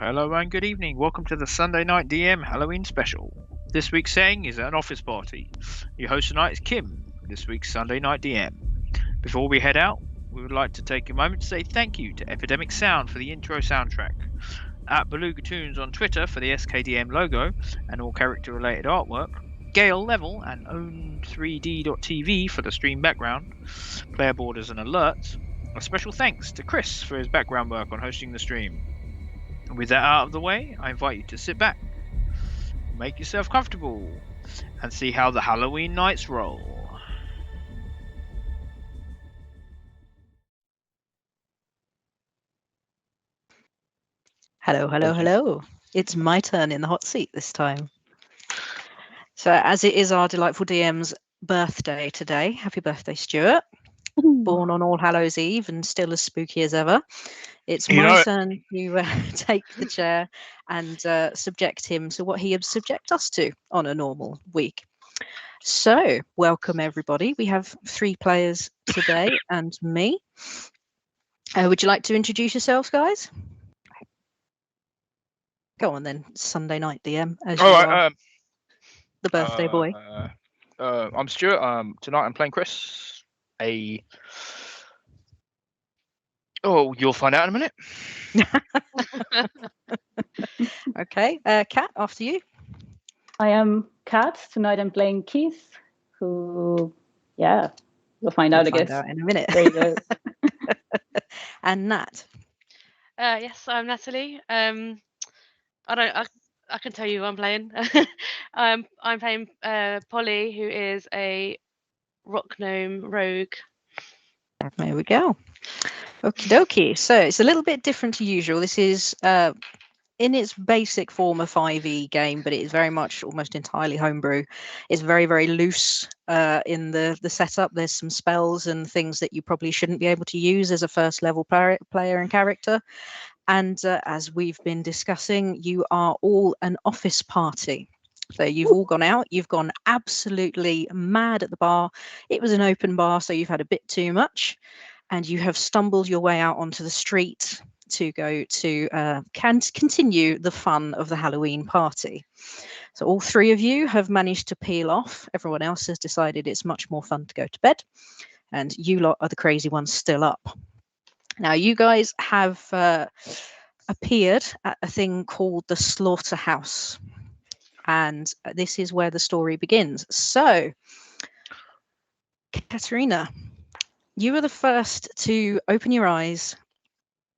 Hello and good evening. Welcome to the Sunday Night DM Halloween special. This week's saying is an office party. Your host tonight is Kim, this week's Sunday Night DM. Before we head out, we would like to take a moment to say thank you to Epidemic Sound for the intro soundtrack, at Beluga Tunes on Twitter for the SKDM logo and all character related artwork, Gale Level and Own3D.tv for the stream background, player borders and alerts. A special thanks to Chris for his background work on hosting the stream. With that out of the way, I invite you to sit back, make yourself comfortable, and see how the Halloween nights roll. Hello, hello, hello. It's my turn in the hot seat this time. So as it is our delightful DM's birthday today, happy birthday, Stuart. Born on All Hallows Eve and still as spooky as ever. It's my turn to take the chair and subject him to what he would subject us to on a normal week. So, welcome everybody. We have 3 players today and me. Would you like to introduce yourselves, guys? Go on then, Sunday Night DM. As All you right, are the birthday boy. I'm Stuart. Tonight I'm playing Chris. You'll find out in a minute. Okay, Kat, after you. I am Kat. Tonight I'm playing Keith, who, you'll find out, I guess. Out in a minute. There you go. And Nat. Yes, I'm Natalie. I can tell you who I'm playing. I'm playing Polly, who is a rock gnome rogue. There we go. Okie dokie. So it's a little bit different to usual. This is in its basic form a 5e game, but it is very much almost entirely homebrew. It's very, very loose in the setup. There's some spells and things that you probably shouldn't be able to use as a first level player and character. And as we've been discussing, you are all an office party. So you've all gone out, you've gone absolutely mad at the bar. It was an open bar, so you've had a bit too much. And you have stumbled your way out onto the street to go to continue the fun of the Halloween party. So all 3 of you have managed to peel off. Everyone else has decided it's much more fun to go to bed. And you lot are the crazy ones still up. Now, you guys have appeared at a thing called the Slaughterhouse. And this is where the story begins. So, Katerina, you are the first to open your eyes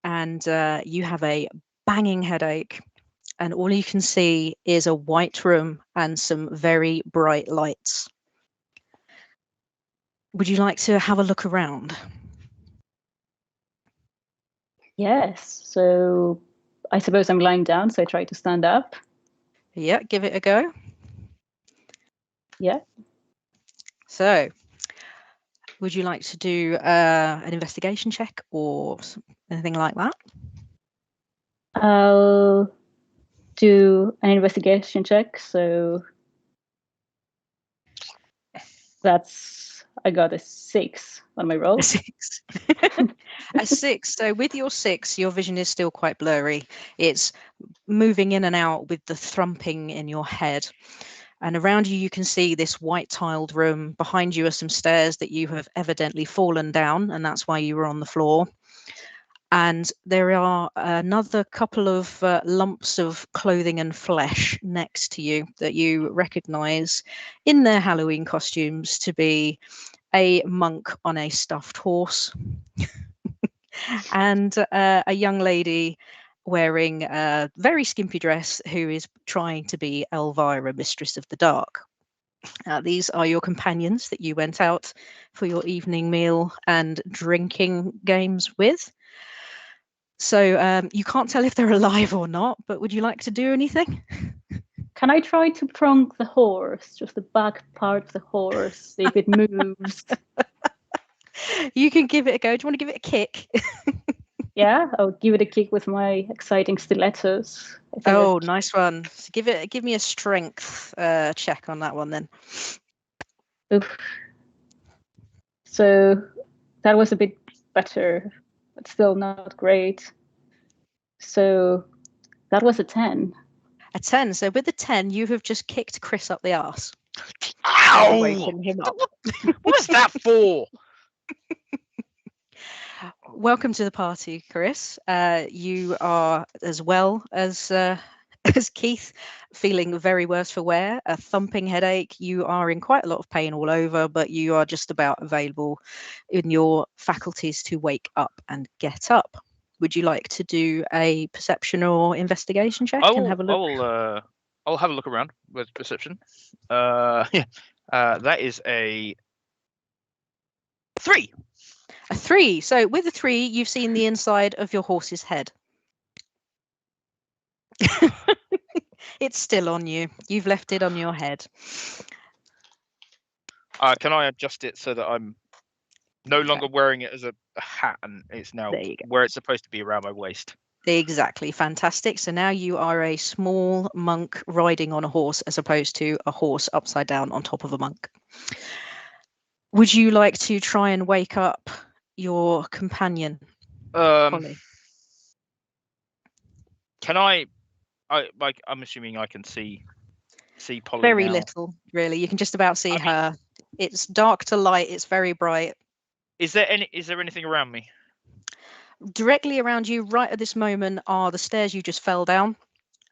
and you have a banging headache. And all you can see is a white room and some very bright lights. Would you like to have a look around? Yes. So I suppose I'm lying down, so I try to stand up. Yeah, give it a go. Yeah. So, would you like to do an investigation check or anything like that? I'll do an investigation check. So I got a 6 on my roll. A 6. A 6. So with your 6, your vision is still quite blurry. It's moving in and out with the thrumping in your head. And around you, you can see this white tiled room. Behind you are some stairs that you have evidently fallen down, and that's why you were on the floor. And there are another couple of lumps of clothing and flesh next to you that you recognize in their Halloween costumes to be a monk on a stuffed horse and a young lady wearing a very skimpy dress who is trying to be Elvira, Mistress of the Dark. These are your companions that you went out for your evening meal and drinking games with. So you can't tell if they're alive or not, but would you like to do anything? Can I try to prong the horse, just the back part of the horse, see if it moves? You can give it a go. Do you want to give it a kick? Yeah, I'll give it a kick with my exciting stilettos. Oh, nice one. So give me a strength check on that one then. Oof. So that was a bit better, but still not great. So That was a 10. A 10. So with the 10, you have just kicked Chris up the arse. Ow! Waking him up. What's that for? Welcome to the party, Chris. You are, as well as Keith, feeling very worse for wear, a thumping headache. You are in quite a lot of pain all over, but you are just about available in your faculties to wake up and get up. Would you like to do a perception or investigation check and have a look? I'll have a look around with perception. Yeah. That is a 3. A 3. So with a 3, you've seen the inside of your horse's head. It's still on you. You've left it on your head. Can I adjust it so that I'm no longer wearing it as a hat and it's now where it's supposed to be, around my waist? Exactly. Fantastic. So now you are a small monk riding on a horse as opposed to a horse upside down on top of a monk. Would you like to try and wake up your companion, Polly? Can I'm assuming I can see Polly Very now. little, really. You can just about see her. It's dark to light. It's very bright. Is there anything around me? Directly around you, right at this moment, are the stairs you just fell down,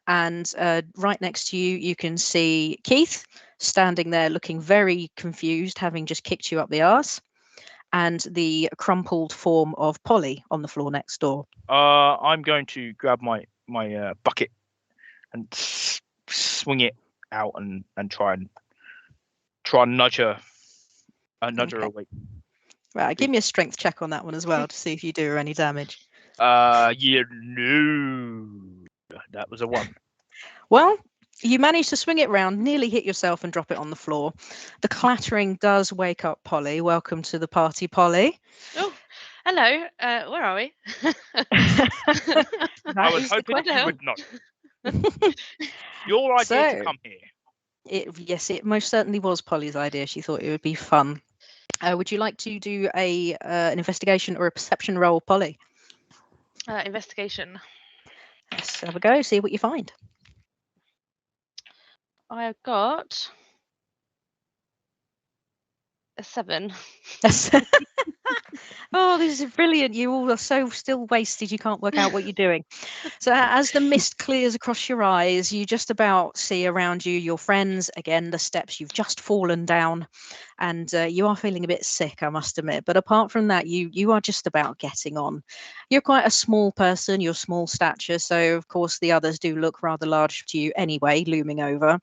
and right next to you, you can see Keith standing there, looking very confused, having just kicked you up the arse, and the crumpled form of Polly on the floor next door. I'm going to grab my bucket and swing it out and try and nudge her awake. Right, give me a strength check on that one as well to see if you do any damage. Yeah, no, that was a 1. Well, you manage to swing it round, nearly hit yourself and drop it on the floor. The clattering does wake up Polly. Welcome to the party, Polly. Oh, hello. Where are we? I was hoping you would not. Your idea to come here. Yes, it most certainly was Polly's idea. She thought it would be fun. Would you like to do an investigation or a perception roll, Polly? Investigation. Let's have a go, see what you find. I've got a 7. Oh, this is brilliant. You all are so still wasted, you can't work out what you're doing. So as the mist clears across your eyes, you just about see around you your friends, again, the steps you've just fallen down, and you are feeling a bit sick, I must admit. But apart from that, you are just about getting on. You're quite a small person, you're small stature, so of course the others do look rather large to you anyway, looming over,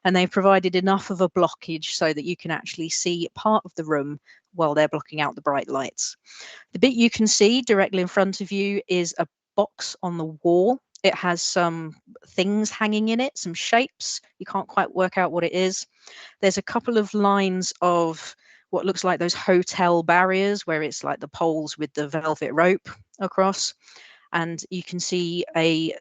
and they've provided enough of a blockage so that you can actually see part of the room while they're blocking out the bright lights. The bit you can see directly in front of you is a box on the wall. It has some things hanging in it, some shapes. You can't quite work out what it is. There's a couple of lines of what looks like those hotel barriers where it's like the poles with the velvet rope across. And you can see a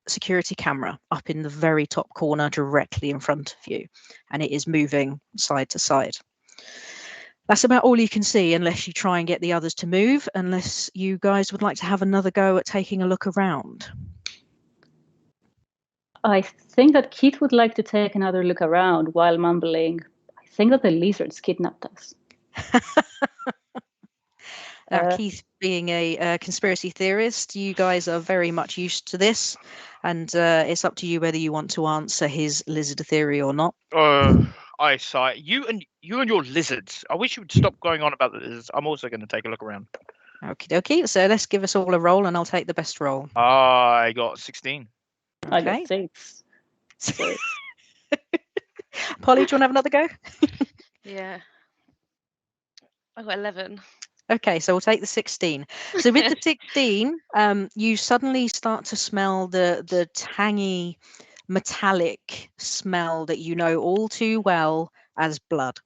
security camera up in the very top corner directly in front of you. And it is moving side to side. That's about all you can see unless you try and get the others to move, unless you guys would like to have another go at taking a look around. I think that Keith would like to take another look around while mumbling, I think that the lizards kidnapped us. Now, Keith, being a conspiracy theorist, you guys are very much used to this, and it's up to you whether you want to answer his lizard theory or not. I sigh. You and your lizards. I wish you would stop going on about the lizards. I'm also going to take a look around. Okie dokie. So let's give us all a roll, and I'll take the best roll. I got 16. I got 6. Polly, do you want to have another go? Yeah. I got 11. Okay, so we'll take the 16. So with the 16, you suddenly start to smell the tangy, metallic smell that you know all too well as blood.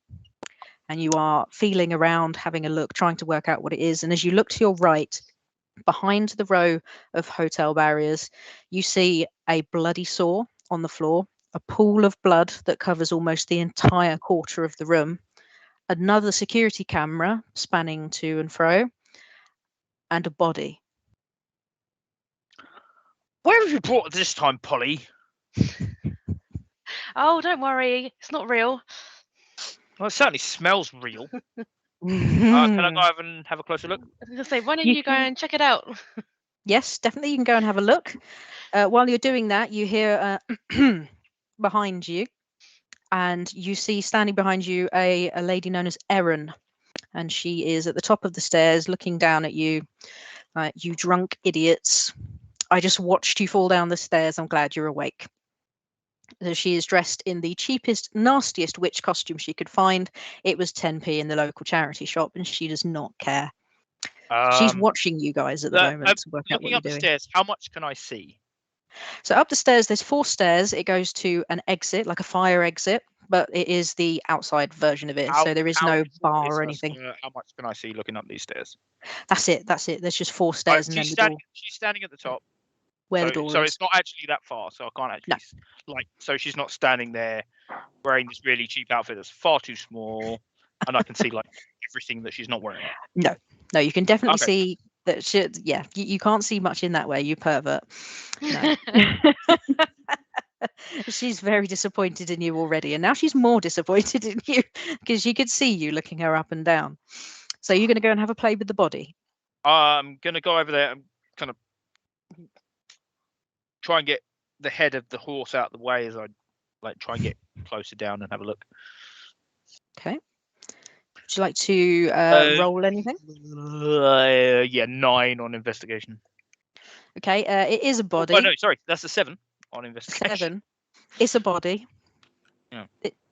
And you are feeling around, having a look, trying to work out what it is. And as you look to your right, behind the row of hotel barriers, you see a bloody sore on the floor, a pool of blood that covers almost the entire quarter of the room, another security camera spanning to and fro, and a body. Where have you brought it this time, Polly? Oh, don't worry, it's not real. Well, it certainly smells real. Can I go over and have a closer look? I was gonna say, why don't You you go can- and check it out? Yes, definitely. You can go and have a look. While you're doing that, you hear behind you, and you see standing behind you a lady known as Erin, and she is at the top of the stairs looking down at you. You drunk idiots. I just watched you fall down the stairs. I'm glad you're awake. So she is dressed in the cheapest, nastiest witch costume she could find. It was 10p in the local charity shop, and she does not care. She's watching you guys at the moment to work out what Looking you're up the doing. stairs, how much can I see? So up the stairs, there's 4 stairs. It goes to an exit, like a fire exit, but it is the outside version of it. So there is no bar or anything. How much can I see looking up these stairs? That's it. That's it. There's just 4 stairs and then the door She's standing at the top. where the door So is. it's not actually that far. So I can't actually so she's not standing there wearing this really cheap outfit that's far too small, and I can see like everything that she's not wearing. No, you can definitely see that. You can't see much in that way. You pervert. No. She's very disappointed in you already, and now she's more disappointed in you because she could see you looking her up and down. So you're going to go and have a play with the body. I'm gonna go over there and kind of try and get the head of the horse out of the way as I try and get closer down and have a look. Okay. Would you like to roll anything? Yeah, 9 on investigation. Okay, it is a body. Oh no, sorry, that's a 7 on investigation. 7. It's a body. Yeah.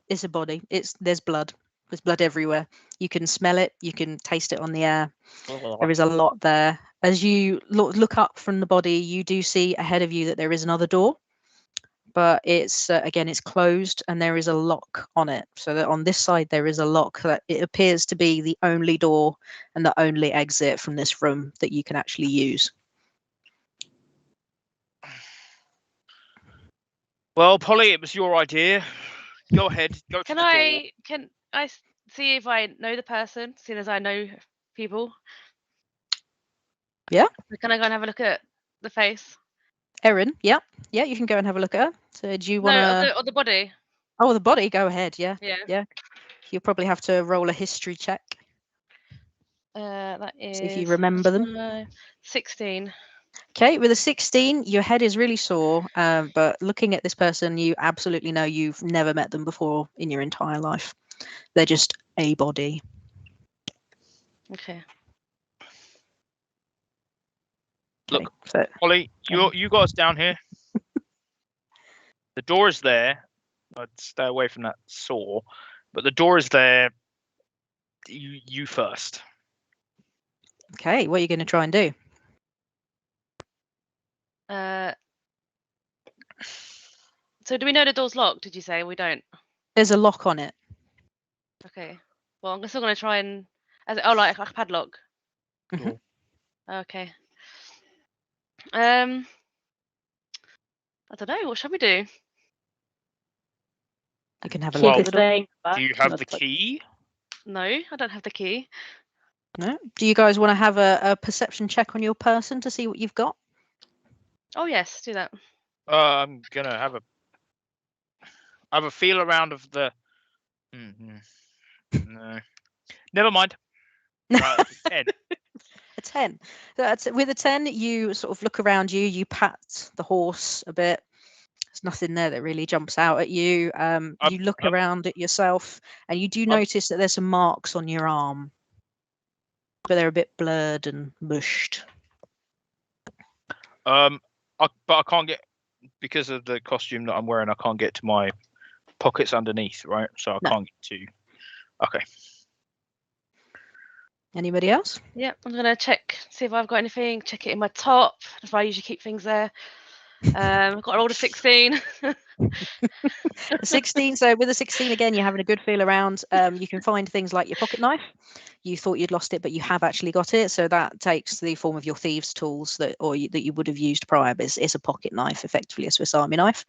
It's a body. There's blood. There's blood everywhere. You can smell it. You can taste it on the air. There is a lot there. As you look up from the body, you do see ahead of you that there is another door, but it's again, it's closed and there is a lock on it. So that on this side there is a lock that it appears to be the only door and the only exit from this room that you can actually use. Well, Polly, it was your idea. Go ahead. Go to Can the door. I see if I know the person, seeing as I know people? Yeah. Can I go and have a look at the face? Erin, yeah, you can go and have a look at her. So do you want to? No, or the body. Oh, the body. Go ahead. Yeah. Yeah. You'll probably have to roll a history check. That is. See if you remember them. 16. Okay, with a 16, your head is really sore. But looking at this person, you absolutely know you've never met them before in your entire life. They're just a body. Okay. Look, so, Polly, you got us down here. The door is there. I'd stay away from that saw, but the door is there. You first. Okay, what are you going to try and do? So do we know the door's locked? Did you say? We don't. There's a lock on it. Okay. Well, I'm still going to try and like a padlock. Mhm. Okay. I don't know. What shall we do? You can have a Keep look it at the door. saying back, Do you have not the like- key? No, I don't have the key. No? Do you guys want to have a perception check on your person to see what you've got? Oh yes, do that. I'm gonna have a feel around of the. No, never mind. 10. A 10. With a 10, you sort of look around you, you pat the horse a bit. There's nothing there that really jumps out at you. You look around at yourself and you do notice that there's some marks on your arm, but they're a bit blurred and mushed. But I can't get, because of the costume that I'm wearing, I can't get to my pockets underneath, right? So I can't get to. Okay. Anybody else? Yeah, I'm gonna check, see if I've got anything. Check it in my top. If I usually keep things there. I've got a roll of 16. 16. So with a 16 again, you're having a good feel around. You can find things like your pocket knife. You thought you'd lost it, but you have actually got it. So that takes the form of your thieves' tools that you would have used prior. But it's a pocket knife, effectively a Swiss Army knife,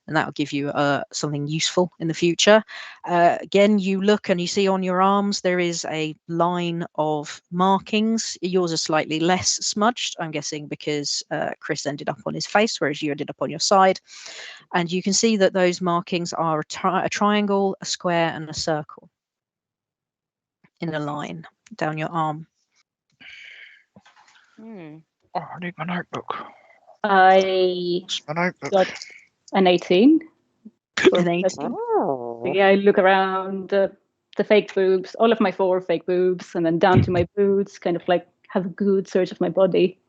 and that will give you something useful in the future. Again, you look and you see on your arms there is a line of markings. Yours are slightly less smudged, I'm guessing, because Chris ended up on his face, whereas you ended up on your side. And you can see that those markings are a triangle, a square, and a circle in a line down your arm. Oh, I need my notebook. I Where's my notebook? got an 18. An 18. So yeah, I look around the fake boobs, all of my 4 fake boobs, and then down to my boots, kind of like have a good search of my body.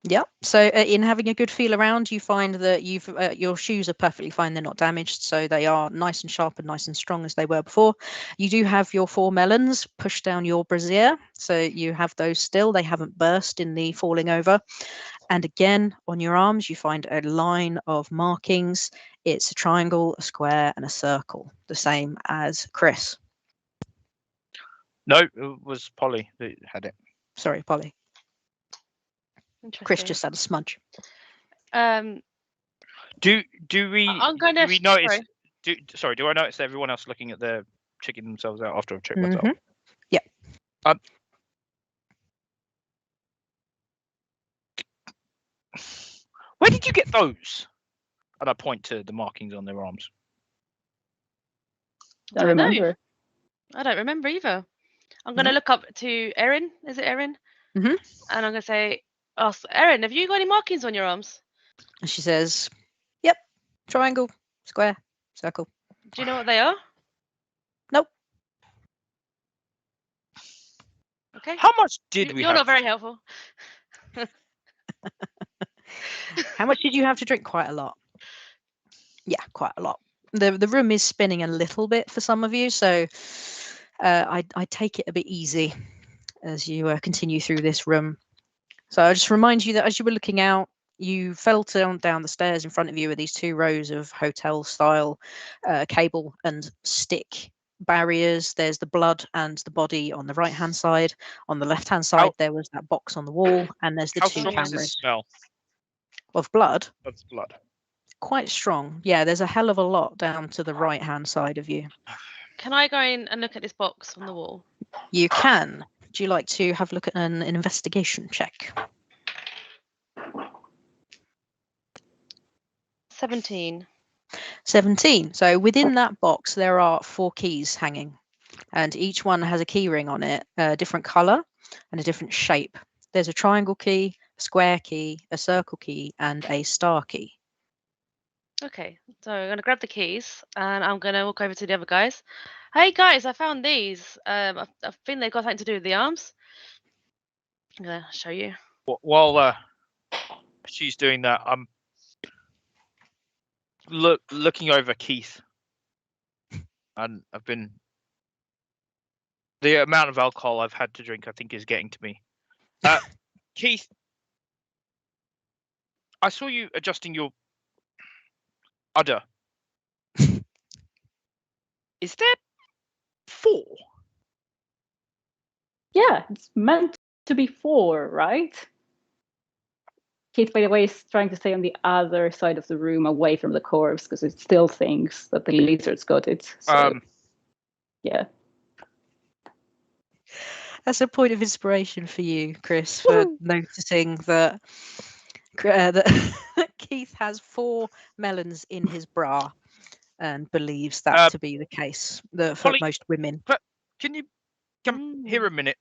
Yeah. So in having a good feel around, you find that your shoes are perfectly fine. They're not damaged. So they are nice and sharp and nice and strong as they were before. You do have your 4 melons pushed down your brassiere. So you have those still. They haven't burst in the falling over. And again, on your arms, you find a line of markings. It's a triangle, a square, and a circle, the same as Chris. No, it was Polly that had it. Sorry, Polly. Chris Interesting. just had a smudge. Do we? I'm going do to. we notice? Sorry. Do I notice everyone else looking at their checking themselves out after I've checked myself? Mhm. Yeah. Where did you get those? And I point to the markings on their arms. I remember. I don't remember either. I'm going to look up to Erin. Is it Erin? Mhm. And I'm going to say, ask Erin, have you got any markings on your arms? And she says, "Yep, triangle, square, circle." Do you know what they are? Nope. Okay. How much did we You're have? not very helpful. How much did you have to drink? Quite a lot. Yeah, quite a lot. The room is spinning a little bit for some of you, so I take it a bit easy as you continue through this room. So I just remind you that as you were looking out, you fell down the stairs in front of you with these 2 rows of hotel-style cable and stick barriers. There's the blood and the body on the right-hand side. On the left-hand side, there was that box on the wall, and there's the How 2 strong is this cameras smell? of blood. That's blood. Quite strong. Yeah, there's a hell of a lot down to the right-hand side of you. Can I go in and look at this box on the wall? You can. Do you like to have a look at an investigation check? 17. 17. So within that box, there are 4 keys hanging, and each one has a key ring on it, a different color and a different shape. There's a triangle key, a square key, a circle key, and a star key. Okay, so I'm going to grab the keys and I'm going to walk over to the other guys. Hey guys, I found these. I think they've got something to do with the arms. I'm going to show you. While she's doing that, I'm looking over Keith, and the amount of alcohol I've had to drink, I think, is getting to me. Keith, I saw you adjusting your udder. Is there 4? Yeah, it's meant to be 4, right? Keith, by the way, is trying to stay on the other side of the room, away from the corpse, because it still thinks that the lizards got it. So, yeah. That's a point of inspiration for you, Chris, for noticing that that Keith has 4 melons in his bra and believes that to be the case for Polly, most women. Can you come here a minute?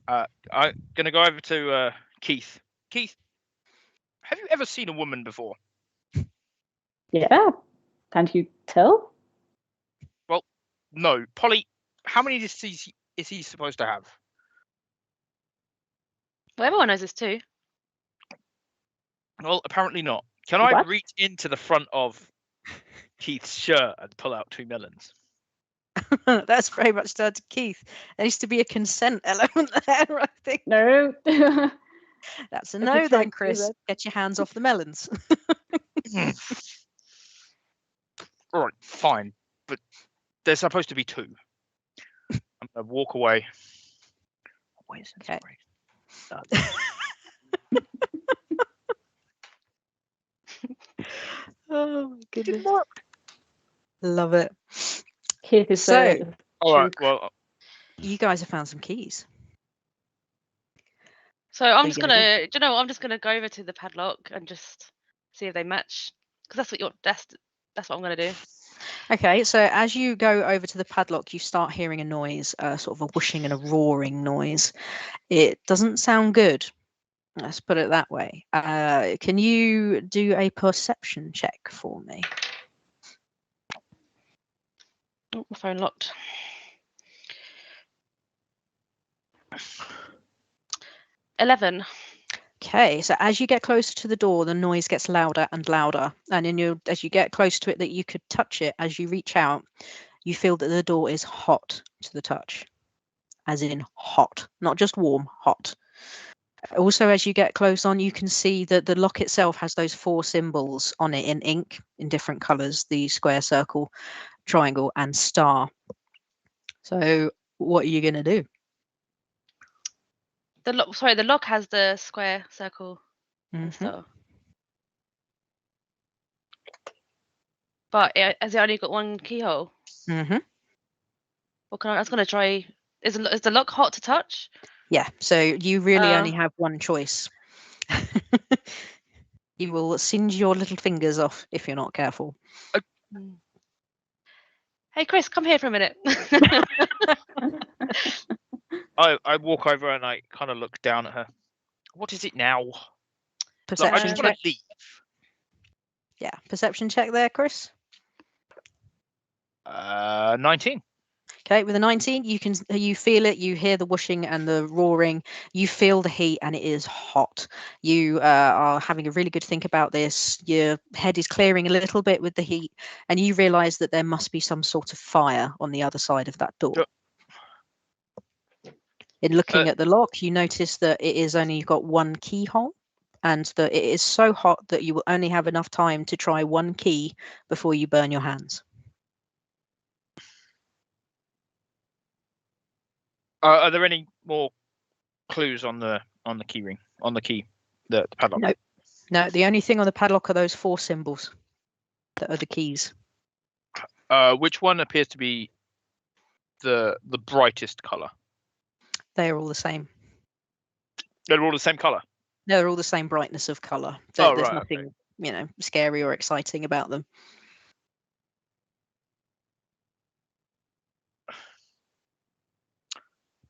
I'm going to go over to Keith. Keith, have you ever seen a woman before? Yeah. Can't you tell? Well, no. Polly, how many is he supposed to have? Well, everyone knows this too. Well, apparently not. Can I What? reach into the front of Keith's shirt and pull out 2 melons? That's very much down to Keith. There needs to be a consent element there, I think. No. That's a If you no try then, to do Chris. that. Get your hands off the melons. All right, fine, but there's supposed to be 2. I'm gonna walk away. Where's Okay. Oh my goodness. Love it. Keith is So- All right, shook. well, You guys have found some keys. So I'm you just gonna gonna, do you know what? I'm just gonna go over to the padlock and just see if they match, because that's what that's what I'm gonna do. Okay, so as you go over to the padlock, you start hearing a noise, sort of a whooshing and a roaring noise. It doesn't sound good. Let's put it that way. Can you do a perception check for me? Oh, my phone locked. 11. Okay, so as you get closer to the door, the noise gets louder and louder. And as you get close to it, that you could touch it, as you reach out, you feel that the door is hot to the touch. As in hot, not just warm, hot. Also, as you get close on, you can see that the lock itself has those 4 symbols on it in ink in different colours: the square, circle, triangle, and star. So what are you going to do? The lock has the square, circle, and Mhm. star. But has it only got 1 keyhole? Mhm. I was gonna try. Is the lock hot to touch? Yeah, so you really only have one choice. You will singe your little fingers off if you're not careful. Hey Chris, come here for a minute. I walk over and I kind of look down at her. What is it now? Like, I Perception just check. want to leave. Yeah, perception check there, Chris. 19. Okay, with a 19, you feel it, you hear the whooshing and the roaring, you feel the heat, and it is hot. You are having a really good think about this. Your head is clearing a little bit with the heat, and you realise that there must be some sort of fire on the other side of that door. Yep. In looking at the lock, you notice that it is only got 1 keyhole, and that it is so hot that you will only have enough time to try 1 key before you burn your hands. Are there any more clues on the key ring, on the key, the padlock? Nope. No, the only thing on the padlock are those 4 symbols that are the keys. Which one appears to be the brightest color? They are all the same. They're all the same color. No, they're all the same brightness of color. Oh, There's right, nothing, scary or exciting about them.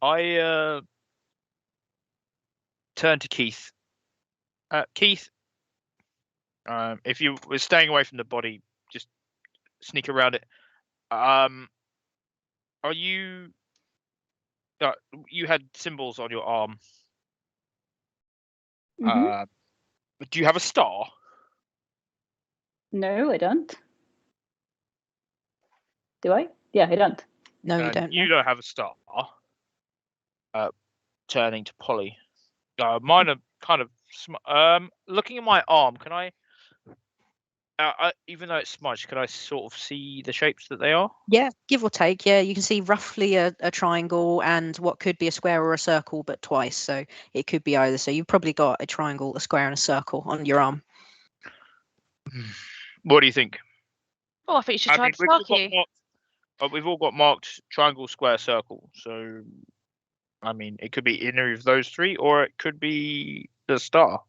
I turn to Keith. Keith, if you were staying away from the body, just sneak around it. Are you? You had symbols on your arm. Mhm. Do you have a star? No, I don't. Do I? Yeah, I don't. No, you don't. You don't have a star. Turning to Polly. Mine are kind of. Looking at my arm, can I? Even though it's smudged, can I sort of see the shapes that they are? Yeah, give or take. Yeah, you can see roughly a triangle and what could be a square or a circle, but twice. So it could be either. So you've probably got a triangle, a square, and a circle on your arm. What do you think? Oh, I think you should try the we've star all got key. we've all got marked triangle, square, circle. So, I mean, it could be either of those 3, or it could be the star.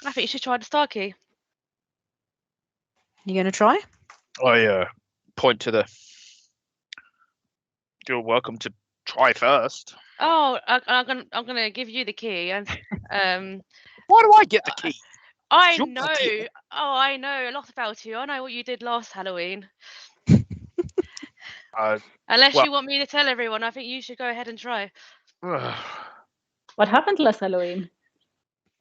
I think you should try the star key. You going to try? I point to the. You're welcome to try first. Oh, I'm gonna give you the key, and Why do I get the key? I Your know. idea. Oh, I know a lot about you. I know what you did last Halloween. Unless well- you want me to tell everyone, I think you should go ahead and try. What happened last Halloween?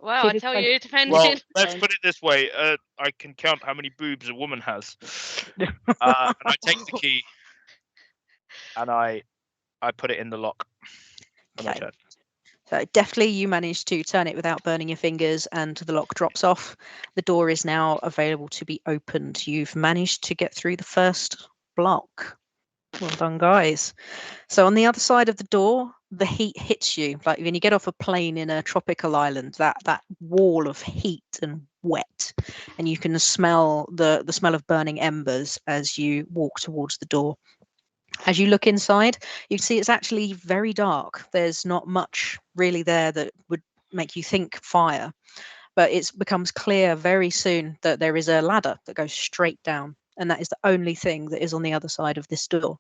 Well, Keith I is tell quite- you, depending. Well, let's put it this way. I can count how many boobs a woman has. And I take the key and I put it in the lock. And I Okay. turn. So definitely you managed to turn it without burning your fingers and the lock drops off. The door is now available to be opened. You've managed to get through the first block. Well done, guys. So on the other side of the door, the heat hits you. Like when you get off a plane in a tropical island, that wall of heat and wet. And you can smell the smell of burning embers as you walk towards the door. As you look inside, you can see it's actually very dark. There's not much really there that would make you think fire, but it becomes clear very soon that there is a ladder that goes straight down, and that is the only thing that is on the other side of this door.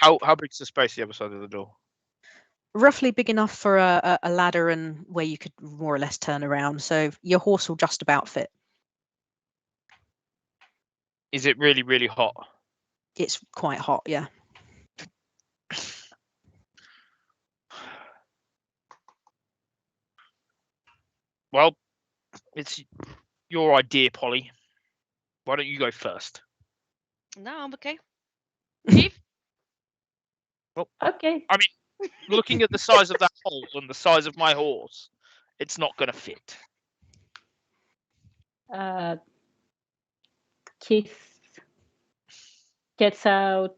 How big's the space the other side of the door? Roughly big enough for a ladder and where you could more or less turn around, so your horse will just about fit. Is it really, really hot? It's quite hot, yeah. Well, it's your idea, Polly. Why don't you go first? No, I'm okay. Keith? Okay. I mean, looking at the size of that hole and the size of my horse, it's not going to fit. Keith gets out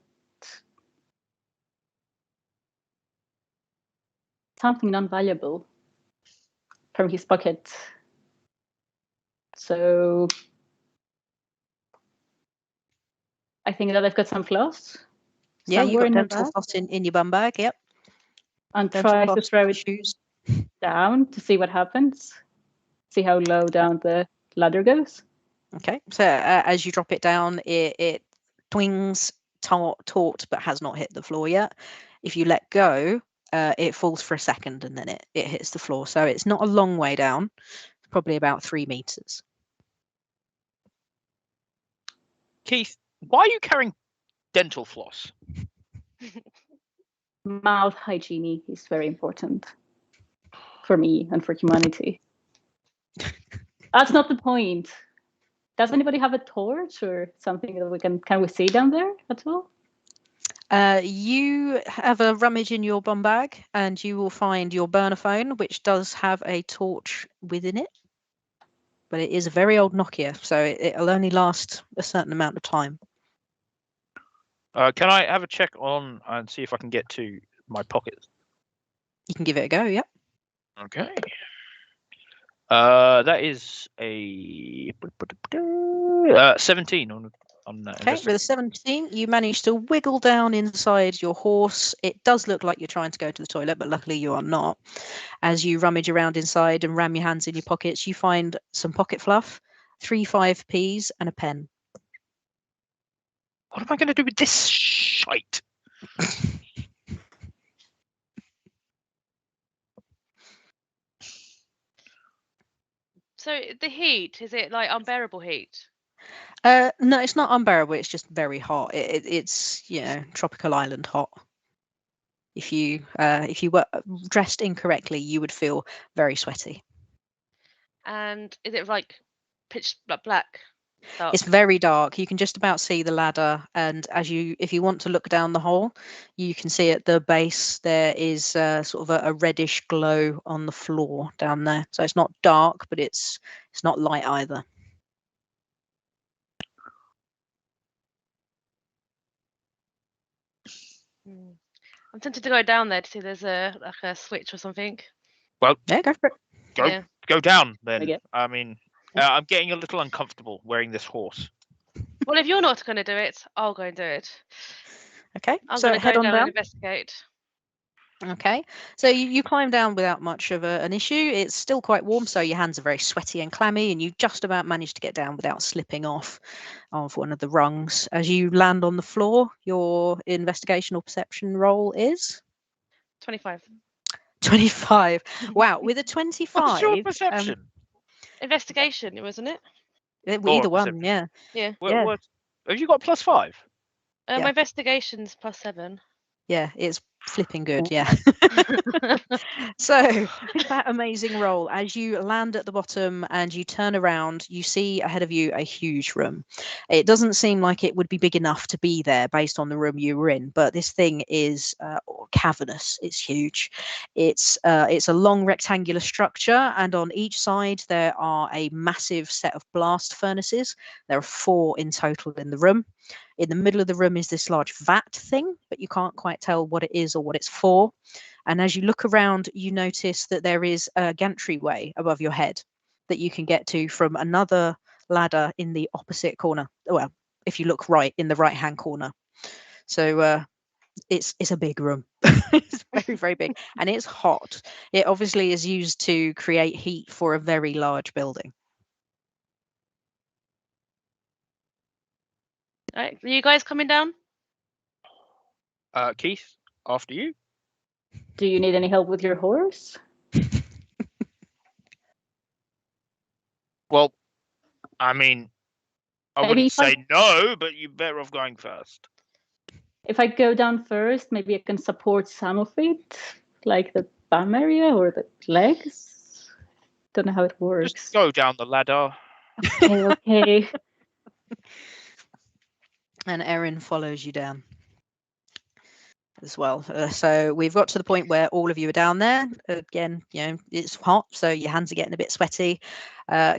something non-valuable from his pocket. So I think that I've got some floss. Yeah, you somewhere got in my dental bag, floss in your bum bag, yep. and Dental tries to floss, throw it shoes. down to see what happens. See how low down the ladder goes. Okay, so as you drop it down, it twings taut, but has not hit the floor yet. If you let go, it falls for a second and then it hits the floor. So it's not a long way down, probably about 3 meters. Keith, why are you carrying dental floss? Mouth hygiene is very important for me and for humanity. That's not the point. Does anybody have a torch or something that we can we see down there at all? You have a rummage in your bum bag and you will find your burner phone, which does have a torch within it. But it is a very old Nokia, so it'll only last a certain amount of time. Can I have a check on and see if I can get to my pockets? You can give it a go, yep. Okay. That is a 17 on that. Okay, with a 17, you manage to wiggle down inside your horse. It does look like you're trying to go to the toilet, but luckily you are not. As you rummage around inside and ram your hands in your pockets, you find some pocket fluff, 3 5p's, and a pen. What am I going to do with this shite? So the heat, is it like unbearable heat? No, it's not unbearable. It's just very hot. It's tropical island hot. If you were dressed incorrectly, you would feel very sweaty. And is it like pitch black? Dark? It's very dark. You can just about see the ladder, and if you want to look down the hole, you can see at the base there is sort of a reddish glow on the floor down there. So it's not dark, but it's not light either. I'm tempted to go down there to see if there's a switch or something. Well, yeah, go for it. Go down then. Okay. I mean, I'm getting a little uncomfortable wearing this horse. Well, if you're not going to do it, I'll go and do it. Okay, I'm so going to head go on down down. and investigate. Okay, so you climb down without much of an issue. It's still quite warm, so your hands are very sweaty and clammy, and you just about manage to get down without slipping off of one of the rungs. As you land on the floor, your investigation or perception roll is 25. 25. Wow, with a 25. What's your perception? Investigation, wasn't it? Either one, yeah. Yeah. What, have you got +5? Yeah. My investigation's +7. Yeah, it's flipping good, yeah. So, with that amazing roll, as you land at the bottom and you turn around, you see ahead of you a huge room. It doesn't seem like it would be big enough to be there based on the room you were in, but this thing is cavernous. It's huge. It's a long rectangular structure, and on each side there are a massive set of blast furnaces. There are 4 in total in the room. In the middle of the room is this large vat thing, but you can't quite tell what it is or what it's for. And as you look around, you notice that there is a gantry-way above your head that you can get to from another ladder in the opposite corner. Well, if you look right in the right-hand corner. So it's a big room. It's very, very big. And it's hot. It obviously is used to create heat for a very large building. All right, are you guys coming down? Keith, after you. Do you need any help with your horse? Well, I mean, I Maybe wouldn't if I- say no, but you're better off going first. If I go down first, maybe I can support some of it, like the bum area or the legs. Don't know how it works. Just go down the ladder. Okay. And Erin follows you down as well. So we've got to the point where all of you are down there. Again, it's hot, so your hands are getting a bit sweaty.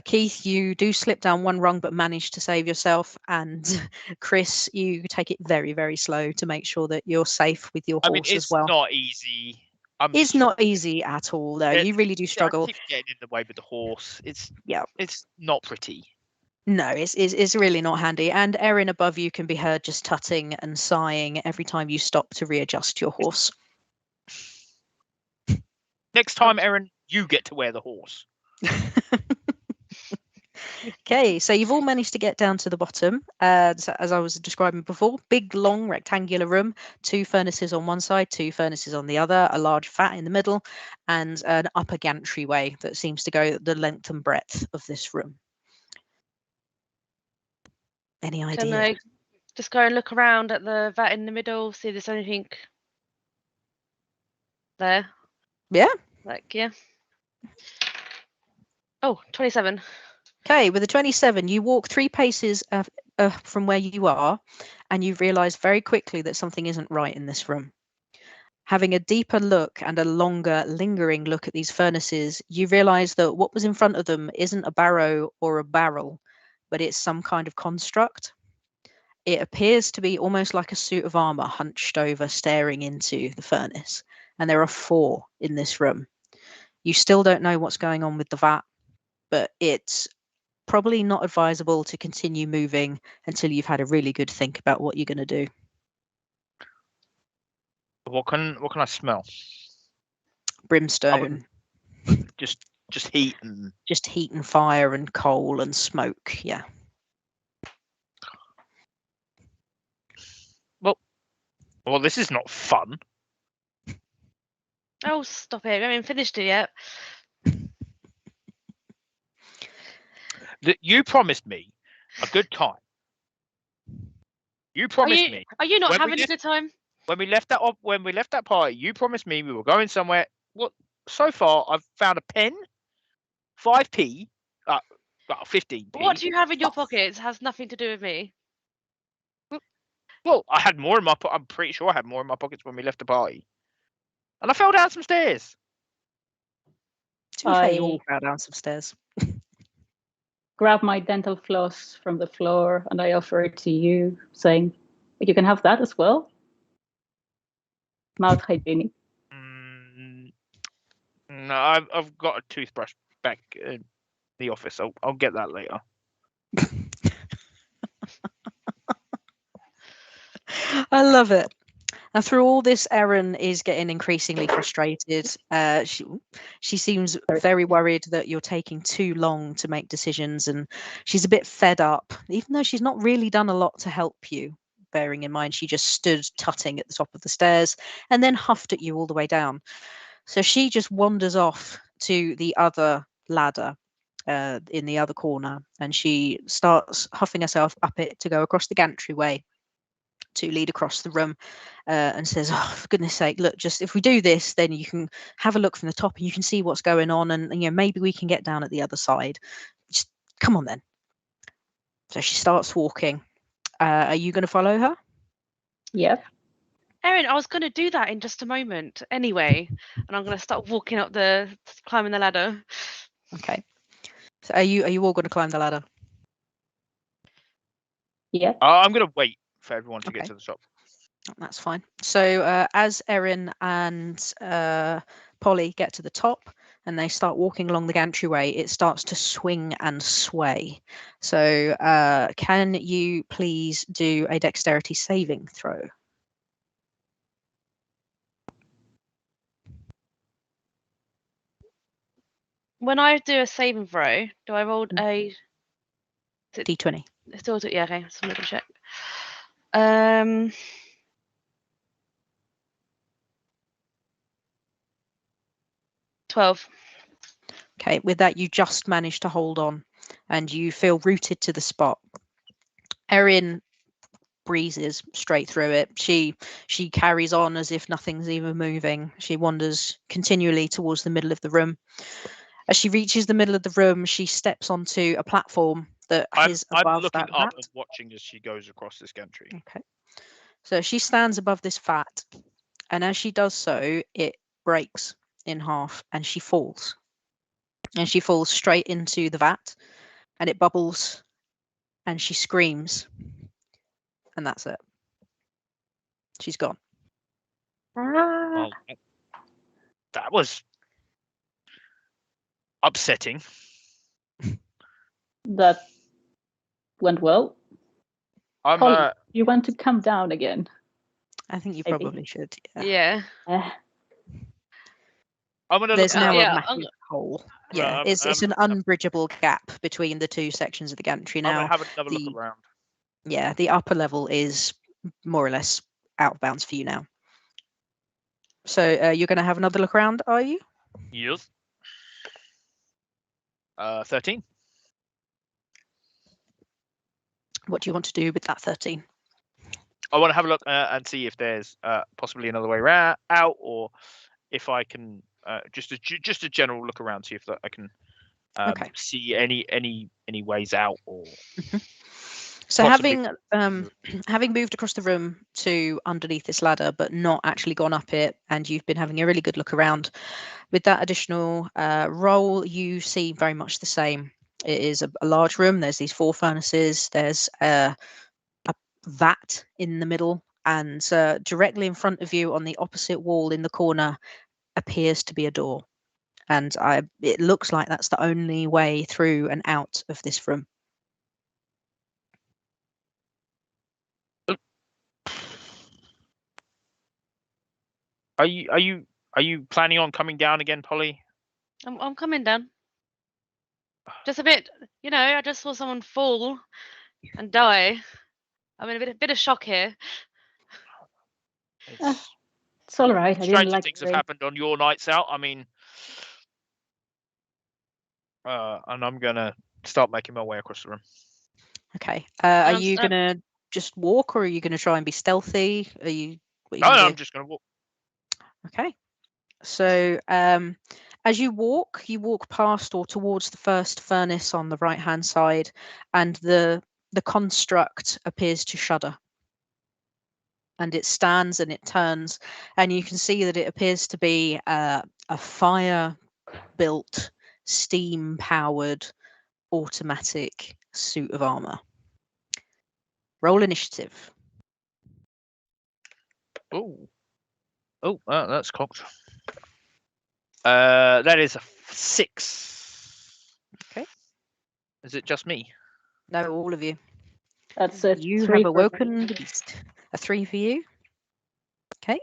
Keith, you do slip down one rung but manage to save yourself. And Chris, you take it very, very slow to make sure that you're safe with your horse as well. It's not easy. It's not easy at all, though. You really do struggle. I keep getting in the way with the horse. It's not pretty. No, it's really not handy. And Erin above you can be heard just tutting and sighing every time you stop to readjust your horse. Next time, Erin, you get to wear the horse. Okay, so you've all managed to get down to the bottom. So as I was describing before, big, long, rectangular room, 2 furnaces on one side, 2 furnaces on the other, a large vat in the middle, and an upper gantry-way that seems to go the length and breadth of this room. Any idea? Can I just go and look around at the vat in the middle, see if there's anything there? Yeah. Yeah. Oh, 27. Okay, with a 27, you walk 3 paces from where you are, and you realise very quickly that something isn't right in this room. Having a deeper look and a longer, lingering look at these furnaces, you realise that what was in front of them isn't a barrow or a barrel, but it's some kind of construct. It appears to be almost like a suit of armour hunched over, staring into the furnace. And there are 4 in this room. You still don't know what's going on with the vat, but it's probably not advisable to continue moving until you've had a really good think about what you're going to do. What can I smell? Brimstone. Just heat and Fire and coal and smoke. Yeah. Well, this is not fun. Oh, stop it. I haven't finished it yet. You promised me a good time. You promised me. Are you not having a good time? When we left that party, you promised me we were going somewhere. Well, so far I've found a pen, 5p, 15p. What do you have in your pockets? Has nothing to do with me. Well, I had more in my. I'm pretty sure I had more in my pockets when we left the party, and I fell down some stairs. To be fair, you all fell down some stairs. Grab my dental floss from the floor and I offer it to you, saying, "You can have that as well." Mouth hygienic. No, I've got a toothbrush back in the office. I'll get that later. I love it. And through all this, Erin is getting increasingly frustrated. She seems very worried that you're taking too long to make decisions, and she's a bit fed up, even though she's not really done a lot to help you, bearing in mind she just stood tutting at the top of the stairs and then huffed at you all the way down. So she just wanders off to the other ladder in the other corner, and she starts huffing herself up it to go across the gantry way to lead across the room and says, "Oh, for goodness sake, look, just if we do this, then you can have a look from the top and you can see what's going on, and maybe we can get down at the other side. Just come on then." So she starts walking. Are you going to follow her? Yep. Erin, I was going to do that in just a moment anyway, and I'm going to start walking up climbing the ladder. Okay. So are you all going to climb the ladder? Yep. I'm going to wait for everyone to Okay. get to the top. That's fine. So as Erin and Polly get to the top and they start walking along the gantry, it starts to swing and sway. So can you please do a dexterity saving throw? When I do a saving throw, do I roll a D20. Still, yeah, okay. Just want to check. 12. Okay, with that you just manage to hold on and you feel rooted to the spot. Erin breezes straight through it. She carries on as if nothing's even moving. She wanders continually towards the middle of the room. As she reaches the middle of the room, she steps onto a platform that is above I'm looking that up vat. and watching as she goes across this gantry. Okay. So she stands above this vat, and as she does so, it breaks in half and she falls. And she falls straight into the vat, and it bubbles, and she screams. And that's it. She's gone. Well, that was upsetting. That went well. I'm Polly, you want to come down again? I think you Maybe. probably should. Yeah. I'm gonna There's look now around. a massive hole. Yeah, I'm it's an unbridgeable gap between the two sections of the gantry I'm now. gonna have another look around. Yeah, the upper level is more or less out of bounds for you now. So you're going to have another look around, are you? Yes. 13. What do you want to do with that 13? I want to have a look and see if there's possibly another way out, or if I can just a general look around, see if I can see any ways out, or. So possibly... having moved across the room to underneath this ladder, but not actually gone up it, and you've been having a really good look around, with that additional roll, you see very much the same. It is a large room. There's these 4 furnaces. There's a vat in the middle, and directly in front of you on the opposite wall in the corner appears to be a door. And it looks like that's the only way through and out of this room. Are you planning on coming down again, Polly? I'm coming down. Just a bit, I just saw someone fall and die. I'm in a bit of shock here. It's all right. I didn't Stranger like things have happened on your nights out. I mean, and I'm gonna start making my way across the room. Okay. Are you gonna just walk, or are you gonna try and be stealthy? Are you? No, I'm just gonna walk. Okay. So as you walk past or towards the first furnace on the right-hand side, and the construct appears to shudder. And it stands and it turns, and you can see that it appears to be a fire-built, steam-powered, automatic suit of armor. Roll initiative. Oh, that's cocked. That is a 6. Okay. Is it just me? No, all of you. That's a You 3 have awoken the beast. A 3 for you. Okay.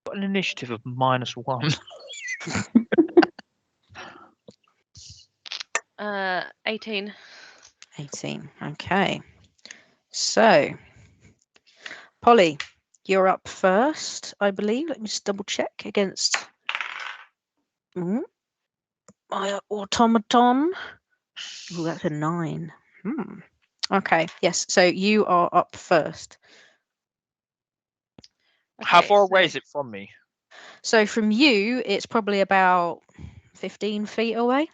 Got an initiative of -1. 18. 18. Okay. So, Polly, you're up first, I believe. Let me just double check against my automaton. Oh, that's a 9. Okay, yes. So you are up first. How Okay, far away so- is it from me? So from you, it's probably about 15 feet away.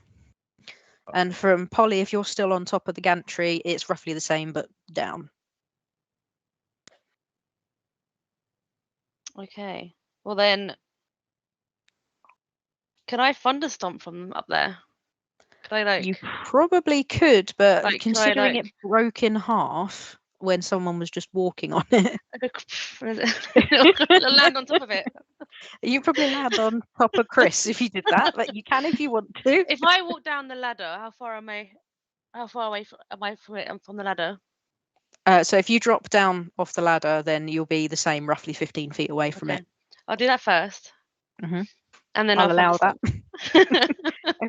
And from Polly, if you're still on top of the gantry, it's roughly the same, but down. Okay. Well then, can I thunderstomp from up there? Could I like? You probably could, but Like, can I, considering like- it broke in half when someone was just walking on it, I go land on top of it. you probably land on top of Chris if you did that. But you can if you want to. If I walk down the ladder, how far away am I from it? From the ladder? So if you drop down off the ladder, then you'll be the same, roughly 15 feet away from Okay. I'll do that first. Mhm. And then I'll allow thunderstomp. it.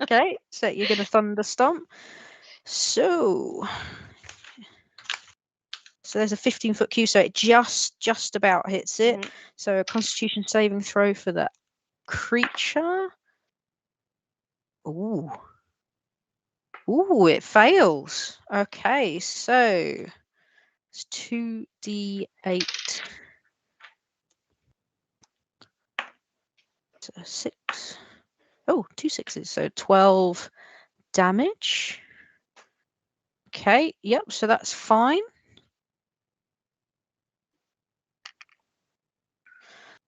Okay, so you're going to thunder stomp. So there's a 15-foot queue, so it just about hits it. Mhm. So a Constitution saving throw for that creature. Ooh, it fails. Okay, so it's 2d8. So 6. Oh, 2 6s. So 12 damage. Okay, yep, so that's fine.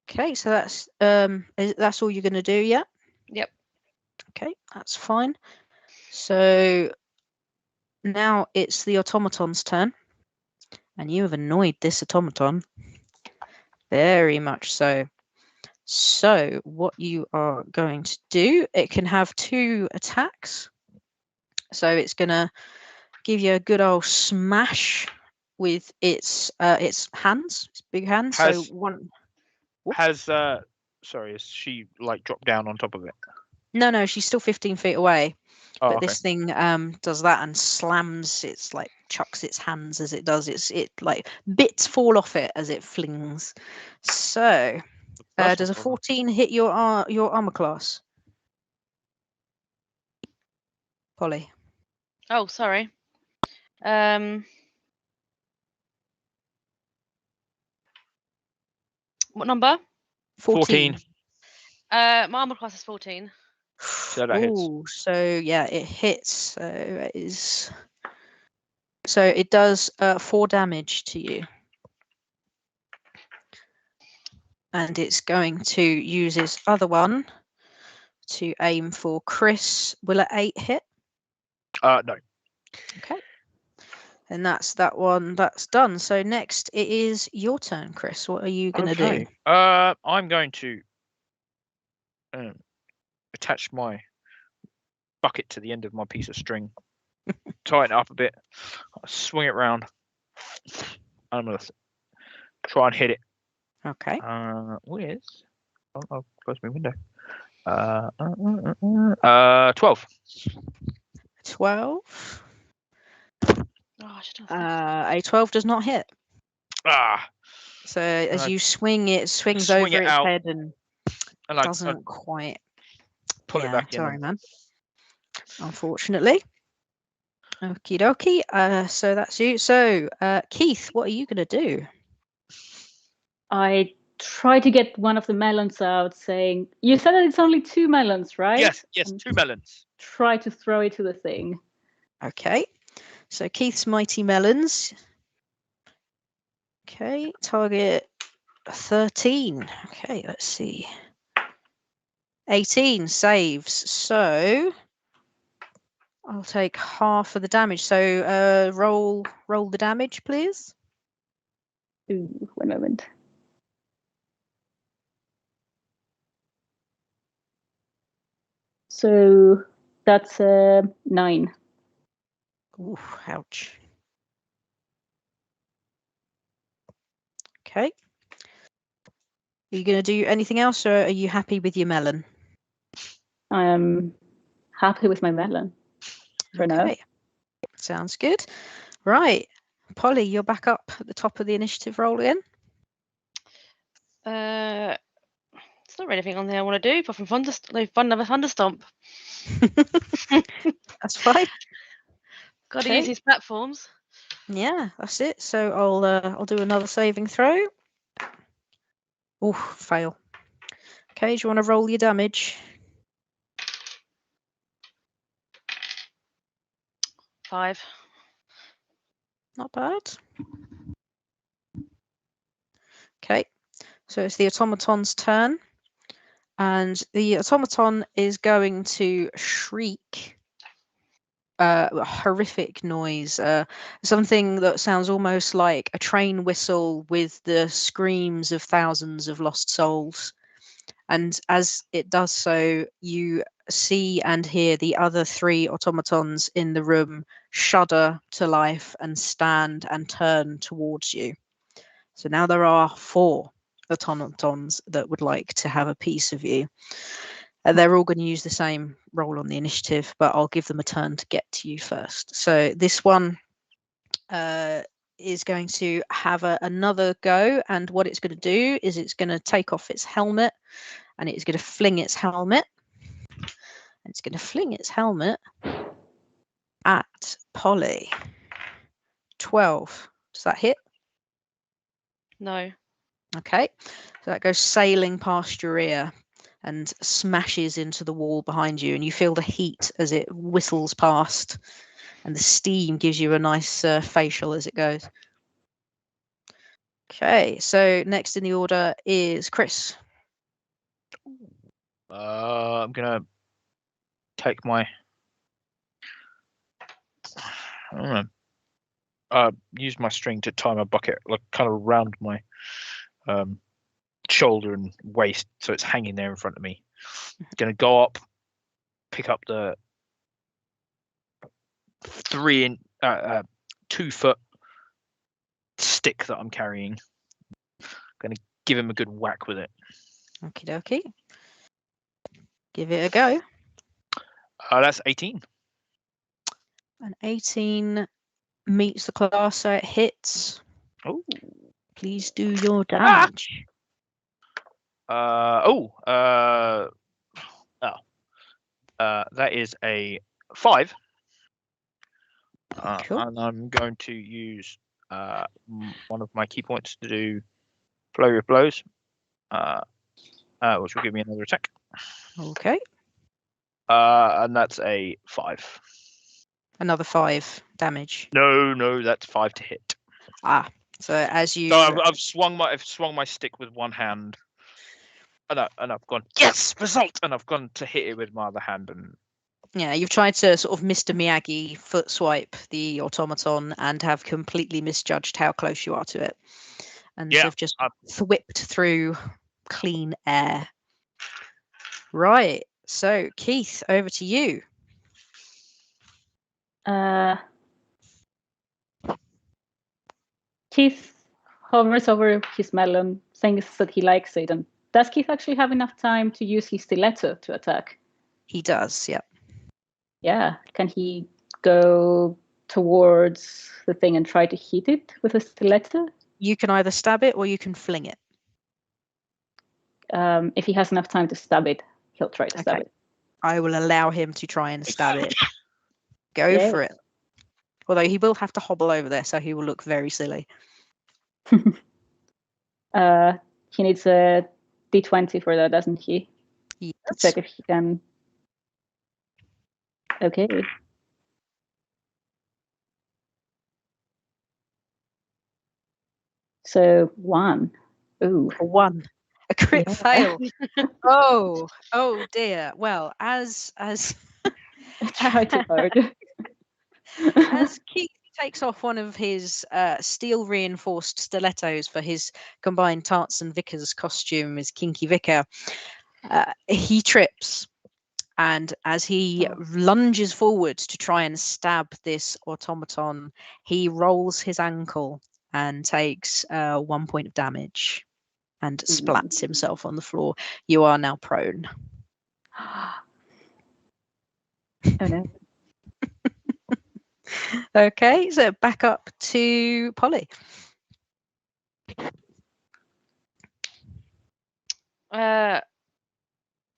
Okay, so that's all you're going to do, yeah? Yep. Okay, that's fine. So now it's the automaton's turn. And you have annoyed this automaton. Very much so. So what you are going to do, it can have 2 attacks. So it's going to give you a good old smash with its hands, its big hands. So one. Sorry, has she like dropped down on top of it? No, she's still 15 feet away. Oh, But okay. this thing does that and slams its like chucks its hands as it does. It like bits fall off it as it flings. So does a 14 hit your armor class? Polly. Oh, sorry. What number? 14. My armor class is 14. So that hits. Ooh, so yeah, it hits. So it is. So it does 4 damage to you. And it's going to use its other one to aim for Chris. Will it 8 hit? No. Okay. And that's that one. That's done. So next it is your turn, Chris. What are you going to do? I'm going to attach my bucket to the end of my piece of string, tighten it up a bit, swing it round. I'm going to try and hit it. Okay. With I'll close my window. 12. 12. Oh, I should have A 12 does not hit. Ah. So as you swing, it swings swing over it its out, head and and doesn't quite pull it back in. Sorry, man. Unfortunately. Okie dokie. So that's you. So Keith, what are you going to do? I try to get one of the melons out, saying, "You said that it's only 2 melons, right?" Yes, And 2 melons. try to throw it to the thing. Okay. So Keith's mighty melons. Okay, target 13. Okay, let's see. 18 saves. So I'll take half of the damage. So roll the damage, please. Ooh, one moment. So that's 9. Ooh, ouch. Okay. Are you going to do anything else, or are you happy with your melon? I am happy with my melon for now. Sounds good. Right. Polly, you're back up at the top of the initiative roll again. It's not really anything on there I want to do, apart from another thunderstomp. That's fine. Got to Okay. use these platforms. Yeah, that's it. So I'll do another saving throw. Oh, fail. Okay, do you want to roll your damage? 5. Not bad. Okay, so it's the automaton's turn, and the automaton is going to shriek a horrific noise, something that sounds almost like a train whistle with the screams of thousands of lost souls. And as it does so, you see and hear the other 3 automatons in the room shudder to life and stand and turn towards you. So now there are 4 automatons that would like to have a piece of you. They're all going to use the same roll on the initiative, but I'll give them a turn to get to you first. So this one is going to have another go, and what it's going to do is it's going to take off its helmet, and it's going to fling its helmet. And it's going to fling its helmet at Polly. 12. Does that hit? No. Okay. So that goes sailing past your ear and smashes into the wall behind you, and you feel the heat as it whistles past, and the steam gives you a nice facial as it goes. Okay, so next in the order is Chris. I'm gonna take my. I don't know. Use my string to tie my bucket, like kind of around my shoulder and waist, so it's hanging there in front of me. Gonna go up, pick up the 2-foot stick that I'm carrying. Gonna give him a good whack with it. Okie dokie. Give it a go. That's 18. An 18 meets the class, so it hits. Oh. Please do your damage. That is a 5. Cool. And I'm going to use one of my key points to do flurry of blows, which will give me another attack. Okay. And that's a 5. Another 5 damage. No, that's 5 to hit. So as you, So I've swung my stick with one hand, and I've gone yes result, and I've gone to hit it with my other hand, and yeah, you've tried to sort of Mr. Miyagi foot swipe the automaton and have completely misjudged how close you are to it, and Yeah, have just whipped through clean air. Right. So Keith, over to you. Keith hovers over his melon, saying that he likes it. And does Keith actually have enough time to use his stiletto to attack? He does, yeah. Yeah. Can he go towards the thing and try to hit it with a stiletto? You can either stab it or you can fling it. If he has enough time to stab it, he'll try to stab it. I will allow him to try and stab it. Go for it. Although he will have to hobble over there, so he will look very silly. He needs a D20 for that, doesn't he? Yes. To check if he can. Okay. So 1. Ooh. 1. A crit fail. Oh dear. Well, as Try too hard. as Keith takes off one of his steel reinforced stilettos for his combined tarts and vicar's costume as Kinky Vicar, he trips, and as he lunges forward to try and stab this automaton, he rolls his ankle and takes 1 point of damage and splats himself on the floor. You are now prone. Oh no. Okay, so back up to Polly. Yeah,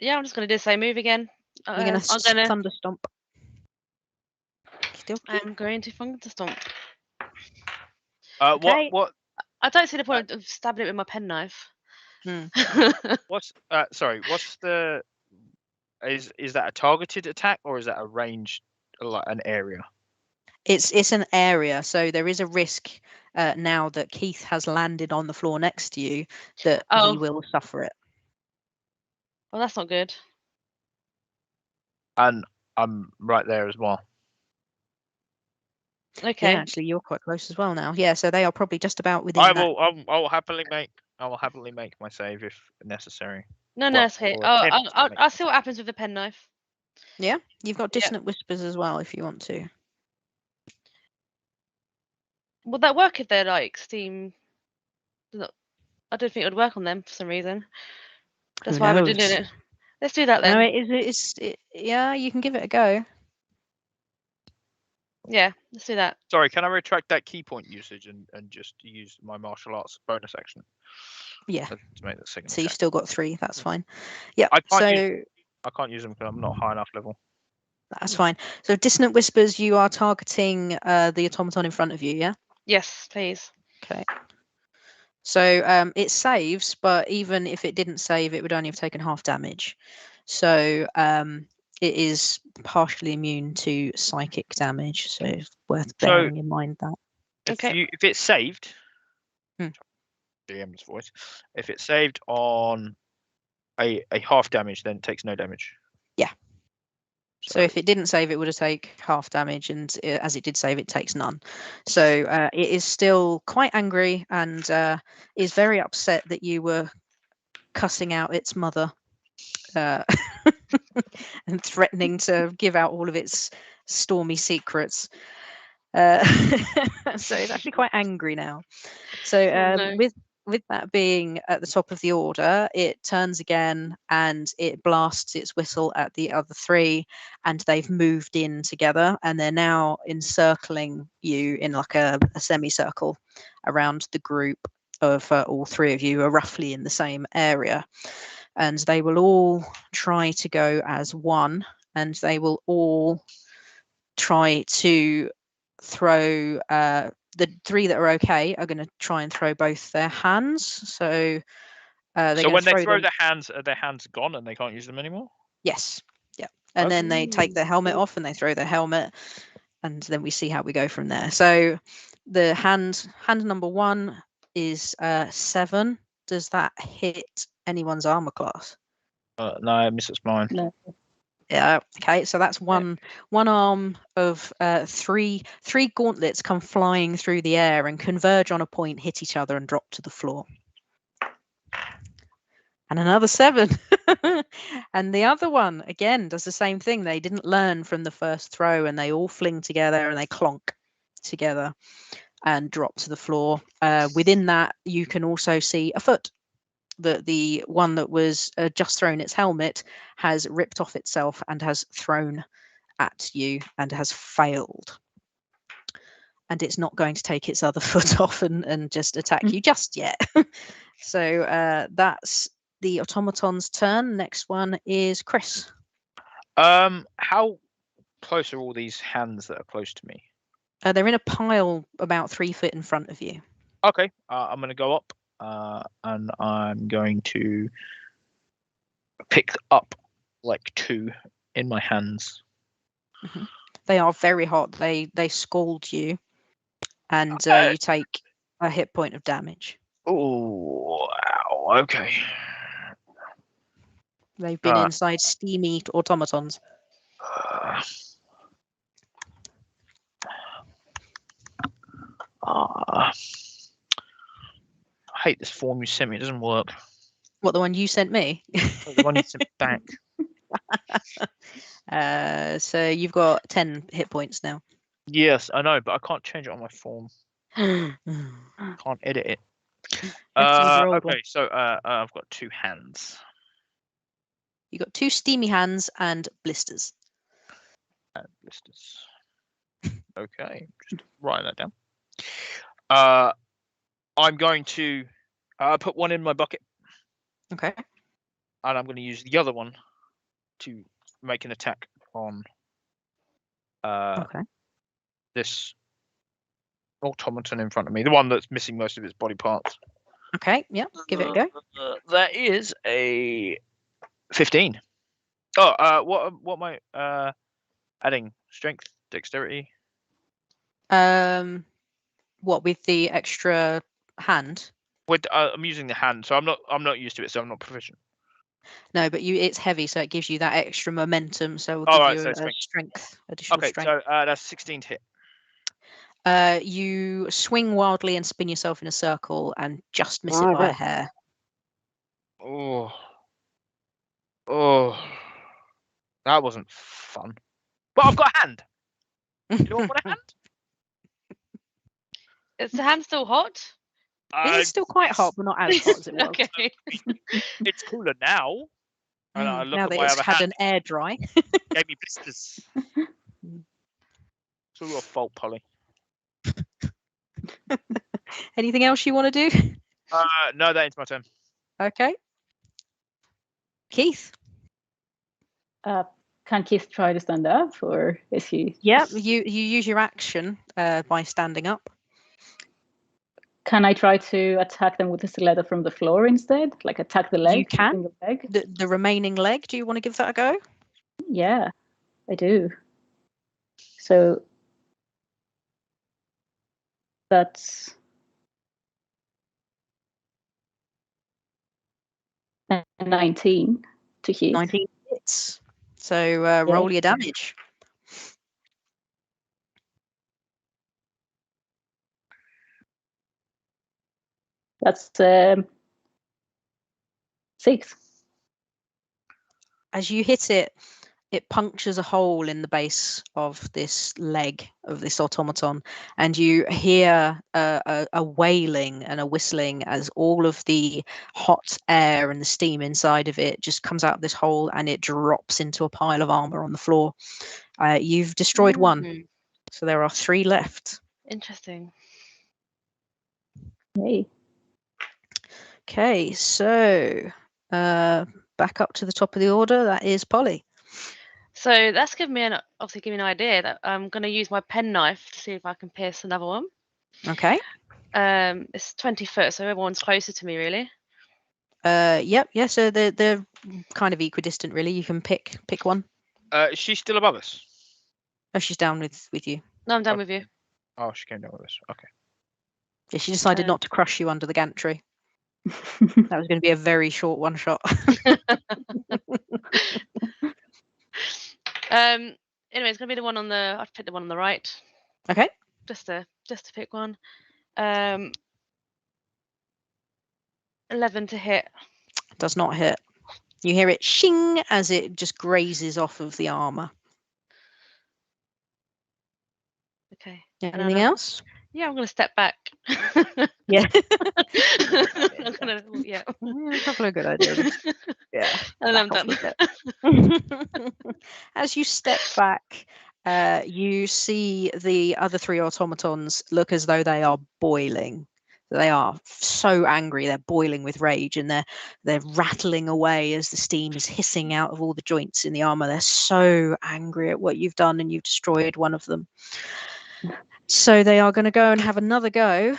I'm just going to do the same move again. You're going to thunder stomp. I'm going to thunder stomp. Okay. What? I don't see the point of stabbing it with my penknife. Hmm. What's? Sorry. What's the? Is that a targeted attack or is that a ranged, like an area? It's an area, so there is a risk now that Keith has landed on the floor next to you that he Oh. will suffer it. Well, that's not good. And I'm right there as well. Okay. Yeah, actually, you're quite close as well now. Yeah, so they are probably just about within I that. will. I will happily make. I will happily make my save if necessary. No, Well, it's okay. or Oh, attempt to make I'll see what happens with the penknife. Yeah, you've got Yeah. dissonant whispers as well if you want to. Would that work if they're like Steam? I don't think it would work on them for some reason. That's Who why we're knows? doing it. Let's do that then. No, it is. Yeah, you can give it a go. Yeah, let's do that. Sorry, can I retract that key point usage and just use my martial arts bonus action? Yeah. To make the second. So you've attack? still got 3. That's fine. Yeah. I can't So I can't use them because I'm not high enough level. that's fine. So dissonant whispers, you are targeting the automaton in front of you. Yeah. Yes, please. Okay. So it saves, but even if it didn't save, it would only have taken half damage. So it is partially immune to psychic damage. So it's worth bearing in mind that. Okay. If it's saved, Hmm. GM's voice. If it's saved on a half damage, then it takes no damage. Yeah. So if it didn't save, it would have taken half damage, and as it did save, it takes none. So it is still quite angry and is very upset that you were cussing out its mother and threatening to give out all of its stormy secrets. So it's actually quite angry now. So no. with that being at the top of the order, it turns again and it blasts its whistle at the other 3, and they've moved in together, and they're now encircling you in like a semicircle around the group of all 3 of you who are roughly in the same area, and they will all try to go as one, and they will all try to throw the 3 that are okay are going to try and throw both their hands. So So when they throw their hands, are their hands gone and they can't use them anymore? Yes. Yeah. And then they take their helmet Ooh. off and they throw their helmet, and then we see how we go from there. So the hand number 1 is 7. Does that hit anyone's armor class? No, I miss it's mine. No. Yeah. Okay. So that's one arm of 3 gauntlets come flying through the air and converge on a point, hit each other, and drop to the floor. And another 7. And the other one again does the same thing. They didn't learn from the first throw, and they all fling together and they clonk together and drop to the floor. Within that, you can also see a foot. That the one that was just thrown its helmet has ripped off itself and has thrown at you and has failed. And it's not going to take its other foot off and just attack you just yet. So that's the automaton's turn. Next one is Chris. How close are all these hands that are close to me? They're in a pile about 3 foot in front of you. Okay, I'm going to go up and I'm going to pick up like 2 in my hands. Mm-hmm. They are very hot. They scald you, and you take a hit point of damage. Oh, wow. Okay. They've been inside steamy automatons. I hate this form you sent me. It doesn't work. What, the one you sent me? The one you sent back. So you've got 10 hit points now. Yes, I know, but I can't change it on my form. You Can't edit it. have to use your old one. Okay, so I've got 2 hands. You got 2 steamy hands and blisters. And blisters. Okay, just writing that down. I'm going to put one in my bucket. Okay. And I'm going to use the other one to make an attack on Okay. this automaton in front of me, the one that's missing most of its body parts. Okay, yeah, give it a go. That is a 15. Oh, what am I adding? Strength, dexterity. What with the extra hand? I'm using the hand, so I'm not used to it, so I'm not proficient. No, but it's heavy, so it gives you that extra momentum. So we'll Oh, give right, you so a strength. additional Okay, strength. so that's 16 to hit. You swing wildly and spin yourself in a circle and just miss it by a hair. Oh, that wasn't fun. But I've got a hand. Anyone want a hand? Is the hand still hot? It's still quite hot, but not as hot as it was. Okay. It's cooler now. And I look now at that my it's other had hand. an air dry. Gave me blisters. It's all your fault, Polly. Anything else you want to do? No, that ends my turn. Okay. Keith? Can Keith try to stand up, or is he? Yeah, you use your action by standing up. Can I try to attack them with the stiletto from the floor instead? Like attack the leg? You can. The leg? The remaining leg, do you want to give that a go? Yeah, I do. So that's 19 to hit. 19 hits. So roll your damage. That's 6. As you hit it, it punctures a hole in the base of this leg of this automaton, and you hear a wailing and a whistling as all of the hot air and the steam inside of it just comes out of this hole and it drops into a pile of armor on the floor. You've destroyed one, so there are 3 left. Interesting. Yay. Okay, so back up to the top of the order. That is Polly. So that's given me an idea that I'm going to use my penknife to see if I can pierce another one. Okay. It's 20 foot, so everyone's closer to me, really. Yep. Yeah. So they're kind of equidistant, really. You can pick one. Is she still above us? Oh, she's down with you. No, I'm done with you. Oh, she came down with us. Okay. Yeah, she decided not to crush you under the gantry. That was going to be a very short one shot. Anyway, it's going to be the one on the. I've picked the one on the right. Okay. Just to pick one. 11 to hit. Does not hit. You hear it shing as it just grazes off of the armor. Okay. Anything else? Yeah, I'm going to step back. Yeah. I'm gonna, yeah. A couple of good ideas. Yeah. And I'm done. As you step back, you see the other 3 automatons look as though they are boiling. They are so angry. They're boiling with rage, and they're rattling away as the steam is hissing out of all the joints in the armor. They're so angry at what you've done, and you've destroyed one of them. So they are going to go and have another go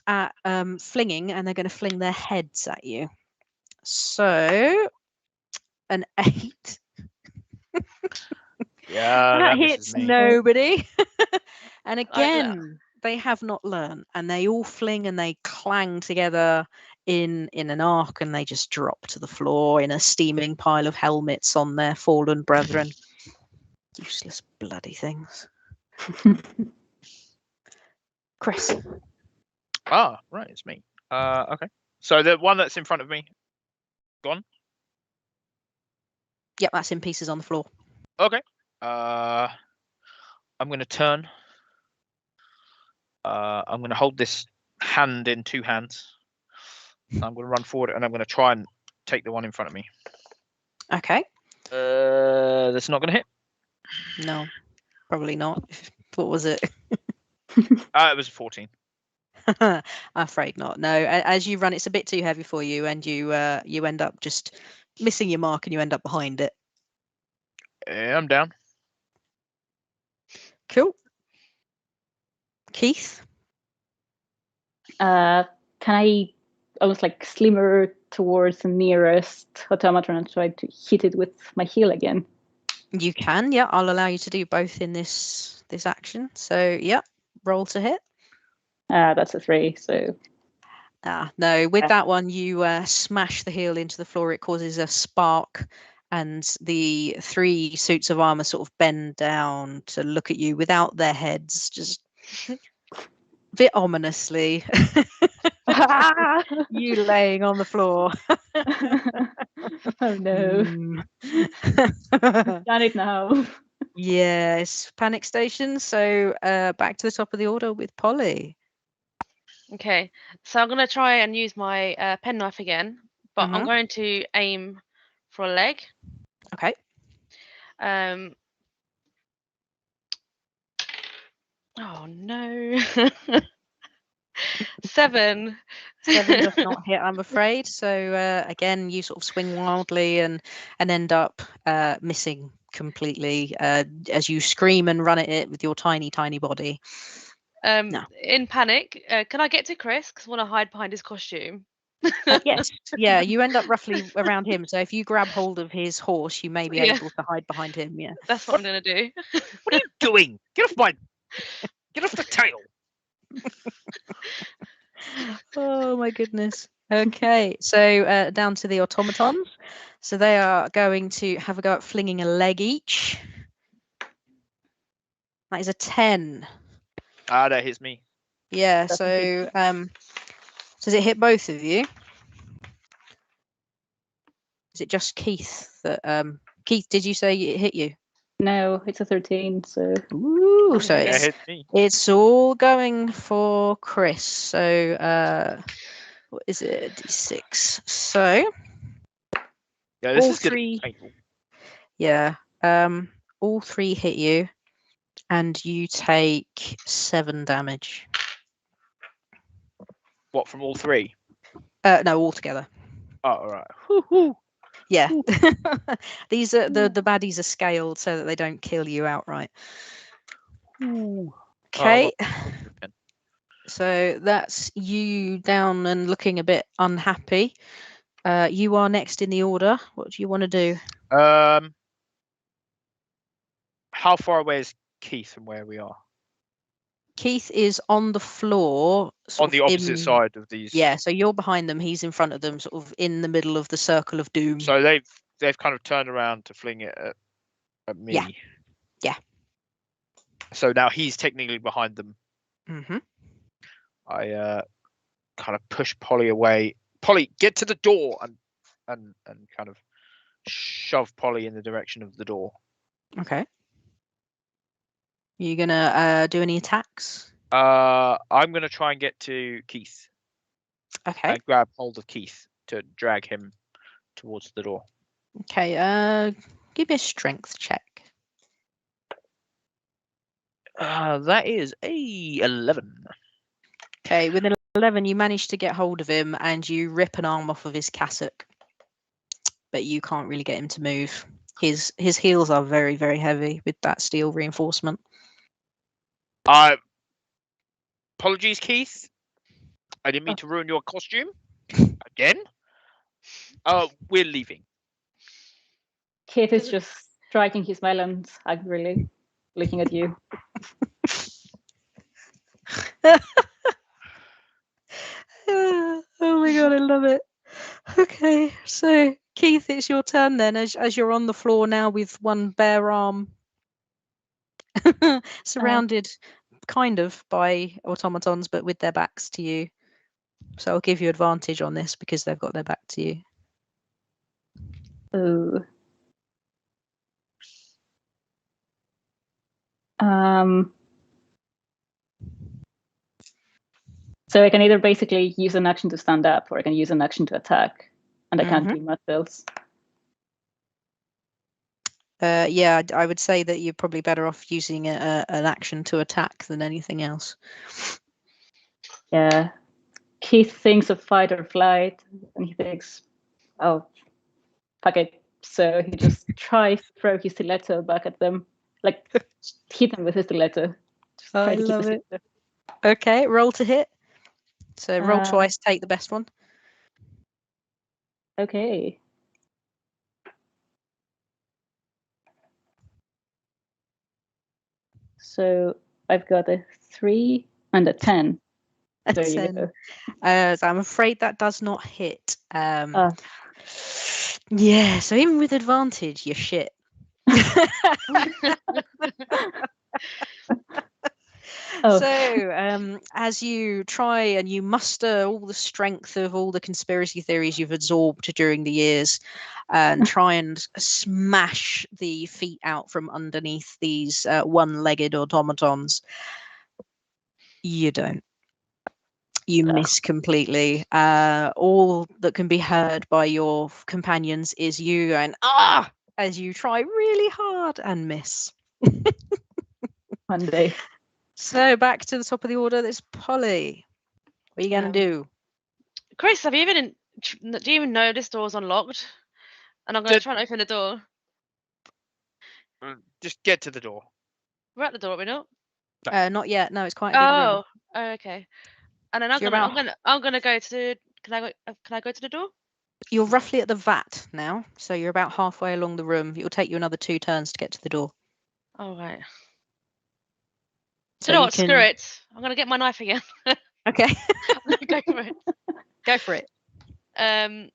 at flinging, and they're going to fling their heads at you. So an 8. Yeah, that hits nobody. And again, they have not learned, and they all fling and they clang together in an arc, and they just drop to the floor in a steaming pile of helmets on their fallen brethren. Useless bloody things. Chris. Ah, right, it's me. Okay. So the one that's in front of me, gone? Yep, that's in pieces on the floor. Okay. I'm going to turn. I'm going to hold this hand in 2 hands. I'm going to run forward, and I'm going to try and take the one in front of me. Okay. That's not going to hit. No, probably not. What was it? It was 14. I'm afraid not. No, as you run, it's a bit too heavy for you, and you end up just missing your mark, and you end up behind it. I'm down. Cool. Keith. Can I almost like slimmer towards the nearest automaton and try to hit it with my heel again? You can, yeah. I'll allow you to do both in this action. So, yeah, roll to hit. That's a 3, so... No, with that one, you smash the heel into the floor. It causes a spark, and the 3 suits of armor sort of bend down to look at you without their heads, just a bit ominously. You laying on the floor. Oh no. Done it now. Yes, panic station. So back to the top of the order with Polly. Okay, so I'm going to try and use my penknife again, but I'm Mhm. going to aim for a leg. Okay. Oh no. 7. 7 does not hit, I'm afraid. So again, you sort of swing wildly and end up missing completely as you scream and run at it with your tiny body. No. In panic, can I get to Chris? Because I want to hide behind his costume. Yes. Yeah, you end up roughly around him. So if you grab hold of his horse, you may be Yeah. able to hide behind him. Yeah. That's what I'm going to do. What are you doing? Get off the tail. Oh my goodness. Okay, so down to the automatons. So they are going to have a go at flinging a leg each. That is a 10. That hits me. Yeah, Doesn't so does it hit both of you? Is it just Keith that Keith, did you say it hit you? No, it's a 13, so... Ooh, so Yeah, it hits me. it's all going for Chris. So what is it? D6. So Yeah, this all is gonna 3 be painful. Yeah. All 3 hit you, and you take 7 damage. What, from all 3? No, altogether. Oh, all right. Woo-hoo. Yeah. These are the baddies are scaled so that they don't kill you outright. Ooh. Okay. Oh, well, So that's you down and looking a bit unhappy. You are next in the order. What do you want to do? how far away is Keith from where we are? Keith is on the floor. On the opposite side of these. Yeah, so you're behind them. He's in front of them, sort of in the middle of the circle of doom. So they've kind of turned around to fling it at me. Yeah. Yeah. So now he's technically behind them. Mm-hmm. I kind of push Polly away. Polly, get to the door, and kind of shove Polly in the direction of the door. Okay. You gonna do any attacks? I'm gonna try and get to Keith. Okay. And grab hold of Keith to drag him towards the door. Okay. Give me a strength check. That is a 11. Okay, with an 11, you manage to get hold of him and you rip an arm off of his cassock, but you can't really get him to move. His heels are very, very heavy with that steel reinforcement. Apologies, Keith. I didn't mean to ruin your costume again. We're leaving. Keith is just striking his melons angrily, looking at you. Oh my god, I love it. Okay, so Keith, it's your turn then, as you're on the floor now with one bare arm, surrounded kind of by automatons, but with their backs to you. So I'll give you advantage on this because they've got their back to you. Ooh. So I can either basically use an action to stand up, or I can use an action to attack, and I can't do much else. Yeah, I would say that you're probably better off using an action to attack than anything else. Yeah. Keith thinks of fight or flight, and he thinks, oh, fuck it. So he just tries to throw his stiletto back at them, like hit them with his stiletto. I love it. Okay, roll to hit. So roll twice, take the best one. Okay. So I've got a 3 and a 10. A There you 10. go. So I'm afraid that does not hit. Yeah, so even with advantage, you're shit. So as you try and you muster all the strength of all the conspiracy theories you've absorbed during the years and try and smash the feet out from underneath these one-legged automatons, you don't. You miss completely. All that can be heard by your companions is you going, ah, as you try really hard and miss. Monday. So back to the top of the order. There's Polly. What are you going to do? Chris, do you even know this door's unlocked? And I'm going to try and open the door. Just get to the door. We're at the door, are we not? Not yet. No, it's quite a big room. Oh, okay. And then I'm gonna go to. Can I go to the door? You're roughly at the vat now, so you're about halfway along the room. It'll take you another 2 turns to get to the door. Oh right. So you know what? Screw it. I'm gonna get my knife again. Okay. Go for it. Go for it. And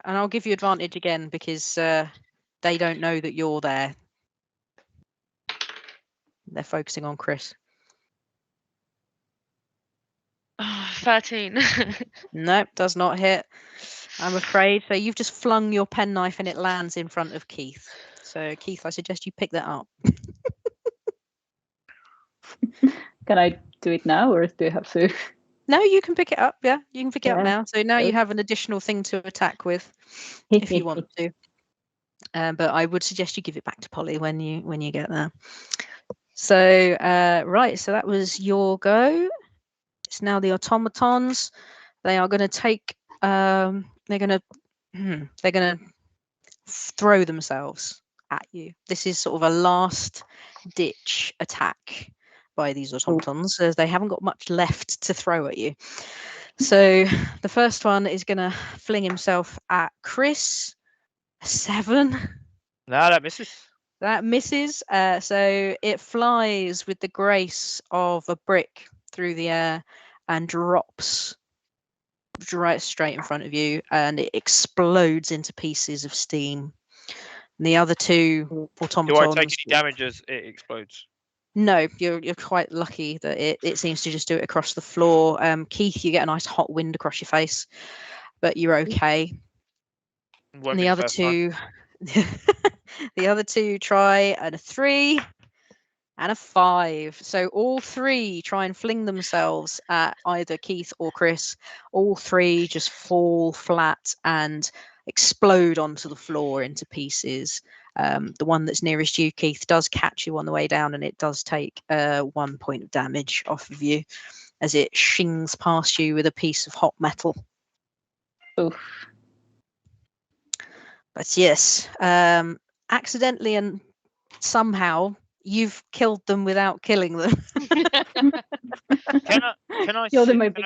I'll give you advantage again because they don't know that you're there. They're focusing on Chris. 13. Nope, does not hit. I'm afraid. So you've just flung your penknife and it lands in front of Keith. So Keith, I suggest you pick that up. Can I do it now or do I have to? No, you can pick it up. Yeah, you can pick it up now. So now you have an additional thing to attack with if you want to. But I would suggest you give it back to Polly when you get there. So right, so that was your go. It's now the automatons. They are going to take. They're going to throw themselves at you. This is sort of a last ditch attack by these automatons, as they haven't got much left to throw at you. So the first one is going to fling himself at Chris. 7. No, that misses. That misses. So it flies with the grace of a brick through the air and drops right straight in front of you, and it explodes into pieces of steam. And the other 2 automatons. Do I take any damage as it explodes? No, you're quite lucky that it seems to just do it across the floor. Keith, you get a nice hot wind across your face, but you're okay. And the other 2, the other 2 try and a 3 and a 5. So all 3 try and fling themselves at either Keith or Chris. All 3 just fall flat and explode onto the floor into pieces. The one that's nearest you, Keith, does catch you on the way down, and it does take 1 point of damage off of you as it shings past you with a piece of hot metal. Oof. But yes, accidentally and somehow you've killed them without killing them. Can I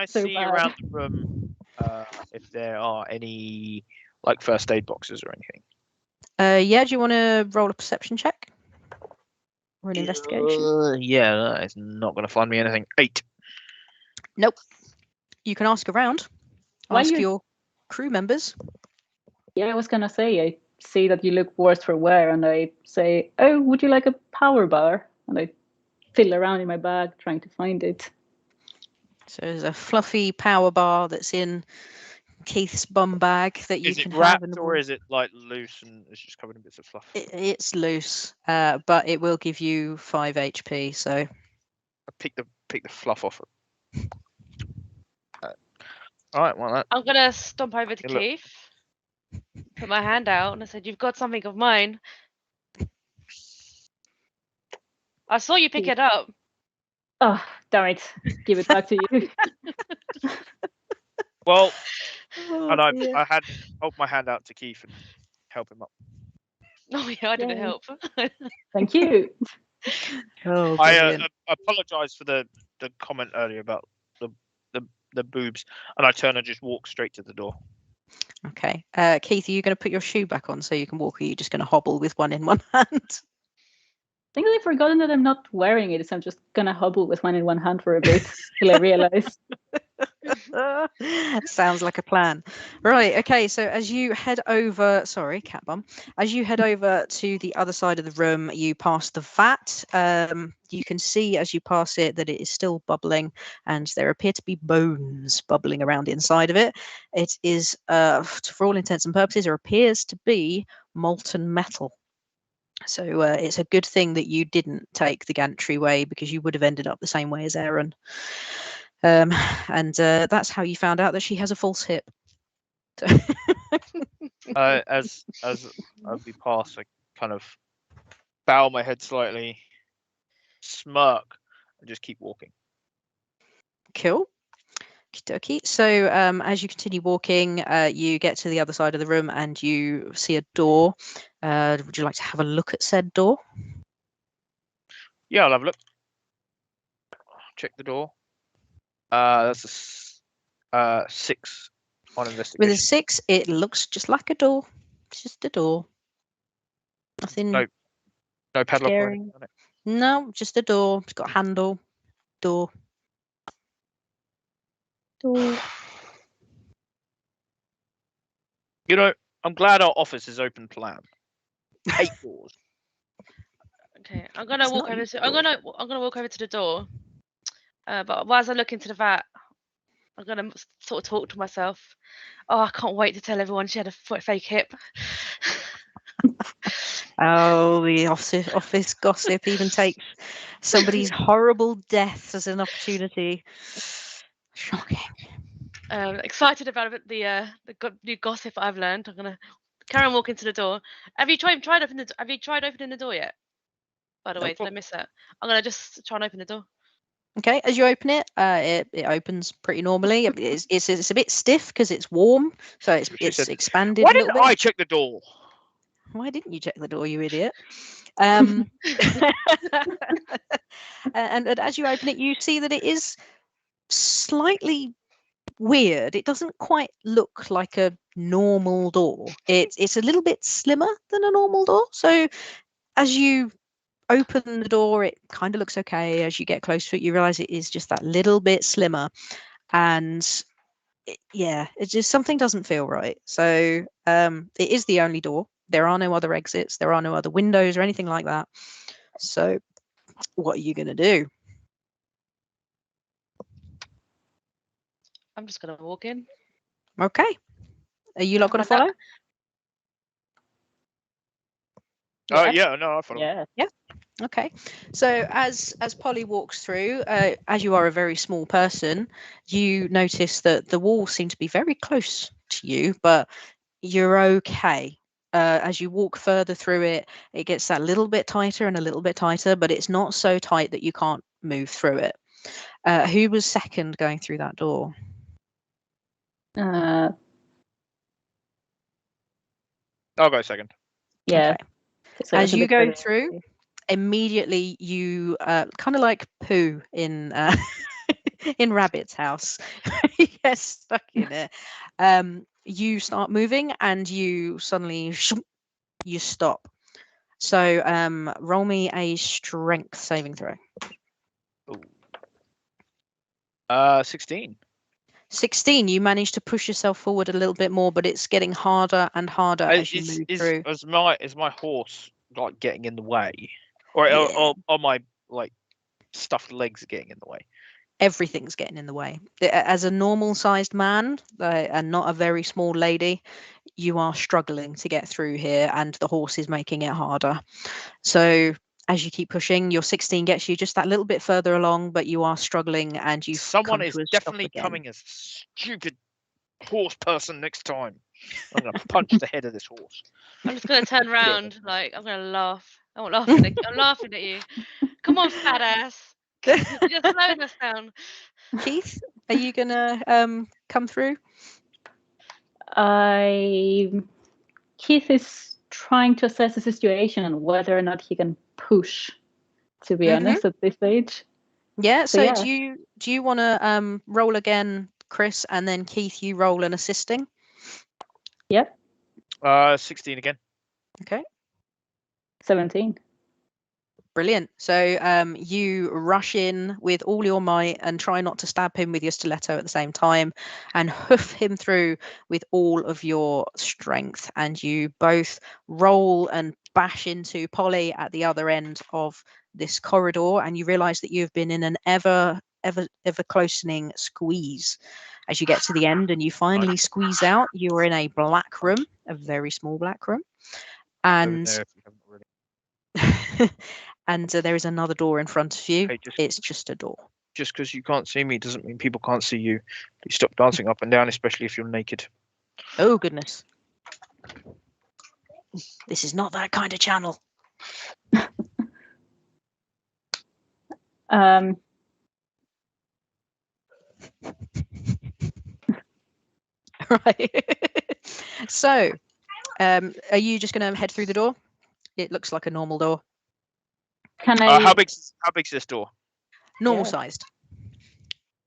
see around the room if there are any like first aid boxes or anything? Yeah, do you want to roll a perception check or an investigation? Yeah, that is not going to find me anything. 8. Nope. You can ask around. Ask your crew members. Yeah, I was gonna say, I see that you look worse for wear, and I say, oh, would you like a power bar? And I fiddle around in my bag trying to find it. So there's a fluffy power bar that's in Keith's bum bag that you can wrapped, have. Or is it like loose and it's just covered in bits of fluff? It's loose, but it will give you 5 HP. So I pick the fluff off it. All right, well, I'm gonna stomp over to Keith, put my hand out, and I said, "You've got something of mine. I saw you pick it up." Oh, damn it! Give it back to you. Well, and I had hold my hand out to Keith and help him up. Oh yeah, I didn't help. Thank you. I apologise for the comment earlier about the the boobs, and I turn and just walk straight to the door. Okay. Keith, are you going to put your shoe back on so you can walk, or are you just going to hobble with one in one hand? I think I've forgotten that I'm not wearing it, so I'm just gonna hobble with one in one hand for a bit till I realize. Sounds like a plan. Right, okay, so as you head over, sorry, cat bum. As you head over to the other side of the room, you pass the vat. You can see as you pass it that it is still bubbling, and there appear to be bones bubbling around inside of it. It is, for all intents and purposes, or appears to be molten metal. So it's a good thing that you didn't take the gantry way, because you would have ended up the same way as Erin. And that's how you found out that she has a false hip. As we pass, I kind of bow my head slightly, smirk, and just keep walking. Cool. Okey-dokey. So as you continue walking, you get to the other side of the room and you see a door. Would you like to have a look at said door? Yeah, I'll have a look. Check the door. That's a 6 on investigation. With a 6, it looks just like a door. It's just a door. Nothing No padlock or scary. anything on it. No, just a door. It's got a handle. Door. Door. You know, I'm glad our office is open plan. Hate doors. Okay, I'm gonna It's walk not over. used To, I'm gonna walk over to the door. But whilst I look into the vat, I'm gonna sort of talk to myself. Oh, I can't wait to tell everyone she had a fake hip. Oh, the office gossip even takes somebody's horrible death as an opportunity. Shocking. Excited about the new gossip I've learned. I'm gonna carry on walking to the door. Have you tried opening the door yet? By the way, did I miss that? I'm gonna just try and open the door. Okay, as you open it, it opens pretty normally. It's a bit stiff because it's warm, so it's expanded. Why a little didn't bit. I check the door? Why didn't you check the door, you idiot? And as you open it, you see that it is slightly weird. It doesn't quite look like a normal door. It's a little bit slimmer than a normal door. So as you open the door, it kind of looks okay. As you get close to it, you realize it is just that little bit slimmer, and it's just something doesn't feel right. So it is the only door. There are no other exits. There are no other windows or anything like that. So what are you going to do? I'm just gonna walk in. Okay. Are you not going to follow? Oh yeah, no, I follow. Yeah. Okay. So as Polly walks through, as you are a very small person, you notice that the walls seem to be very close to you, but you're okay. As you walk further through it, it gets that little bit tighter and a little bit tighter, but it's not so tight that you can't move through it. Who was second going through that door? Uh, I'll go second. yeah. Okay. So As it's a you bit go further through, away. immediately you kind of like poo in in Rabbit's house. You get stuck in it. You start moving and you suddenly you stop. So roll me a strength saving throw. 16. 16. You manage to push yourself forward a little bit more, but it's getting harder and harder as you move through. Is my horse like getting in the way, or Yeah. are my like stuffed legs getting in the way? Everything's getting in the way. As a normal sized man and not a very small lady, you are struggling to get through here, and the horse is making it harder. So as you keep pushing, your 16 gets you just that little bit further along, but you are struggling, and you Someone is definitely coming as stupid horse person next time. I'm gonna punch the head of this horse. I'm just gonna turn around, like I'm gonna laugh. I'm laughing at you. Come on, fat ass. You're slowing us down. Keith, are you gonna come through? Keith is trying to assess the situation and whether or not he can push, to be honest, at this stage. Yeah, so yeah. do you want to roll again Chris, and then Keith, you roll an assisting. Yep. 16 again. Okay. 17. Brilliant. So you rush in with all your might and try not to stab him with your stiletto at the same time and hoof him through with all of your strength. And you both roll and bash into Polly at the other end of this corridor. And you realize that you've been in an ever closening squeeze. As you get to the end and you finally squeeze out, you are in a black room, a very small black room. And There, if you haven't already. and there is another door in front of you. Hey, It's just a door. Just because you can't see me doesn't mean people can't see you. Please stop dancing up and down, especially if you're naked. Oh, goodness. This is not that kind of channel. Right. So, are you just going to head through the door? It looks like a normal door. Can I? How big's this door? Normal Yeah. sized.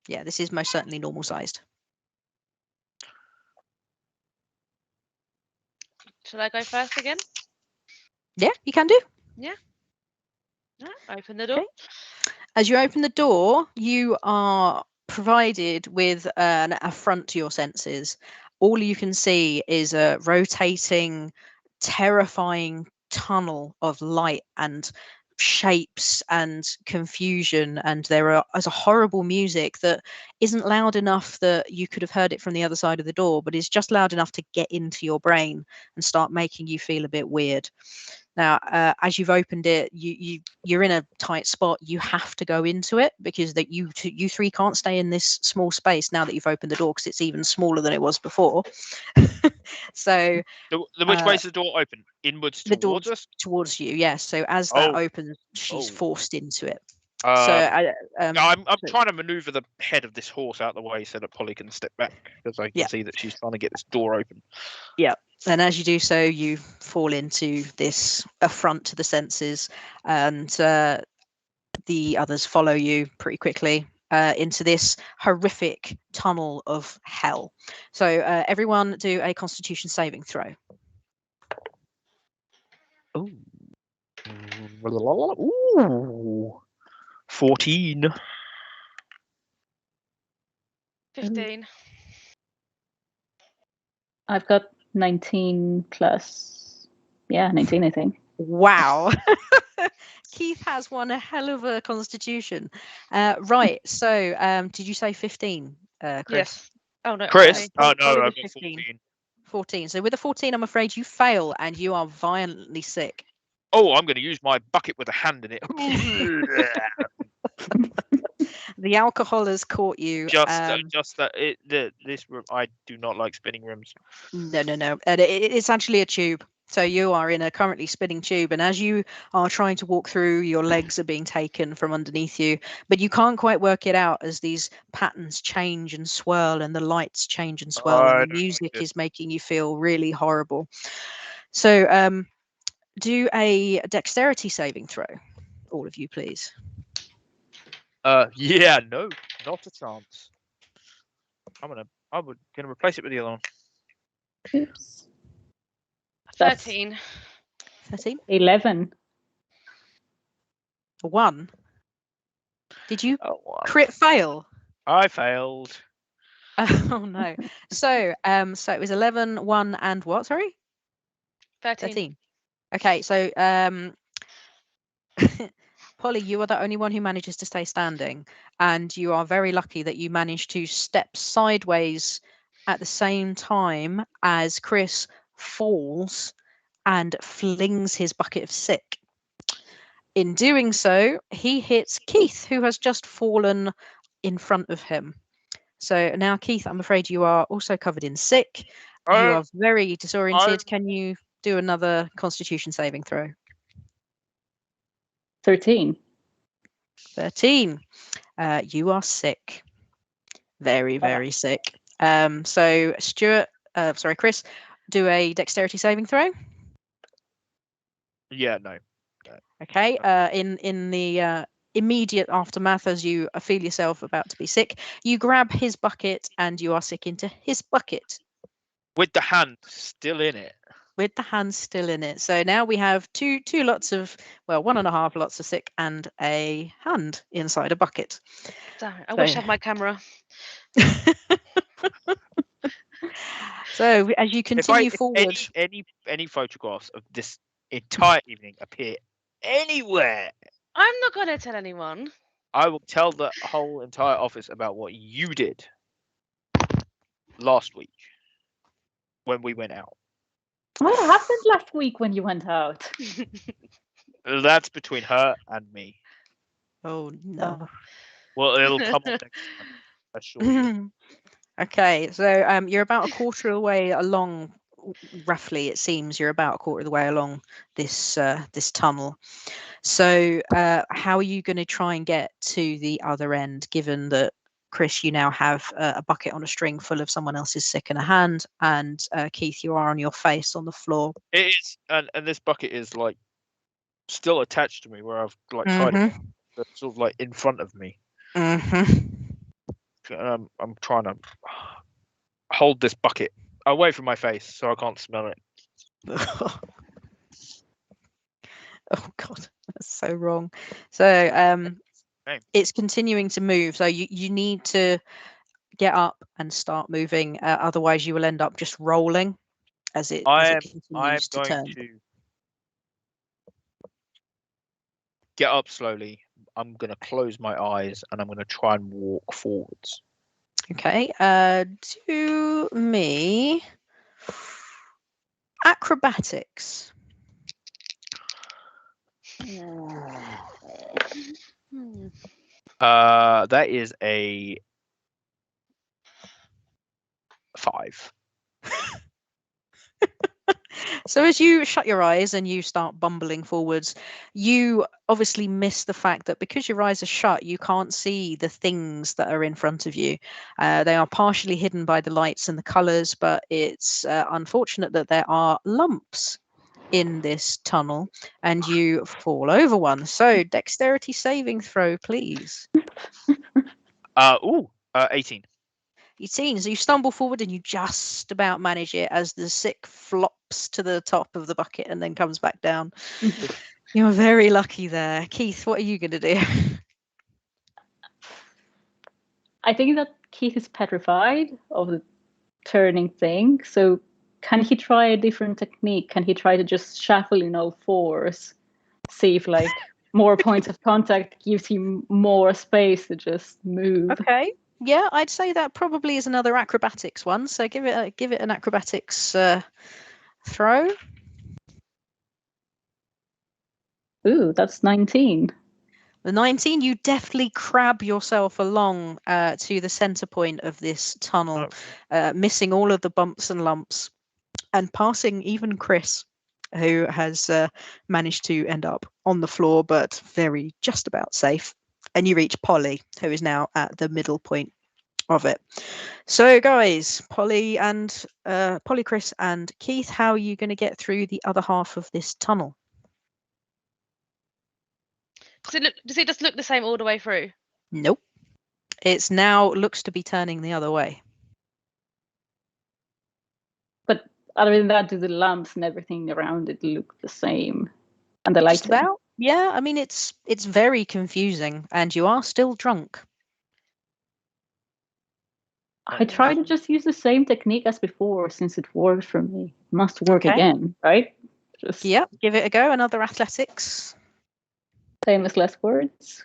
Yeah, this is most certainly normal sized. Shall I go first again? Yeah, you can do. Yeah, open the door. Okay. As you open the door, you are provided with an affront to your senses. All you can see is a rotating, terrifying tunnel of light and shapes and confusion, and there's a horrible music that isn't loud enough that you could have heard it from the other side of the door, but is just loud enough to get into your brain and start making you feel a bit weird. Now, as you've opened it, you're in a tight spot. You have to go into it because that you three can't stay in this small space now that you've opened the door, because it's even smaller than it was before. So Which way is the door open? Inwards the door towards us? towards you, yes. So as that Oh. opens, she's Oh. forced into it. No, I'm so- trying to maneuver the head of this horse out of the way so that Polly can step back, because I can Yeah. see that she's trying to get this door open. And as you do so, you fall into this affront to the senses, and the others follow you pretty quickly into this horrific tunnel of hell. So everyone do a Constitution saving throw. Ooh. 14. 15. I've got 19 plus. Yeah, 19, I think. Wow. Keith has one a hell of a Constitution. Right. So did you say 15, Chris? Yes. Oh no. Chris? sorry. Oh, no, Polly I've was got 15. 14. 14. So with a 14, I'm afraid you fail and you are violently sick. Oh, I'm going to use my bucket with a hand in it. The alcohol has caught you. Just that this room. I do not like spinning rooms. No. And it's actually a tube. So you are in a currently spinning tube, and as you are trying to walk through, your legs are being taken from underneath you, but you can't quite work it out as these patterns change and swirl, and the lights change and swirl, I and don't the like music this. is making you feel really horrible. So do a dexterity saving throw, all of you, please. Yeah, no, not a chance. I'm gonna replace it with the other one. Oops. That's 13. 13. 11. 1. Did you Oh, wow. crit fail? I failed. Oh no. So it was 11, 1, and what? Sorry? 13. Okay, so Polly, you are the only one who manages to stay standing, and you are very lucky that you managed to step sideways at the same time as Chris falls and flings his bucket of sick. In doing so, he hits Keith, who has just fallen in front of him. So now, Keith, I'm afraid you are also covered in sick. You are very disoriented. Can you do another Constitution saving throw? 13. 13. You are sick. Very, very sick. So Chris, do a dexterity saving throw. Yeah, no. Okay. In the immediate aftermath, as you feel yourself about to be sick, you grab his bucket and you are sick into his bucket With the hand still in it. with the hand still in it. So now we have two lots of, well, 1.5 lots of sick and a hand inside a bucket. Damn it, I wish I had my camera. So as you continue forward, if any photographs of this entire evening appear anywhere, I'm not going to tell anyone. I will tell the whole entire office about what you did last week when we went out. What happened last week when you went out? That's between her and me. oh no. Well, it'll come on next time. I assure you. Okay, so you're about a quarter of the way along, roughly. It seems you're about a quarter of the way along this this tunnel. So how are you going to try and get to the other end, given that, Chris, you now have a bucket on a string full of someone else's sick in a hand, and Keith, you are on your face on the floor. It is, and this bucket is like still attached to me, where I've like tied it, but sort of like in front of me. I'm trying to hold this bucket away from my face so I can't smell it. Oh God, that's so wrong. So it's continuing to move. So you need to get up and start moving. Otherwise, you will end up just rolling as it continues to turn. To get up slowly. I'm going to close my eyes and I'm going to try and walk forwards. Okay. Do me acrobatics. That is a 5. So as you shut your eyes and you start bumbling forwards, you obviously miss the fact that because your eyes are shut, you can't see the things that are in front of you. They are partially hidden by the lights and the colours, but it's unfortunate that there are lumps in this tunnel and you fall over one. So dexterity saving throw, please. 18. You've seen, so you stumble forward and you just about manage it as the sick flops to the top of the bucket and then comes back down. You're very lucky there. Keith, what are you going to do? I think that Keith is petrified of the turning thing. So can he try a different technique? Can he try to just shuffle in all fours? See if like more points of contact gives him more space to just move. Okay. Yeah, I'd say that probably is another acrobatics one. So give it an acrobatics throw. Ooh, that's 19. The 19, you deftly crab yourself along to the center point of this tunnel, missing all of the bumps and lumps, and passing even Chris, who has managed to end up on the floor, but very just about safe. And you reach Polly, who is now at the middle point of it. So, guys, Polly, Chris, and Keith, how are you going to get through the other half of this tunnel? Does it just look the same all the way through? Nope. It's now looks to be turning the other way. But other than that, do the lamps and everything around it look the same? And the lighting? Just about. Yeah, I mean, it's very confusing, and you are still drunk. I try to just use the same technique as before, since it worked for me. It must work again, right? Yep, give it a go. Another athletics. Famous last words.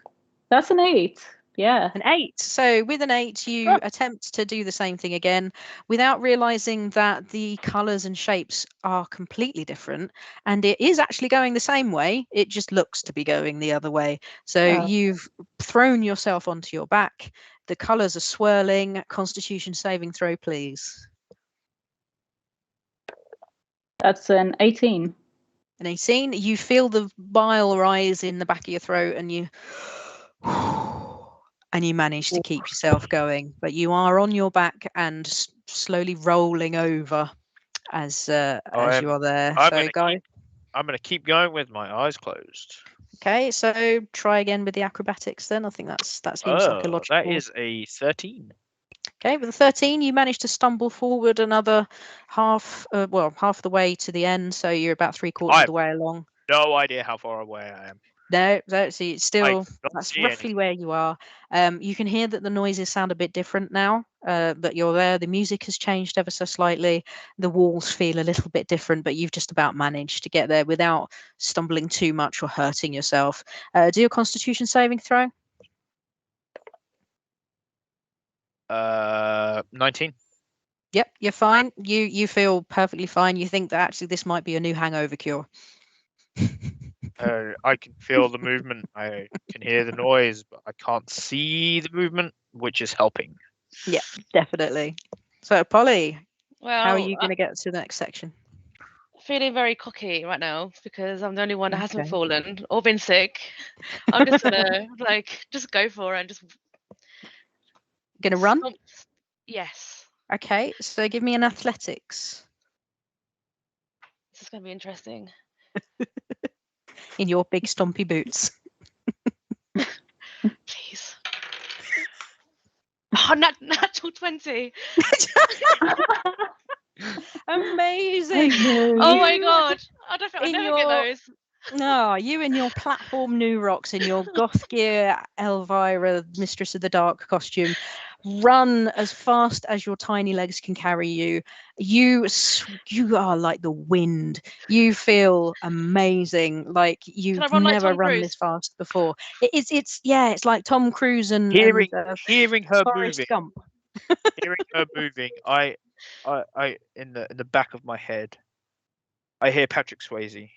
That's an 8. Yeah. An 8. So with an 8, you attempt to do the same thing again without realizing that the colors and shapes are completely different. And it is actually going the same way. It just looks to be going the other way. So you've thrown yourself onto your back. The colors are swirling. Constitution saving throw, please. That's an 18. An 18. You feel the bile rise in the back of your throat, and you manage to keep yourself going, but you are on your back and slowly rolling over as you are there. I'm going to keep going with my eyes closed. Okay, so try again with the acrobatics then. I think that seems like a logical. That is a 13. Okay, with a 13, you manage to stumble forward another half the way to the end, so you're about 3/4 of the way along. No idea how far away I am. No, see, it's still cannot that's see roughly anything. where you are. You can hear that the noises sound a bit different now that you're there. The music has changed ever so slightly. The walls feel a little bit different, but you've just about managed to get there without stumbling too much or hurting yourself. Do your Constitution saving throw. 19. Yep, you're fine. You feel perfectly fine. You think that actually this might be a new hangover cure. I can feel the movement. I can hear the noise, but I can't see the movement, which is helping. Yeah, definitely. So, Polly, Well, how are you going to get to the next section? Feeling very cocky right now because I'm the only one that hasn't Okay. fallen or been sick. I'm just gonna just go for it and just Going to run? Yes. Okay, so give me an athletics. This is gonna be interesting. In your big stompy boots. Please. Oh, natural 20. Amazing. Oh my god. I don't think I'll never get those. No, you in your platform new rocks in your goth gear Elvira, Mistress of the Dark costume, run as fast as your tiny legs can carry you. You are like the wind. You feel amazing, like you've Can I run like never Tom run Cruise? this fast before. It's like Tom Cruise and Hearing her Forrest moving. Gump. Hearing her moving, I in the back of my head, I hear Patrick Swayze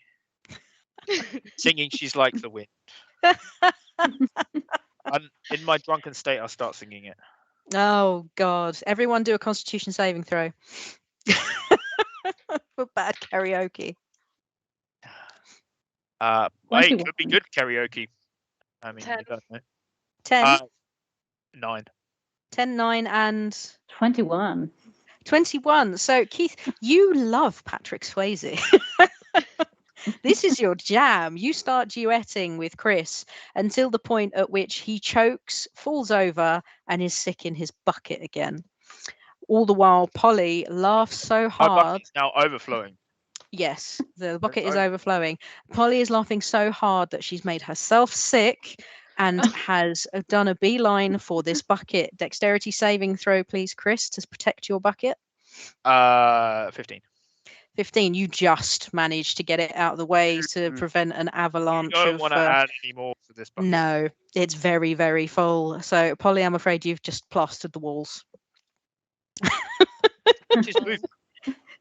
singing "She's Like the Wind." And in my drunken state, I'll start singing it. Oh God! Everyone do a Constitution saving throw for bad karaoke. It could be good karaoke. I mean, 10. you don't know. 10, 9. 10, 9, and 21. 21. So Keith, you love Patrick Swayze. This is your jam. You start duetting with Chris until the point at which he chokes, falls over, and is sick in his bucket again. All the while, Polly laughs so My hard. bucket's now overflowing. Yes, the bucket is overflowing. Polly is laughing so hard that she's made herself sick and has done a beeline for this bucket. Dexterity saving throw, please, Chris, to protect your bucket. 15. 15. You just managed to get it out of the way to prevent an avalanche. You don't want to add any more to this bucket. No, it's very, very full. So, Polly, I'm afraid you've just plastered the walls.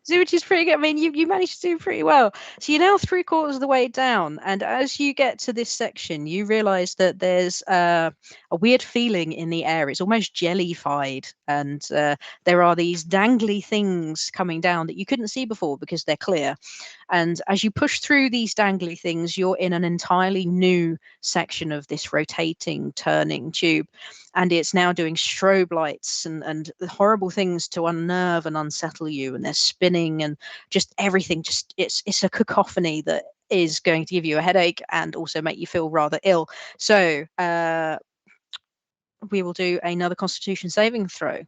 Which is pretty good. I mean, you managed to do pretty well. So you're now 3/4 of the way down, and as you get to this section, you realise that there's a weird feeling in the air. It's almost jellified, and there are these dangly things coming down that you couldn't see before because they're clear. And as you push through these dangly things, you're in an entirely new section of this rotating, turning tube. And it's now doing strobe lights and horrible things to unnerve and unsettle you. And they're spinning and just everything. Just it's a cacophony that is going to give you a headache and also make you feel rather ill. So we will do another Constitution saving throw.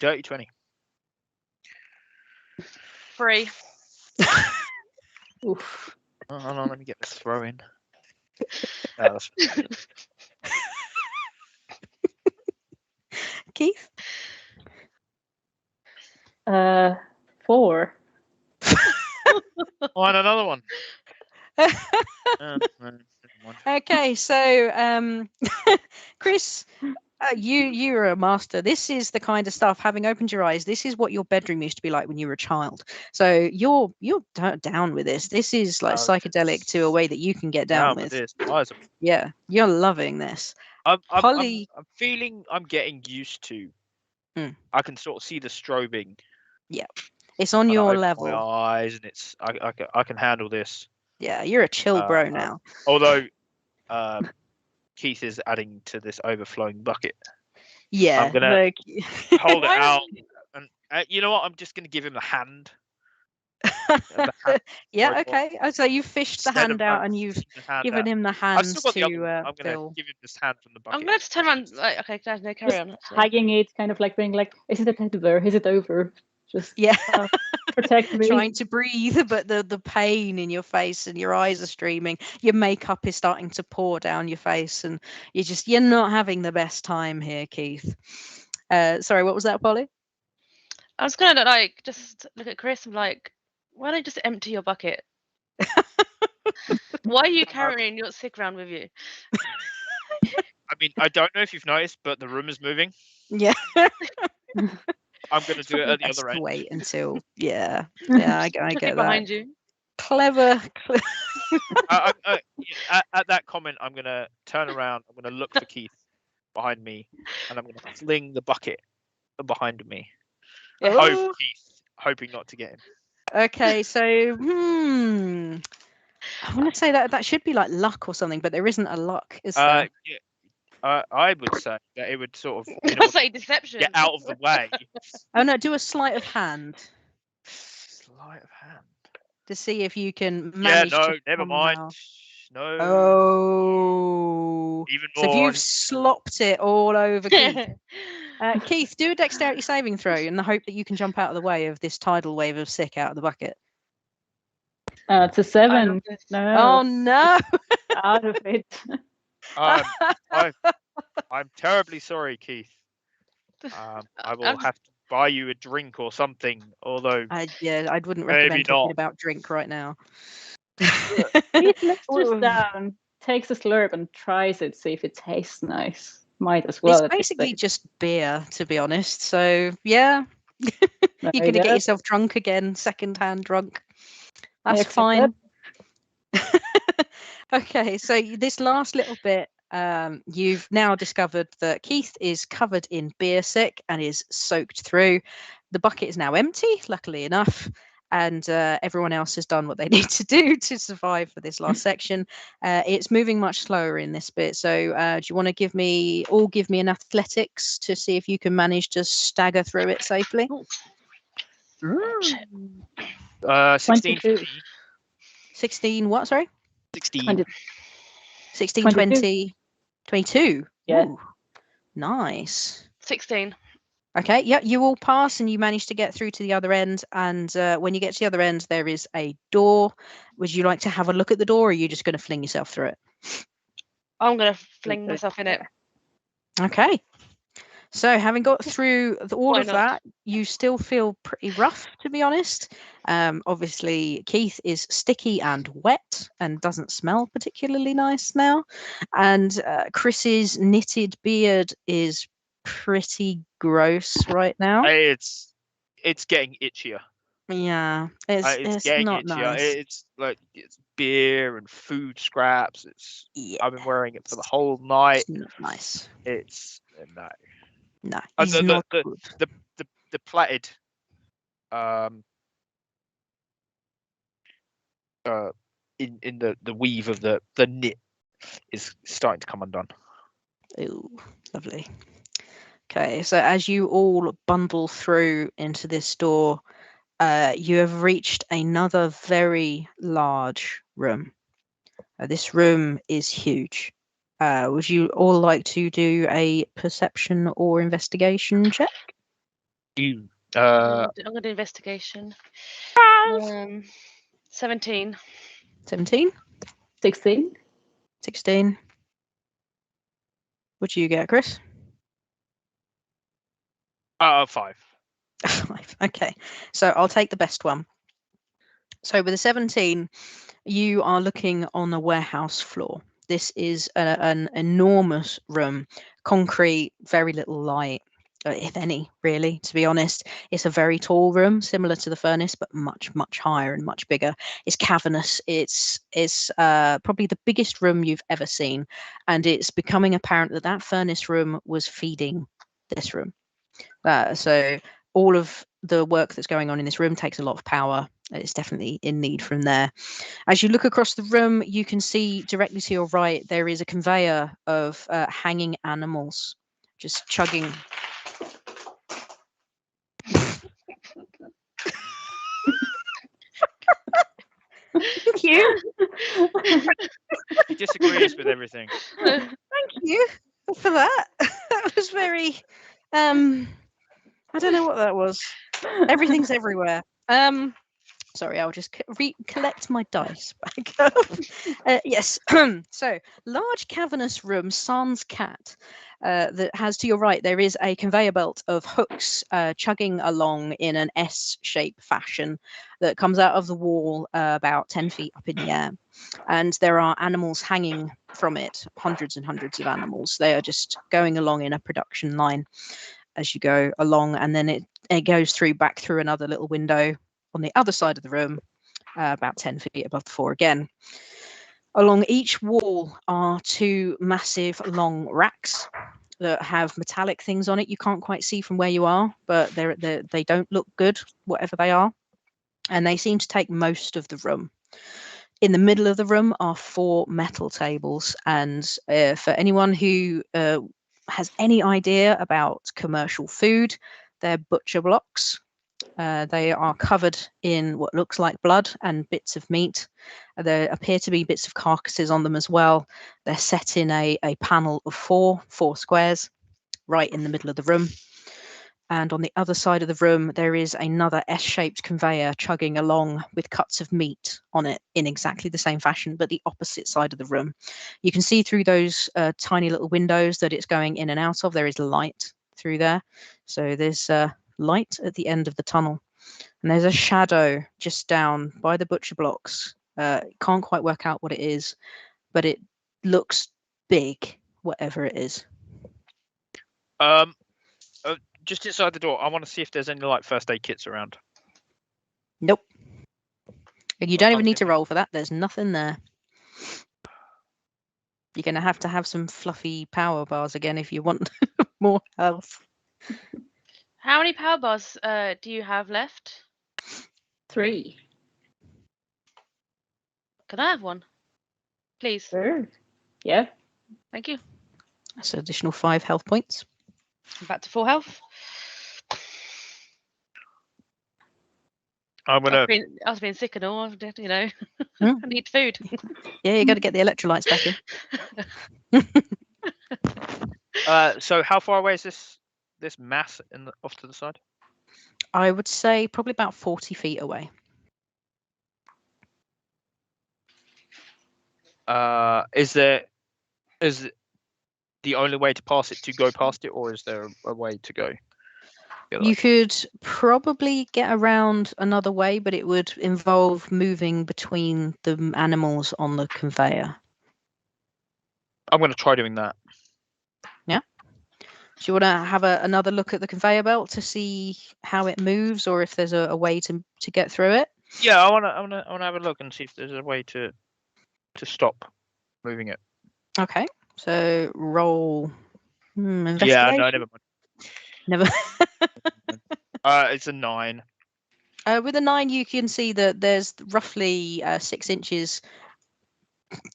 Dirty 20. 3. Oof. Oh, hold on, let me get this throw in. Keith? 4. On another one. Okay, so Chris, you're a master. This is the kind of stuff. Having opened your eyes, this is what your bedroom used to be like when you were a child. So you're down with this. This is like psychedelic to a way that you can get down with. This. Yeah, you're loving this. I'm feeling I'm getting used to. Mm. I can sort of see the strobing. Yeah, it's on your level. My eyes, and it's I can handle this. Yeah, you're a chill bro now. Although Keith is adding to this overflowing bucket. Yeah, I'm gonna hold it out, and you know what? I'm just gonna give him a hand. Yeah, okay. Oh, so you fished the hand out and you've given him the I've hand still got the other one. to I'm gonna fill. give him this hand from the bucket. I'm gonna just turn around. Like, okay, guys, no, carry Just on. Actually. hugging it, kind of like being like, is it over? Is it over? Just Yeah. protect me. Trying to breathe, but the pain in your face and your eyes are streaming. Your makeup is starting to pour down your face, and you're not having the best time here, Keith. Sorry, what was that, Polly? I was gonna like just look at Chris and be like, why don't you just empty your bucket? Why are you carrying your sick around with you? I mean, I don't know if you've noticed, but the room is moving. Yeah. I'm gonna do it at the other end. Wait until I Look get that. behind you. Clever. At that comment, I'm gonna turn around. I'm gonna look for Keith behind me, and I'm gonna fling the bucket behind me. Oh. Keith, hoping not to get him. Okay, so I want to say that should be like luck or something, but there isn't a luck, is there? I would say that it would sort of I'll say deception. get out of the way. Oh no, do a sleight of hand Sleight of hand. to see if you can manage. Yeah, no, to never mind. somehow- No. Oh. Even So if more. you've slopped it all over Keith. Keith, do a dexterity saving throw in the hope that you can jump out of the way of this tidal wave of sick out of the bucket. It's a 7. No. Oh no. Out of it. I'm terribly sorry, Keith. I will have to buy you a drink or something. Although I wouldn't maybe recommend talking not. about drink right now. Keith looks just down, takes a slurp and tries it, see if it tastes nice. Might as well. It's basically just beer, to be honest. So yeah, you're gonna get yourself drunk again, second-hand drunk. That's fine. Okay, so this last little bit, you've now discovered that Keith is covered in beer sick and is soaked through. The bucket is now empty, luckily enough, and everyone else has done what they need to do to survive for this last section. It's moving much slower in this bit, so do you want to give me an athletics to see if you can manage to stagger through it safely? 16 for me. 16 what, sorry? 16. 16, 22. 20, 22. Yeah. Ooh, nice. 16. Okay, yeah, you all pass and you manage to get through to the other end. And when you get to the other end, there is a door. Would you like to have a look at the door, or are you just going to fling yourself through it? I'm gonna fling myself in it. Okay. So having got through all Why of not? that, you still feel pretty rough, to be honest. Obviously, Keith is sticky and wet and doesn't smell particularly nice now. And Chris's knitted beard is pretty gross right now. It's getting itchier. Yeah, it's getting not itchier. nice. It's like it's beer and food scraps. Yeah, I've been wearing it for the whole night. it's not nice. It's no. No, And it's not good. the plaited in the weave of the knit is starting to come undone. Ooh, lovely. Okay, so as you all bundle through into this door, you have reached another very large room. This room is huge. Would you all like to do a perception or investigation check? You I'm gonna do investigation. 17. 17? 16. 16? What do you get, Chris? 5. Okay, so I'll take the best one. So with a 17, you are looking on a warehouse floor. This is an enormous room, concrete, very little light, if any, really, to be honest. It's a very tall room, similar to the furnace, but much, much higher and much bigger. It's cavernous. It's probably the biggest room you've ever seen. And it's becoming apparent that that furnace room was feeding this room. So all of the work that's going on in this room takes a lot of power. It's definitely in need from there. As you look across the room, you can see directly to your right, there is a conveyor of hanging animals just chugging. you. He disagrees with everything. Thank you for that. That was very. I don't know what that was. Everything's everywhere. Sorry, I'll just collect my dice back up. Yes. So, large cavernous room, sans cat. That has to your right, there is a conveyor belt of hooks chugging along in an S-shaped fashion that comes out of the wall about 10 feet up in the air. And there are animals hanging from it, hundreds and hundreds of animals. They are just going along in a production line as you go along, and then it goes back through another little window on the other side of the room, about 10 feet above the floor again. Along each wall are two massive long racks that have metallic things on it. You can't quite see from where you are, but they don't look good, whatever they are. And they seem to take most of the room. In the middle of the room are 4 metal tables. And for anyone who has any idea about commercial food, they're butcher blocks. They are covered in what looks like blood and bits of meat. There appear to be bits of carcasses on them as well. They're set in a panel of four squares right in the middle of the room. And on the other side of the room, there is another S-shaped conveyor chugging along with cuts of meat on it in exactly the same fashion, but the opposite side of the room. You can see through those tiny little windows that it's going in and out of. There is light through there. So there's light at the end of the tunnel. And there's a shadow just down by the butcher blocks. Can't quite work out what it is, but it looks big, whatever it is. Just inside the door, I want to see if there's any like first aid kits around. Nope. You don't even need to roll for that. There's nothing there. You're going to have some fluffy power bars again if you want more health. How many power bars do you have left? 3. Can I have one? Please. Sure. Yeah. Thank you. That's an additional 5 health points. I'm back to full health. I'm gonna. I was being sick and all, you know. Hmm? I need food. Yeah, you got to get the electrolytes back in. So how far away is this mass off to the side? I would say probably about 40 feet away. Is the only way to pass it to go past it, or is there a way to go? You could probably get around another way, but it would involve moving between the animals on the conveyor. I'm going to try doing that. Yeah. Do you want to have another look at the conveyor belt to see how it moves, or if there's a way to get through it? Yeah, I want to have a look and see if there's a way to stop moving it. Okay. So roll. Investigation. Yeah, no, never mind. Never. It's a 9. With a 9, you can see that there's roughly 6 inches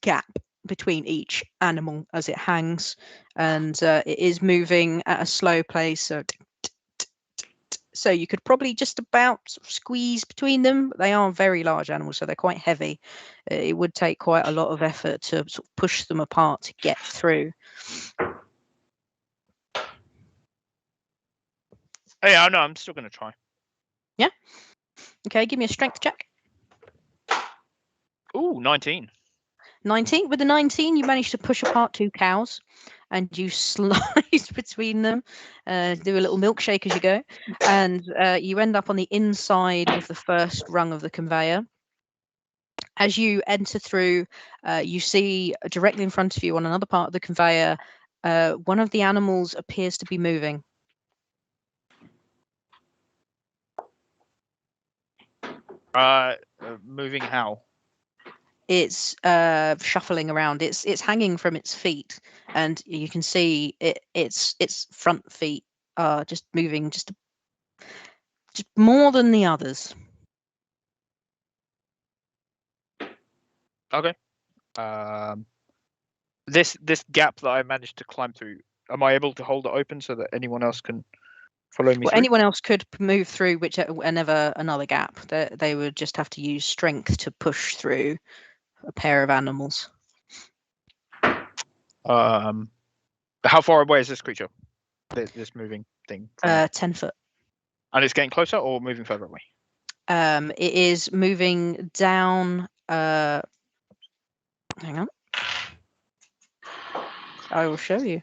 gap between each animal as it hangs, and it is moving at a slow pace. So you could probably just about sort of squeeze between them. They are very large animals, so they're quite heavy. It would take quite a lot of effort to sort of push them apart to get through. Yeah, no, I'm still going to try. Yeah. Okay, give me a strength check. Ooh, 19. 19. With the 19, you manage to push apart 2 cows, and you slide between them, do a little milkshake as you go, and you end up on the inside of the first rung of the conveyor. As you enter through, you see directly in front of you on another part of the conveyor, one of the animals appears to be moving. Moving how? It's shuffling around. It's hanging from its feet, and you can see its front feet are just moving just more than the others. Okay. This gap that I managed to climb through, am I able to hold it open so that anyone else can Follow me Well, through. anyone else could move through another gap. They would just have to use strength to push through a pair of animals. How far away is this creature? This moving thing? 10 foot. And it's getting closer or moving further away? It is moving down. Hang on. I will show you.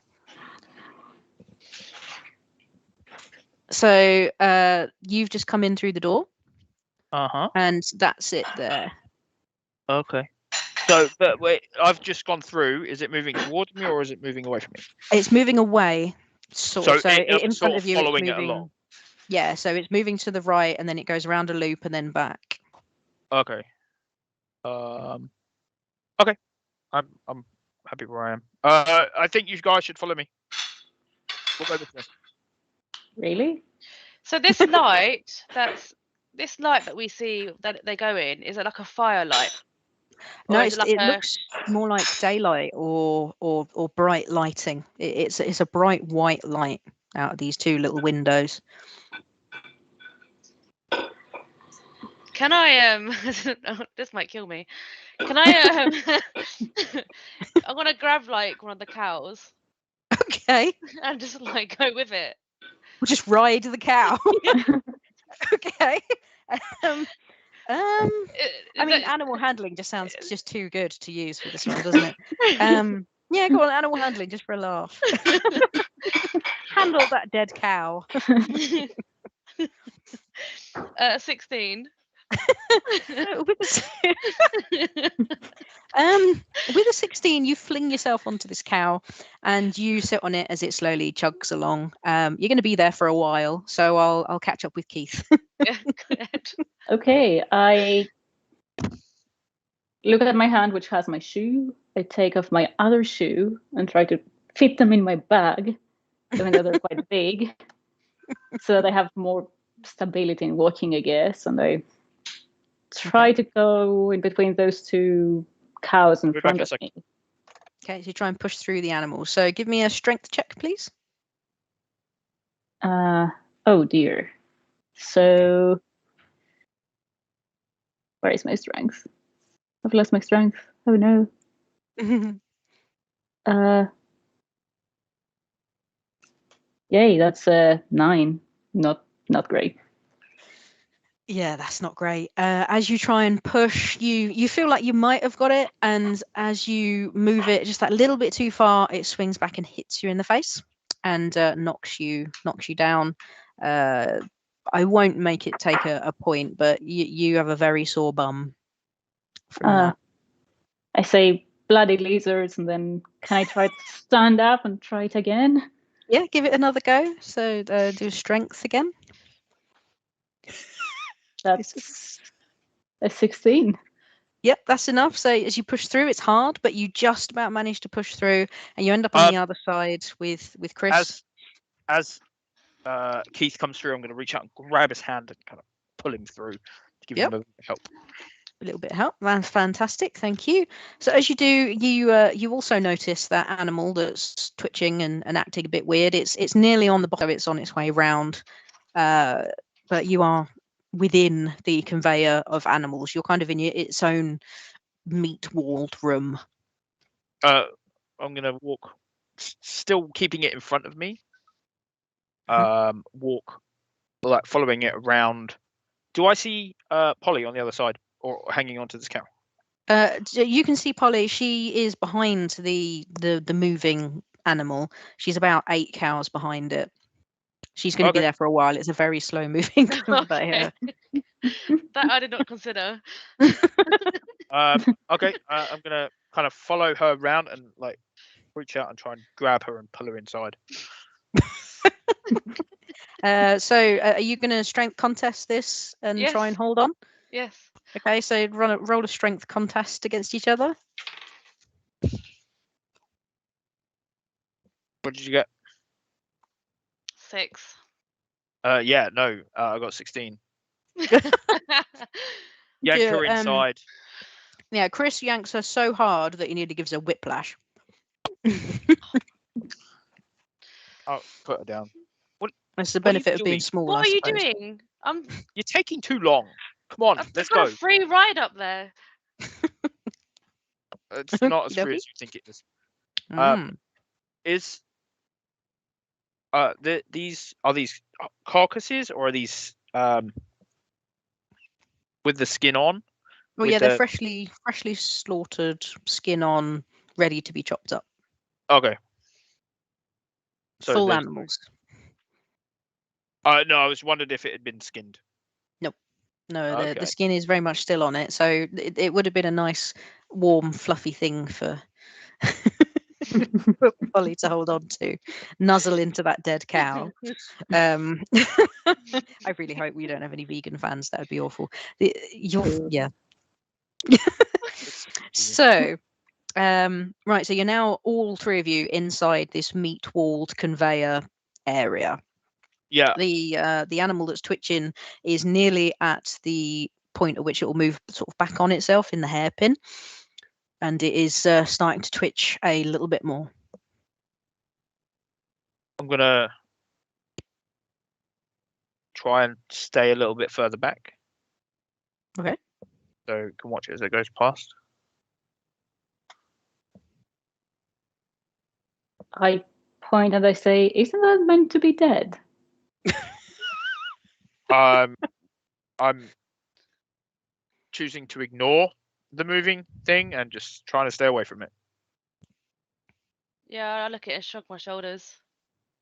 So you've just come in through the door. And that's it there. Okay. So, but wait, I've just gone through. Is it moving towards me or is it moving away from me? It's moving away. So in front of you, following it's moving. it along. Yeah, so it's moving to the right, and then it goes around a loop and then back. Okay. Okay. I'm happy where I am. I think you guys should follow me. We'll go this way. Really? So this light that we see that they go in, is it like a firelight? No, is it looks more like daylight or bright lighting. It's a bright white light out of these two little windows. Can I this might kill me. Can I I'm gonna grab like one of the cows Okay. and just like go with it. We'll just ride the cow. Okay. I mean, animal handling just sounds just too good to use for this one, doesn't it? Yeah, go on, animal handling, just for a laugh. Handle that dead cow. 16. With a 16, you fling yourself onto this cow and you sit on it as it slowly chugs along. You're going to be there for a while, so I'll catch up with Keith. Yeah, go ahead. Okay, I look at my hand, which has my shoe. I take off my other shoe and try to fit them in my bag, even though they're quite big, so that I have more stability in walking, I guess. And I try to go in between those two cows in front of me. Okay, so you try and push through the animals. So give me a strength check, please. Oh dear. So where is my strength? I've lost my strength. Oh no. Yay, that's 9. Not great. Yeah, that's not great. As you try and push, you feel like you might have got it, and as you move it just that little bit too far, it swings back and hits you in the face and knocks you down. I won't make it take a point, but you have a very sore bum from that. I say bloody lizards, and then can I try to stand up and try it again? Yeah, give it another go. So do strength again. That's a 16. Yep, that's enough. So as you push through, it's hard, but you just about manage to push through, and you end up on the other side with Chris. As Keith comes through, I'm going to reach out and grab his hand and kind of pull him through to give him a help. A little bit of help. That's fantastic. Thank you. So as you do, you also notice that animal that's twitching and acting a bit weird. It's nearly on the bottom. It's on its way round, but you are within the conveyor of animals. You're kind of in its own meat-walled room. I'm going to walk, still keeping it in front of me. Walk, like following it around. Do I see Polly on the other side or hanging onto this cow? You can see Polly. She is behind the moving animal. She's about 8 cows behind it. She's going to be there for a while. It's a very slow moving conveyor. That I did not consider. Okay, I'm going to kind of follow her around and like reach out and try and grab her and pull her inside. So are you going to strength contest this and try and hold on? Yes. Okay, so roll a strength contest against each other. What did you get? 6. Yeah, no, I got 16. Yank her inside. Yeah, Chris yanks her so hard that he nearly gives her whiplash. I'll put her down. That's the What are you benefit of being doing? small. What I are you suppose. doing? You're taking too long. Come on, I've let's got go. a free ride up there. It's not as free Okey-dokey. as you think it is. Mm. Is these carcasses, or are these with the skin on? Well, with yeah, they're the- freshly slaughtered, skin on, ready to be chopped up. Okay. So Full there's- animals. No, I was wondering if it had been skinned. No, the Okay. skin is very much still on it, so it would have been a nice, warm, fluffy thing for for Polly to hold on to, nuzzle into that dead cow. I really hope we don't have any vegan fans. That would be awful. Yeah. So, right. So you're now all three of you inside this meat-walled conveyor area. Yeah. The animal that's twitching is nearly at the point at which it will move sort of back on itself in the hairpin, and it is starting to twitch a little bit more. I'm gonna try and stay a little bit further back. Okay. So you can watch it as it goes past. I point and I say, "Isn't that meant to be dead?" I'm choosing to ignore the moving thing and just trying to stay away from it. Yeah, I look at it and shrug my shoulders.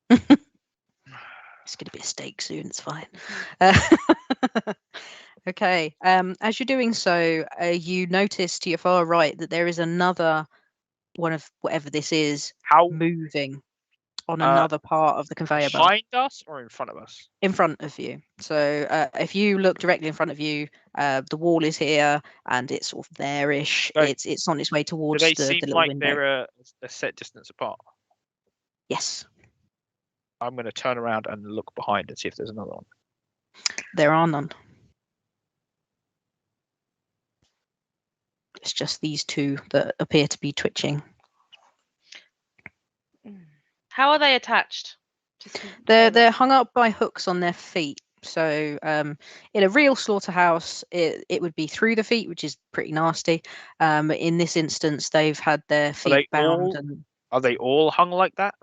It's going to be a steak soon. It's fine. Okay. As you're doing so, you notice to your far right that there is another one of whatever this is How moving on another part of the conveyor belt behind us or in front of us? in front of you. So if you look directly in front of you, the wall is here and it's sort of there-ish. Okay. It's on its way Do towards they the seem little like window. they're a set distance apart? Yes, I'm going to turn around and look behind and see if there's another one. there are none. It's just these two that appear to be twitching. How are they attached? They're hung up by hooks on their feet. So in a real slaughterhouse, it would be through the feet, which is pretty nasty. In this instance, they've had their feet bound. And Are they all hung like that?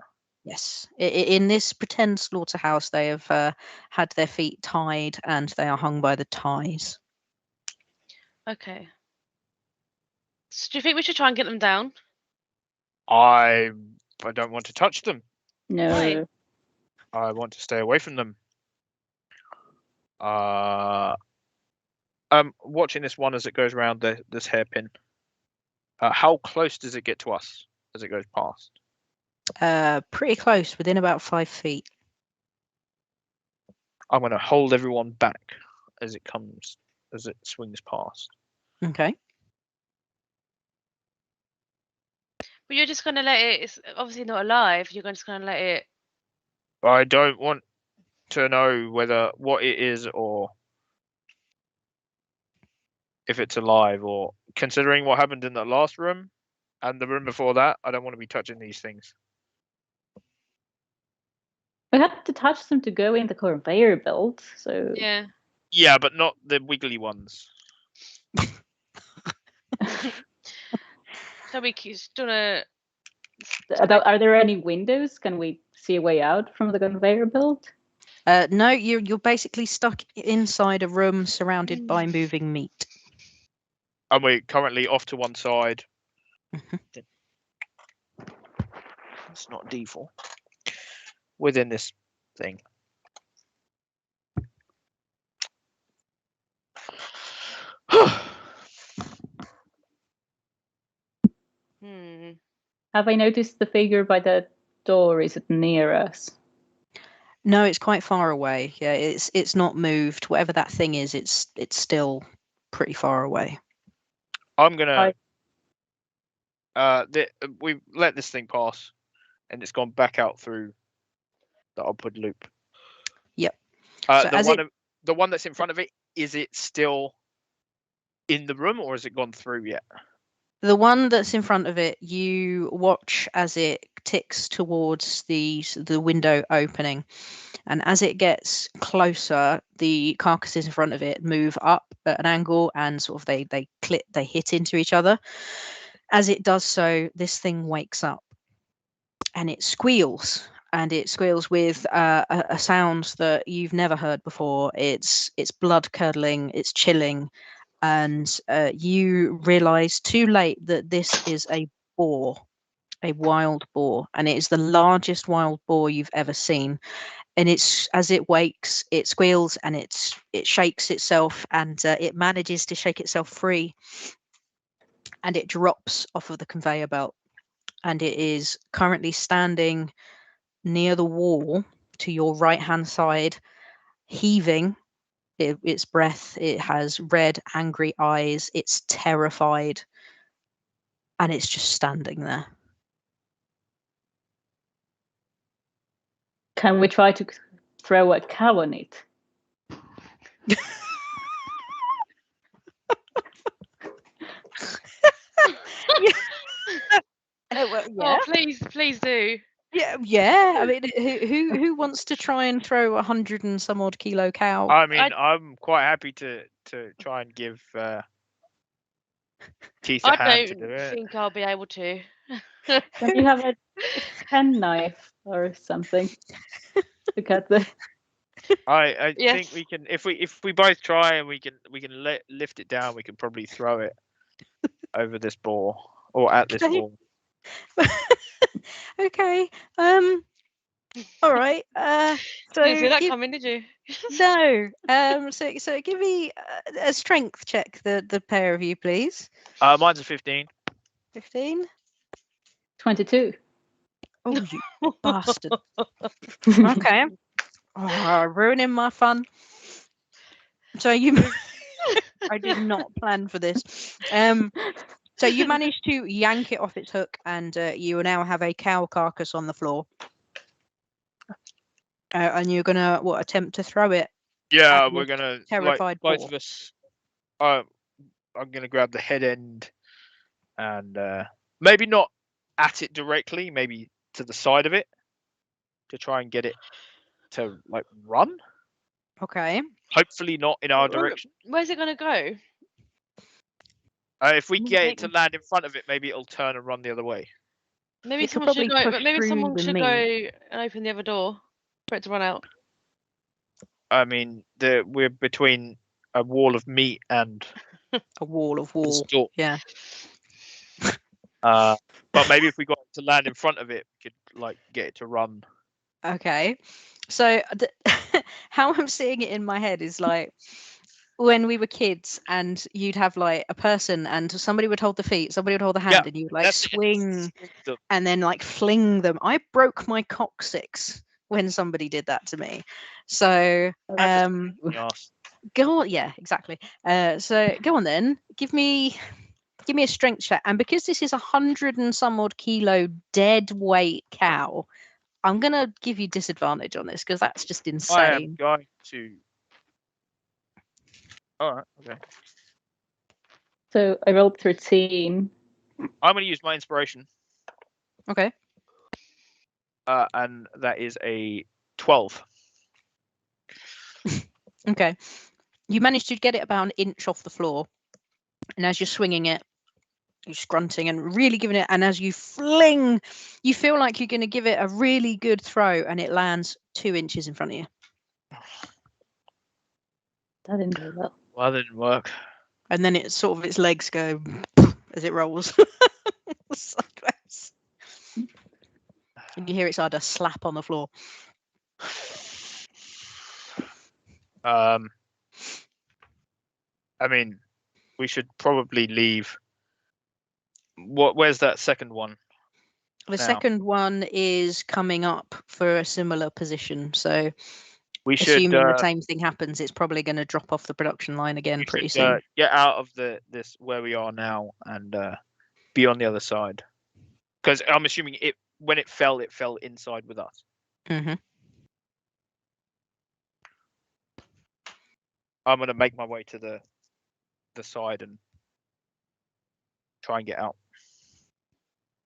yes, in this pretend slaughterhouse, they have had their feet tied and they are hung by the ties. Okay. So do you think we should try and get them down? I don't want to touch them. No. Why? I want to stay away from them. Watching this one as it goes around this hairpin. How close does it get to us as it goes past? Pretty close, within about 5 feet. I'm going to hold everyone back as it swings past. Okay. But you're just going to let it, it's obviously not alive, you're just going to let it. I don't want to know what it is or if it's alive, or considering what happened in the last room and the room before that, I don't want to be touching these things. We had to touch them to go in the conveyor belt, so Yeah. Yeah, but not the wiggly ones. So we just gonna. Are there any windows? Can we see a way out from the conveyor belt? No, you're basically stuck inside a room surrounded by moving meat. And we're currently off to one side. It's not D4. Within this thing. Have I noticed the figure by the door? Is it near us? No, it's quite far away. Yeah, it's not moved. Whatever that thing is, it's still pretty far away. I'm gonna. We've let this thing pass, and it's gone back out through the upward loop. Yep. So The one that's in front of it, is it still in the room, or has it gone through yet? The one that's in front of it, you watch as it ticks towards the window opening, and as it gets closer, the carcasses in front of it move up at an angle, and sort of they hit into each other. As it does so, this thing wakes up, and it squeals. And it squeals with a sound that you've never heard before. It's blood curdling. It's chilling. And you realise too late that this is a boar, a wild boar, and it is the largest wild boar you've ever seen. And it's as it wakes, it squeals and it shakes itself, and it manages to shake itself free, and it drops off of the conveyor belt, and it is currently standing near the wall to your right hand side, heaving its breath. It has red, angry eyes. It's terrified, and it's just standing there. Can we try to throw a cow on it? Well, Oh, please do. yeah. I mean, who wants to try and throw 100 and some odd kilo cow? I mean, I'm quite happy to try and give Keith a hand to do I don't it. think I'll be able to. Can you have a penknife or something to cut the? I Yes. think we can if we both try and we can lift it down. We can probably throw it over this boar or at this Okay. boar. Okay. All right. So Didn't see that coming, did you? no. So give me a strength check, the pair of you, please. Mine's a 15. 15. 22. Oh, you bastard. Okay. Oh, ruining my fun. So you I did not plan for this. So you managed to yank it off its hook, and you now have a cow carcass on the floor. And you're gonna attempt to throw it? Yeah, At we're this gonna terrified both boar. of us. I'm gonna grab the head end and maybe not at it directly, maybe to the side of it to try and get it to like run. Okay. Hopefully not in our direction. Where's it gonna go? If we get it to land in front of it, maybe it'll turn and run the other way. Maybe It could someone should probably go. push Maybe through someone the should meat. go and open the other door for it to run out. I mean, we're between a wall of meat and A wall of the wall. store. Yeah. But maybe if we got it to land in front of it, we could like get it to run. Okay. So how I'm seeing it in my head is like when we were kids, and you'd have like a person, and somebody would hold the feet, somebody would hold the hand, Yeah, and you'd like that's it. swing and then like fling them. I broke my coccyx when somebody did that to me. So Yes. go on. Yeah, exactly. So go on then. Give me a strength check. And because this is 100 and some odd kilo dead weight cow, I'm gonna give you disadvantage on this because that's just I am insane. going to. All right. Okay. So I rolled 13. I'm going to use my inspiration, Okay. and that is a 12. Okay. You managed to get it about an inch off the floor, and as you're swinging it, you're grunting and really giving it. And as you fling, you feel like you're going to give it a really good throw, and it lands 2 inches in front of you. That didn't go well. Well, that didn't work. And then it sort of its legs go as it rolls sideways. And you hear its udder slap on the floor. I mean, we should probably leave. Where's that second one? The now? second one is coming up for a similar position. So We should assuming the same thing happens, it's probably going to drop off the production line again we pretty should, soon. get out of this where we are now and be on the other side. Because I'm assuming when it fell inside with us. Mm-hmm. I'm going to make my way to the side and try and get out.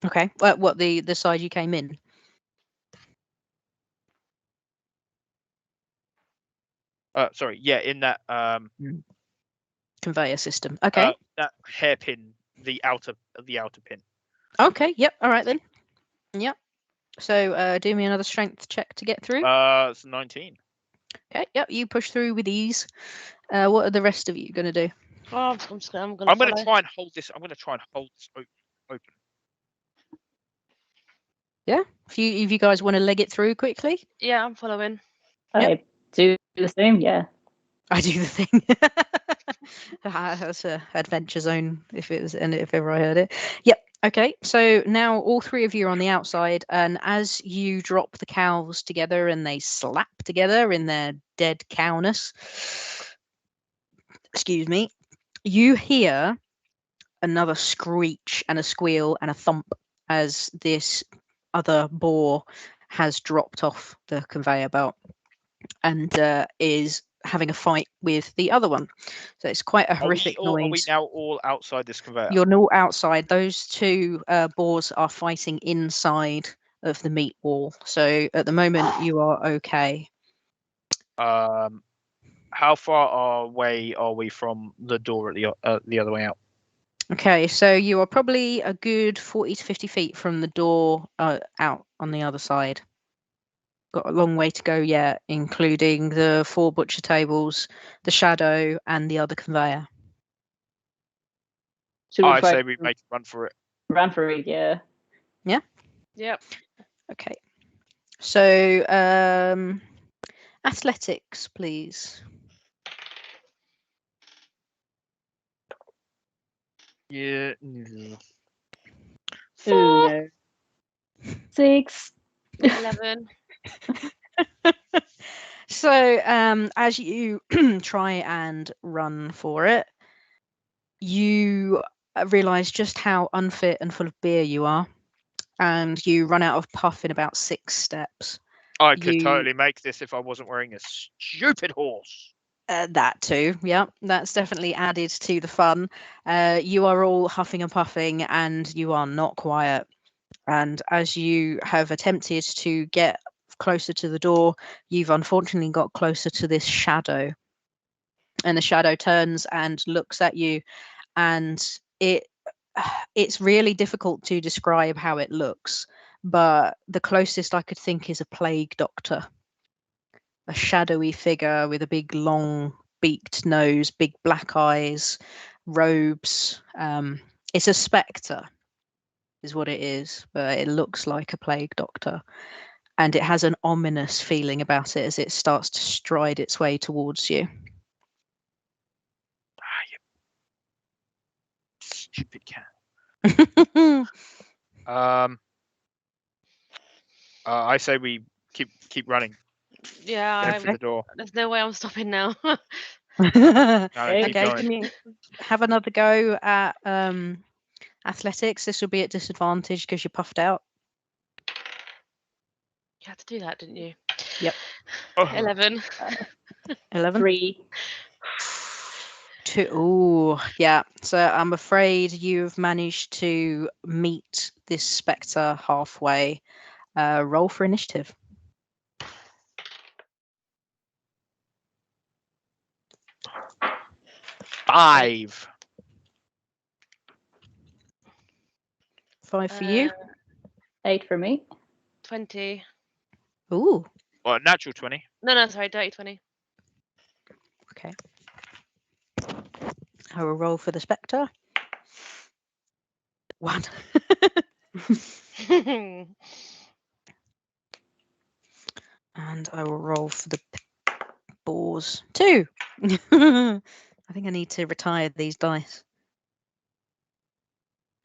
Okay. What the side you came in? Sorry, yeah, in that Conveyor system. Okay. that hairpin, the outer pin. Okay. Yep. All right then. Yep. So do me another strength check to get through. It's 19. Okay. Yep. You push through with ease. What are the rest of you going to do? Oh, I'm going to I'm going to follow. try and hold this. I'm going to try and hold this open. Yeah. If you guys want to leg it through quickly. Yeah, I'm following. I do the same, yeah. I do the thing. That's a adventure zone if it was, and if ever I heard it. Yep. Okay. So now all three of you are on the outside, and as you drop the cows together and they slap together in their dead cowness, excuse me, you hear another screech and a squeal and a thump as this other boar has dropped off the conveyor belt and is having a fight with the other one. So it's quite a horrific Are we noise. now all outside this conveyor? You're not outside. Those two boars are fighting inside of the meat wall. So at the moment you are okay. How far away are we from the door at the other way out? Okay, so you are probably a good 40 to 50 feet from the door out on the other side. Got a long way to go yet, including the 4 butcher tables, the shadow, and the other conveyor. Should we I try say we to make a run for it. run for it, yeah. Yep. Okay. So athletics, please. Yeah. Ooh, 4, no. 6. 11. So as you try and run for it, you realize just how unfit and full of beer you are, and you run out of puff in about 6 steps. I could You- totally make this if I wasn't wearing a stupid horse. That too, yeah, that's definitely added to the fun. You are all huffing and puffing, and you are not quiet. And as you have attempted to get closer to the door, you've unfortunately got closer to this shadow. And the shadow turns and looks at you, and it's really difficult to describe how it looks, but the closest I could think is a plague doctor. A shadowy figure with a big long beaked nose, big black eyes, robes. It's a spectre is what it is, but it looks like a plague doctor, and it has an ominous feeling about it as it starts to stride its way towards you. You stupid cat. I say we keep running. Yeah, Head for the door. there's no way I'm stopping now. No, keep Okay, going. can you have another go at athletics? This will be at disadvantage because you're puffed out. You had to do that, didn't you? Yep. Oh. 11. 11. 3. 2. Oh, yeah. So I'm afraid you've managed to meet this spectre halfway. Roll for initiative. Five. 5 for you. 8 for me. 20. Ooh. Well, natural 20. No, sorry, dirty 20. Okay. I will roll for the spectre. 1. And I will roll for the boars. 2. I think I need to retire these dice.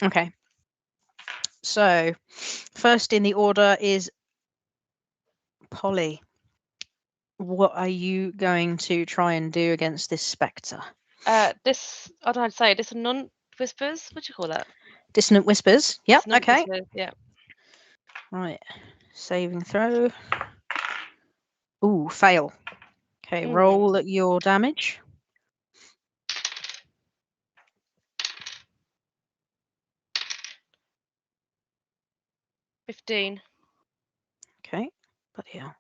Okay. So, first in the order is Polly. What are you going to try and do against this spectre? This, I don't know how to say it. Dissonant whispers? What do you call that? Dissonant whispers. Yep. Dissonant Okay. whispers, yeah. Right. Saving throw. Ooh, fail. Okay, roll your damage. 15. Okay, but yeah.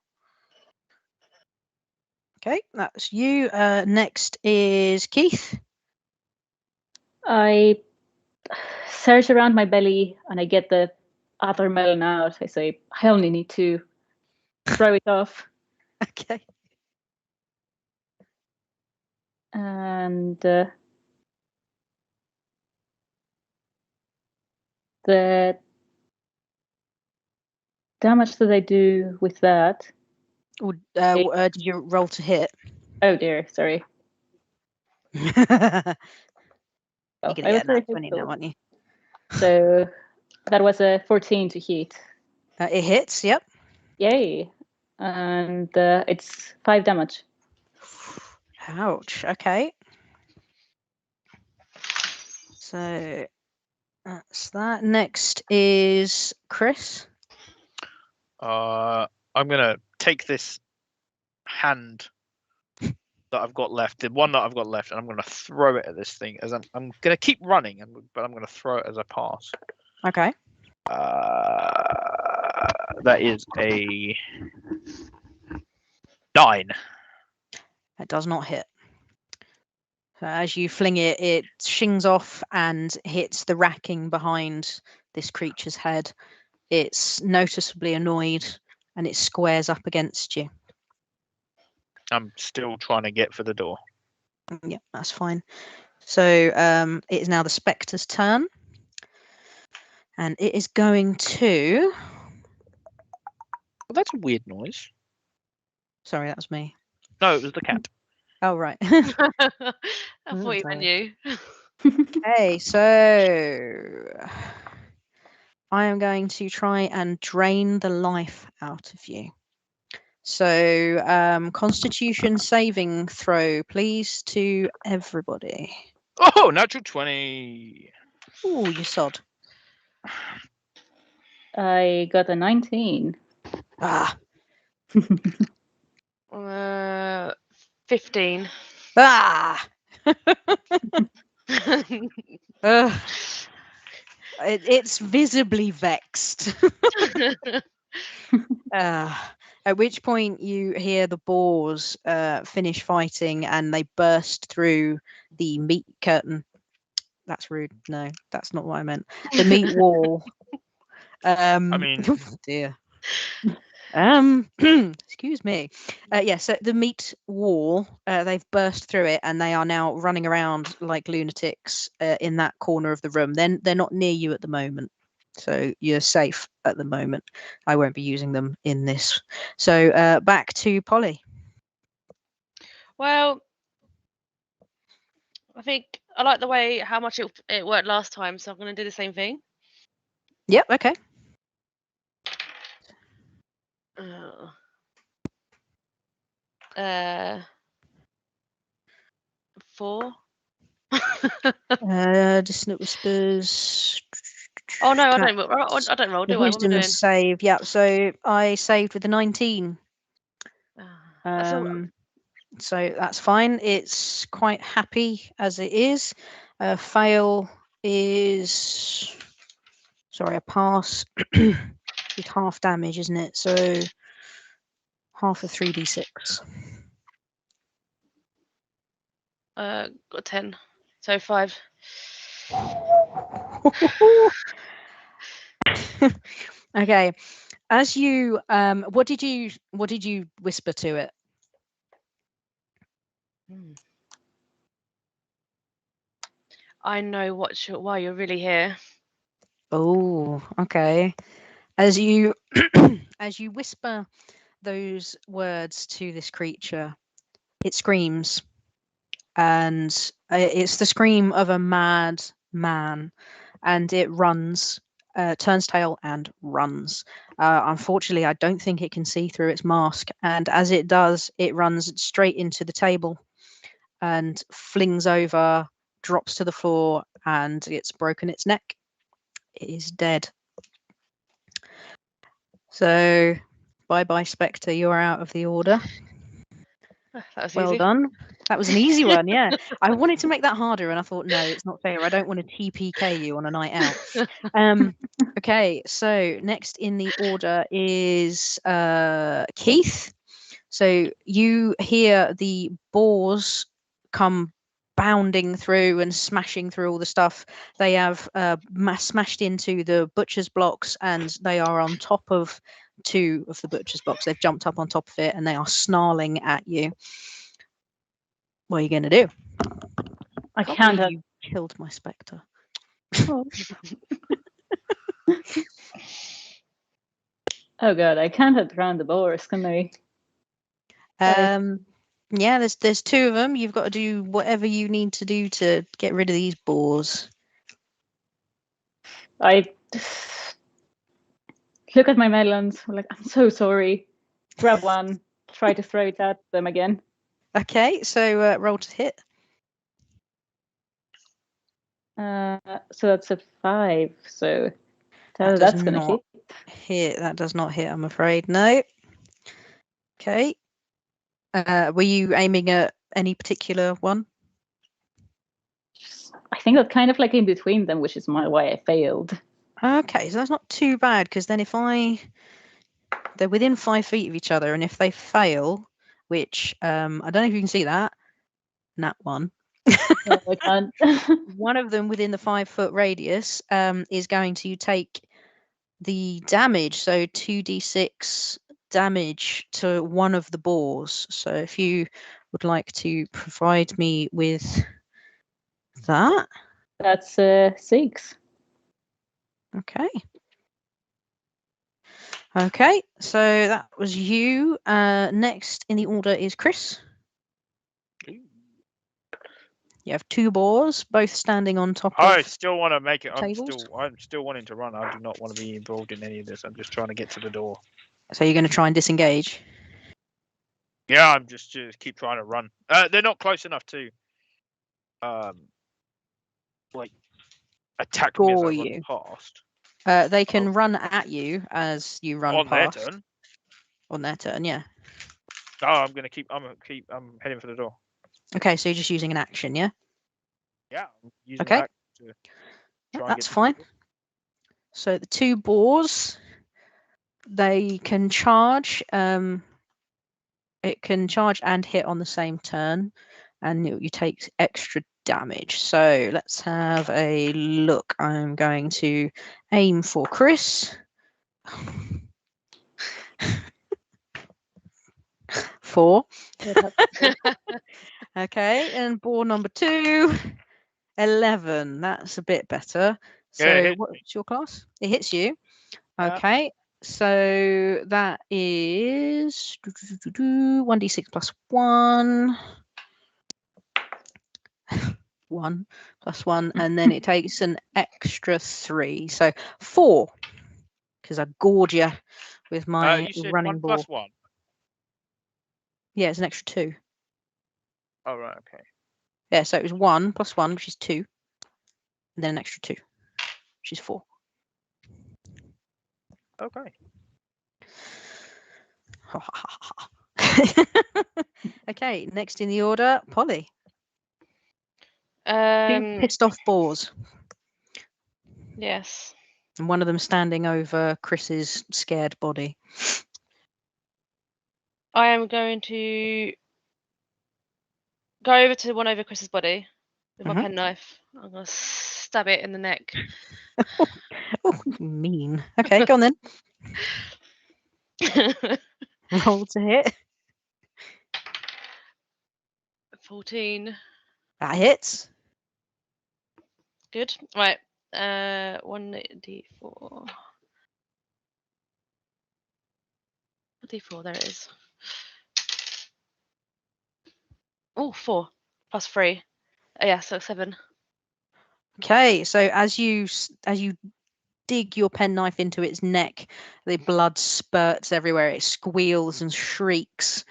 Okay, that's you. Next is Keith. I search around my belly and I get the other melon out. I say, I only need to throw it off. Okay. And the damage that I do with that. Did you roll to hit? Oh dear, sorry. You're Oh, gonna I was get very that 20 now, aren't you? So that was a 14 to hit. It hits. Yep. Yay. And it's 5 damage. Ouch. Okay. So that's that. Next is Chris. I'm gonna take this hand that I've got left, the one that I've got left, and I'm gonna throw it at this thing. As I'm gonna keep running, but I'm gonna throw it as I pass. Okay. That is a 9. It does not hit. So as you fling it, it shings off and hits the racking behind this creature's head. It's noticeably annoyed and it squares up against you. I'm still trying to get for the door. Yeah, that's fine. So it is now the Spectre's turn. And it is going to... Well, that's a weird noise. Sorry, that was me. No, it was the cat. Oh, right. I thought you meant sorry. you. Okay, so I am going to try and drain the life out of you. So Constitution saving throw, please, to everybody. Oh, natural 20. Oh, you sod. I got a 19. Ah. 15. Ah. It's visibly vexed. At which point you hear the boars finish fighting and they burst through the meat curtain. That's rude. No, that's not what I meant. The meat wall. I mean, oh dear. Excuse me. So the meat wall, they've burst through it and they are now running around like lunatics in that corner of the room. Then they're not near you at the moment, so you're safe at the moment. I won't be using them in this. So back to Polly. Well, I think I like the way how much it worked last time, so I'm going to do the same thing. Yep. Okay. 4. Dissonant whispers. Oh no, I don't roll, do I? What am I Wisdom doing? save. Yeah. So I saved with a 19. That's all. So that's fine. It's quite happy as it is. Fail is, sorry, a pass with half damage, isn't it? So half of 3d6. Got 10, so 5. Okay. As you, what did you whisper to it? I know why you're really here. Oh, okay. As you as you whisper those words to this creature, it screams, and it's the scream of a mad man, and it runs, turns tail and runs. Unfortunately, I don't think it can see through its mask, and as it does, it runs straight into the table and flings over, drops to the floor, and it's broken its neck. It is dead. So bye-bye, Spectre, you're out of the order. That was Well easy. done. That was an easy one, yeah. I wanted to make that harder, and I thought, no, it's not fair. I don't want to TPK you on a night out. Okay, so next in the order is Keith. So you hear the boars come bounding through and smashing through all the stuff. They have smashed into the butcher's blocks, and they are on top of 2 of the butcher's blocks. They've jumped up on top of it, and they are snarling at you. What are you going to do? I can't. believe you killed my spectre. Oh god, I can't outrun the boars, can I? Yeah, there's 2 of them. You've got to do whatever you need to do to get rid of these boars. I look at my melons. I'm like, I'm so sorry. Grab one. Try to throw it at them again. Okay, so roll to hit. So that's a 5. So That that's does gonna not hit. That does not hit, I'm afraid. No. Okay. Were you aiming at any particular one? I think that's kind of like in between them, which is why I failed. Okay, so that's not too bad, because then if they're within 5 feet of each other, and if they fail, which I don't know if you can see that, nat 1. No, I can't. One of them within the 5-foot radius is going to take the damage, so 2d6 damage to one of the boars. So if you would like to provide me with that. That's 6. Okay. Okay, so that was you. Next in the order is Chris. You have 2 boars, both standing on top I of still want to make it. I'm tables. still wanting to run. I do not want to be involved in any of this. I'm just trying to get to the door. So you're going to try and disengage. Yeah, I'm just keep trying to run. They're not close enough to, like, attack me as I Gore run you. past. They can run at you as you run On past. their turn. On their turn, yeah. Oh, I'm heading for the door. Okay, so you're just using an action, yeah? Yeah, I'm using Okay. that to try and That's get to fine. the door. So the 2 boars, they can charge. It can charge and hit on the same turn, and you take extra damage. So let's have a look. I'm going to aim for Chris. 4. Okay, and boar number 2, 11. That's a bit better. Yeah, it So hits what's your class? It hits you. Yeah. Okay, so that is 1d6 plus 1. 1 plus 1, and then it takes an extra 3. So 4, because I gored you with my you said running 1 ball. plus 1. Yeah, it's an extra 2. Oh, right, okay. Yeah, so it was 1 plus 1, which is 2, and then an extra 2, which is 4. Okay. Okay, next in the order, Polly. 2 pissed off boars, Yes. and one of them standing over Chris's scared body. I am going to go over to the one over Chris's body with my penknife. I'm going to stab it in the neck. Oh, mean. Okay, go on then. Roll to hit. 14. That hits. Good. Right. 1d4. D4, there it is. Oh, 4 plus 3. Yeah, so 7. Okay, so as you dig your penknife into its neck, the blood spurts everywhere. It squeals and shrieks,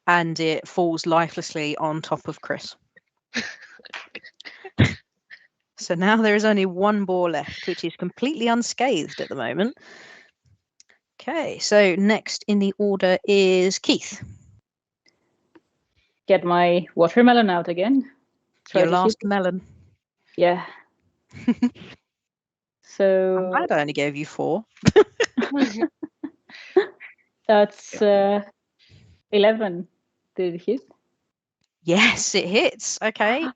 and it falls lifelessly on top of Chris. So now there is only 1 boar left, which is completely unscathed at the moment. Okay, so next in the order is Keith. get my watermelon out again. Your to last shoot. melon. Yeah. I'm So glad I only gave you 4. that's 11. Did it hit? Yes, it hits. Okay.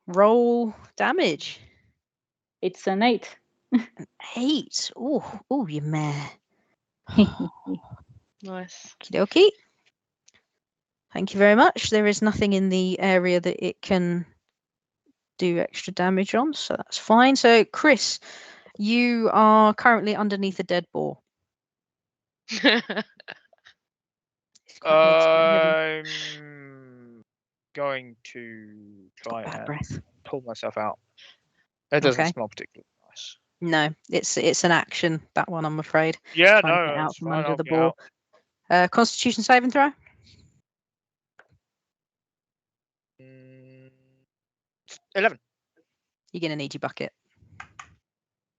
Roll damage. It's an 8. 8. Oh, you mare. Nice. Okie. Thank you very much. There is nothing in the area that it can do extra damage on, so that's fine. So, Chris, you are currently underneath a dead boar. It's quite I'm going to try bad and breath. pull myself out. It doesn't Okay. smell particularly nice. No, it's an action, that one, I'm afraid. Yeah, Trying to no, get out it's from fine. under I'll the get boar. out. Constitution saving throw. 11. You're gonna need your bucket.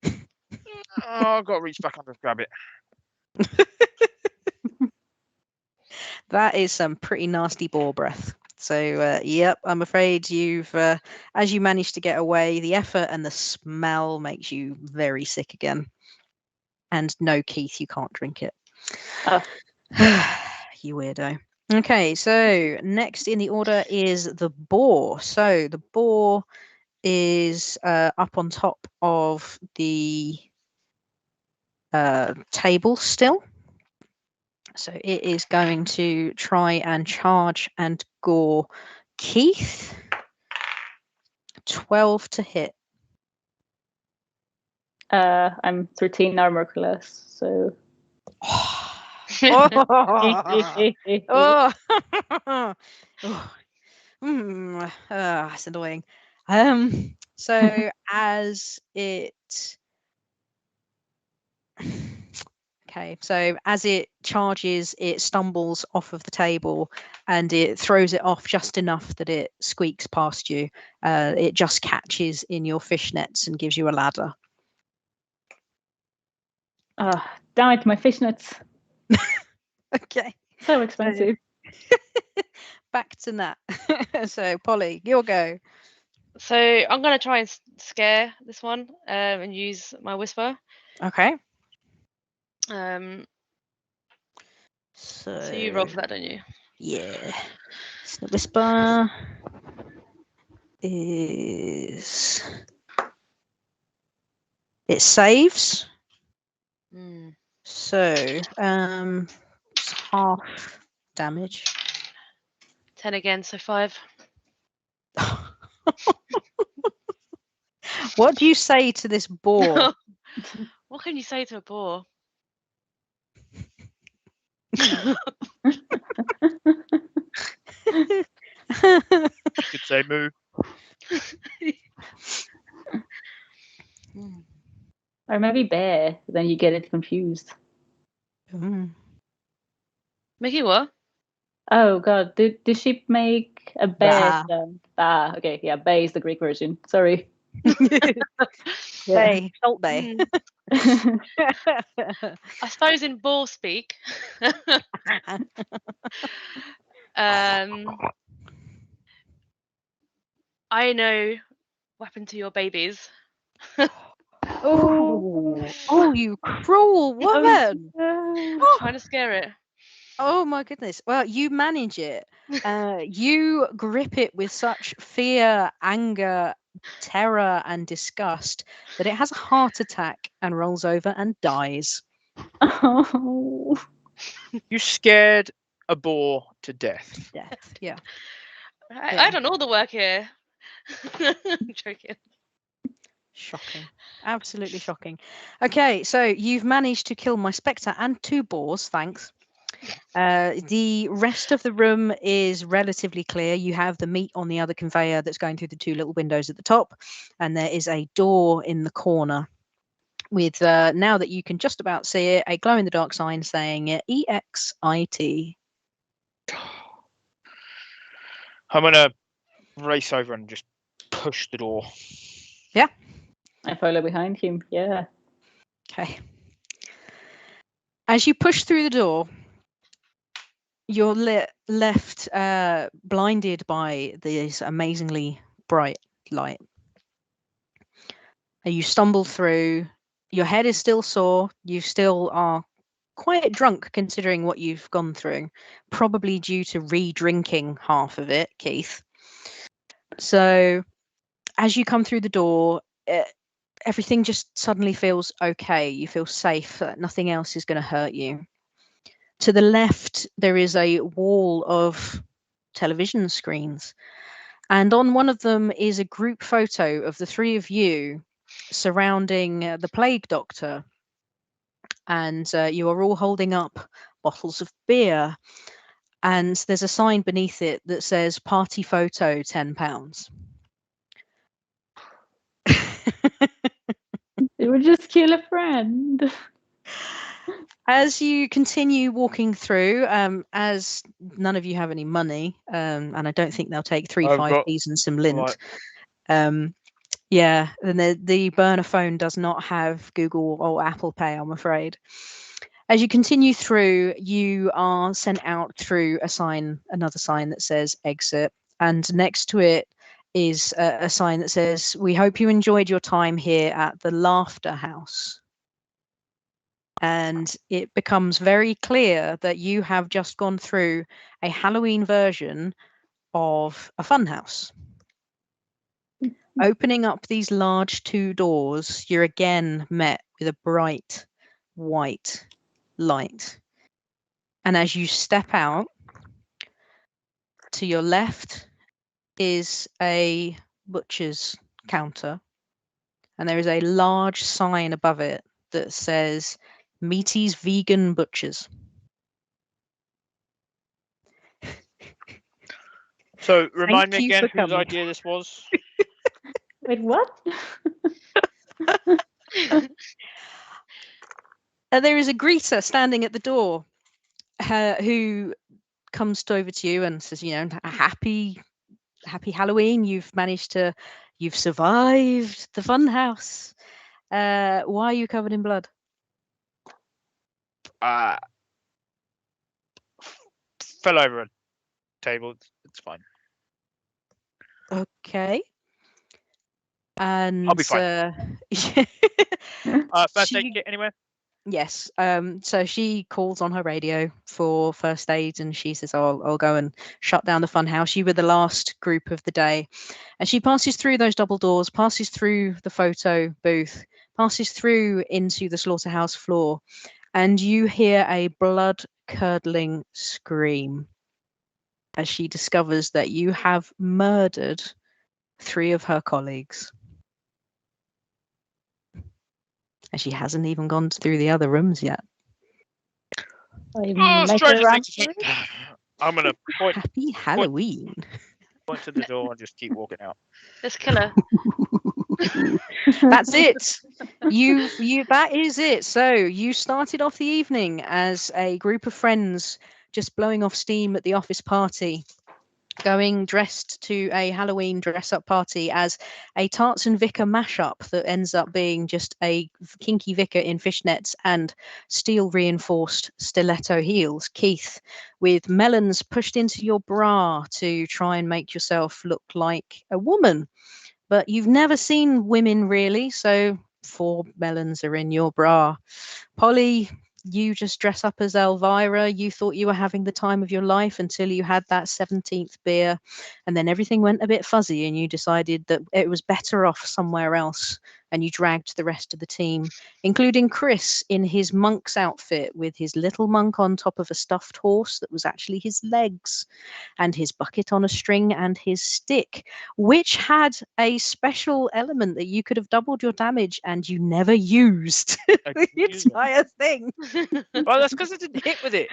Oh, I've got to reach back under and grab it. That is some pretty nasty boar breath. So, yep, I'm afraid you've, as you manage to get away, the effort and the smell makes you very sick again. And no, Keith, you can't drink it. Oh. You weirdo. Okay, so next in the order is the boar. So the boar is up on top of the table still. So it is going to try and charge and gore Keith. 12 to hit. I'm 13 armor class, so. Oh. That's annoying. So as it charges, it stumbles off of the table and it throws it off just enough that it squeaks past you. It just catches in your fishnets and gives you a ladder. Damn it, my fishnets. Okay. So expensive. Back to Nat. So Polly, your go. So I'm gonna try and scare this one and use my whisper. Okay. So you roll for that, don't you? Yeah. So the whisper is it saves. So it's half damage. 10 again, so 5. What do you say to this boar? What can you say to a boar? Could say moo. Or maybe bear, then you get it confused. Mickey, what? Oh god, did sheep make a bear sound? Okay, yeah, bay is the Greek version. Sorry. Bay, salt bay. I suppose in boar speak. I know what happened to your babies. Oh, you cruel woman! Trying to scare it. Oh my goodness. Well, you manage it. You grip it with such fear, anger, terror, and disgust that it has a heart attack and rolls over and dies. Oh. You scared a boar to death. Death, yeah. I done all the work here. I'm joking. Shocking. Absolutely shocking. Okay, so you've managed to kill my spectre and 2 boars, thanks. The rest of the room is relatively clear. You have the meat on the other conveyor that's going through the 2 little windows at the top, and there is a door in the corner with, now that you can just about see it, a glow-in-the-dark sign saying EXIT. I'm going to race over and just push the door. Yeah. I follow behind him, yeah. Okay. As you push through the door, you're left blinded by this amazingly bright light. And you stumble through. Your head is still sore. You still are quite drunk considering what you've gone through, probably due to re-drinking half of it, Keith. So as you come through the door, everything just suddenly feels okay. You feel safe, that nothing else is going to hurt you. To the left, there is a wall of television screens. And on one of them is a group photo of the three of you surrounding the plague doctor. And you are all holding up bottles of beer. And there's a sign beneath it that says party photo, £10. It would just kill a friend. As you continue walking through, as none of you have any money, and I don't think they'll take 3 I've 5p's and some lint. Right. Yeah, and the burner phone does not have Google or Apple Pay, I'm afraid. As you continue through, you are sent out through another sign that says exit, and next to it is a sign that says, "We hope you enjoyed your time here at the Laughter House." And it becomes very clear that you have just gone through a Halloween version of a funhouse. Opening up these large 2 doors, you're again met with a bright white light. And as you step out, to your left is a butcher's counter. And there is a large sign above it that says Meaty's Vegan Butchers. So remind Thank me you again for whose coming. idea this was. Wait, what? There is a greeter standing at the door who comes over to you and says, a happy Halloween. You've survived the funhouse. Why are you covered in blood? Fell over a table. It's fine. Okay. And I'll be fine. First aid kit anywhere? Yes. So she calls on her radio for first aid, and she says, I'll go and shut down the funhouse. You were the last group of the day. And she passes through those double doors, passes through the photo booth, passes through into the slaughterhouse floor, and you hear a blood-curdling scream as she discovers that you have murdered 3 of her colleagues. And she hasn't even gone through the other rooms yet. Stranger Things. I'm going to point. Happy Halloween. Point to the door and just keep walking out. Let's kill her. That's it. That is it. So you started off the evening as a group of friends just blowing off steam at the office party, going dressed to a Halloween dress-up party as a Tarts and Vicar mashup that ends up being just a kinky vicar in fishnets and steel-reinforced stiletto heels, Keith, with melons pushed into your bra to try and make yourself look like a woman. But you've never seen women really, so 4 melons are in your bra. Polly, you just dress up as Elvira. You thought you were having the time of your life until you had that 17th beer, and then everything went a bit fuzzy and you decided that it was better off somewhere else, and you dragged the rest of the team, including Chris in his monk's outfit with his little monk on top of a stuffed horse that was actually his legs, and his bucket on a string and his stick, which had a special element that you could have doubled your damage and you never used the entire thing. Well, that's because I didn't hit with it.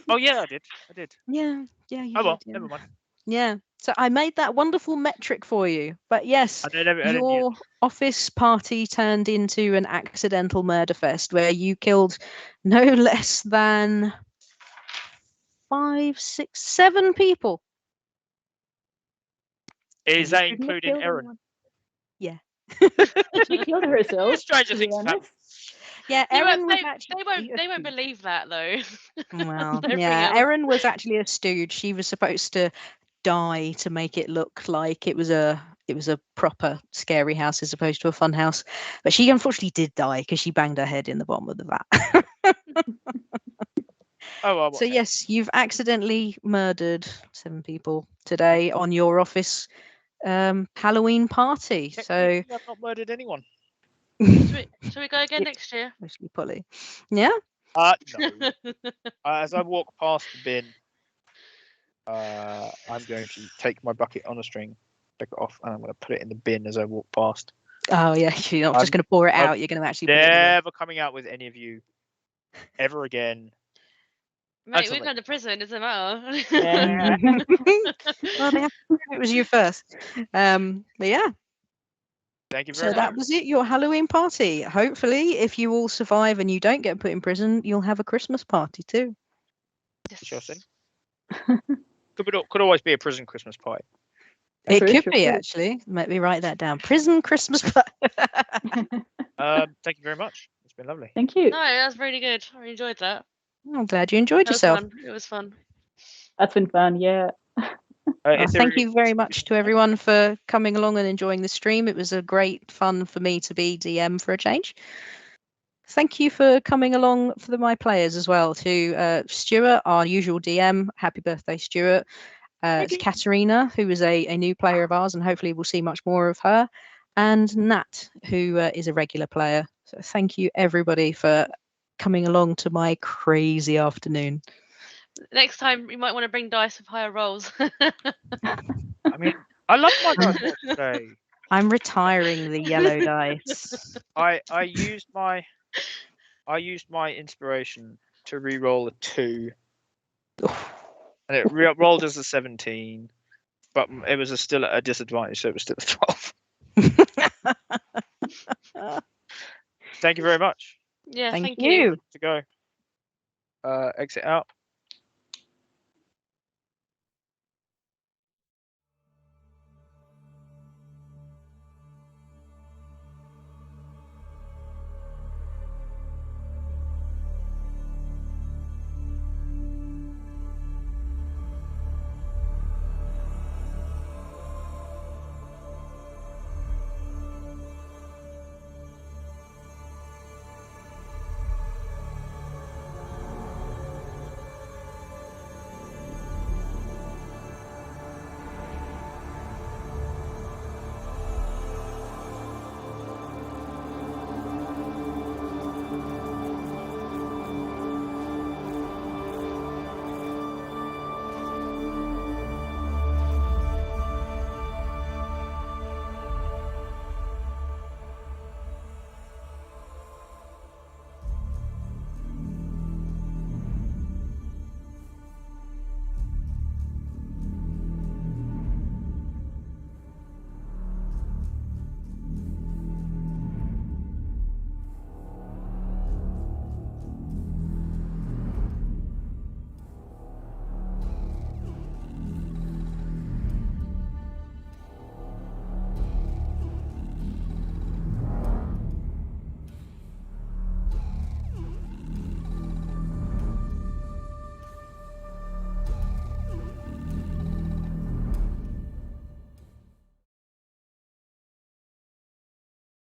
Oh yeah, I did. Yeah, you Oh well, did, yeah. never mind. Yeah, so I made that wonderful metric for you. But yes, your office party turned into an accidental murder fest where you killed no less than 5, 6, 7 people. Is that including Erin? Yeah. She killed herself. Stranger Things. Yeah, They Erin won't, was they, actually. they won't believe that though. Well, Everything yeah, else. Erin was actually a stooge. She was supposed to die to make it look like it was a proper scary house as opposed to a fun house. But she unfortunately did die because she banged her head in the bottom of the vat. Oh, well, So yes, you've accidentally murdered 7 people today on your office Halloween party. So technically, I've not murdered anyone. Should we go again Yeah. next year? mostly Polly. Yeah. No. As I walk past the bin, I'm going to take my bucket on a string, pick it off, and I'm going to put it in the bin as I walk past. Oh yeah, you're not just going to pour it I'm out. You're going to actually put it in the bin. Never coming out with any of you ever again. Mate, Until we've gone to prison. It doesn't matter. Yeah. Well, they have to prove it was you first. But yeah, Thank you very so much. that was it. Your Halloween party. Hopefully, if you all survive and you don't get put in prison, you'll have a Christmas party too. Sure thing. Could always be a prison Christmas party. It True, could true, be true. actually. Let me write that down. Prison Christmas party. Thank you very much. It's been lovely. Thank you. No, that's really good. I really enjoyed that. I'm glad you enjoyed That was yourself. fun. It was fun. That's been fun. Yeah. Well, If there thank is- you very much to everyone for coming along and enjoying the stream. It was a great fun for me to be DM for a change. Thank you for coming along for my players as well. To Stuart, our usual DM. Happy birthday, Stuart. To Katerina, who is a new player of ours, and hopefully we'll see much more of her. And Nat, who is a regular player. So thank you everybody for coming along to my crazy afternoon. Next time, you might want to bring dice with higher rolls. I mean, I love my dice roll today. I'm retiring the yellow dice. I used my inspiration to re-roll a 2, and it rolled as a 17, but it was still at a disadvantage, so it was still a 12. Thank you very much. Yeah, Thank thank you. To go. Exit out.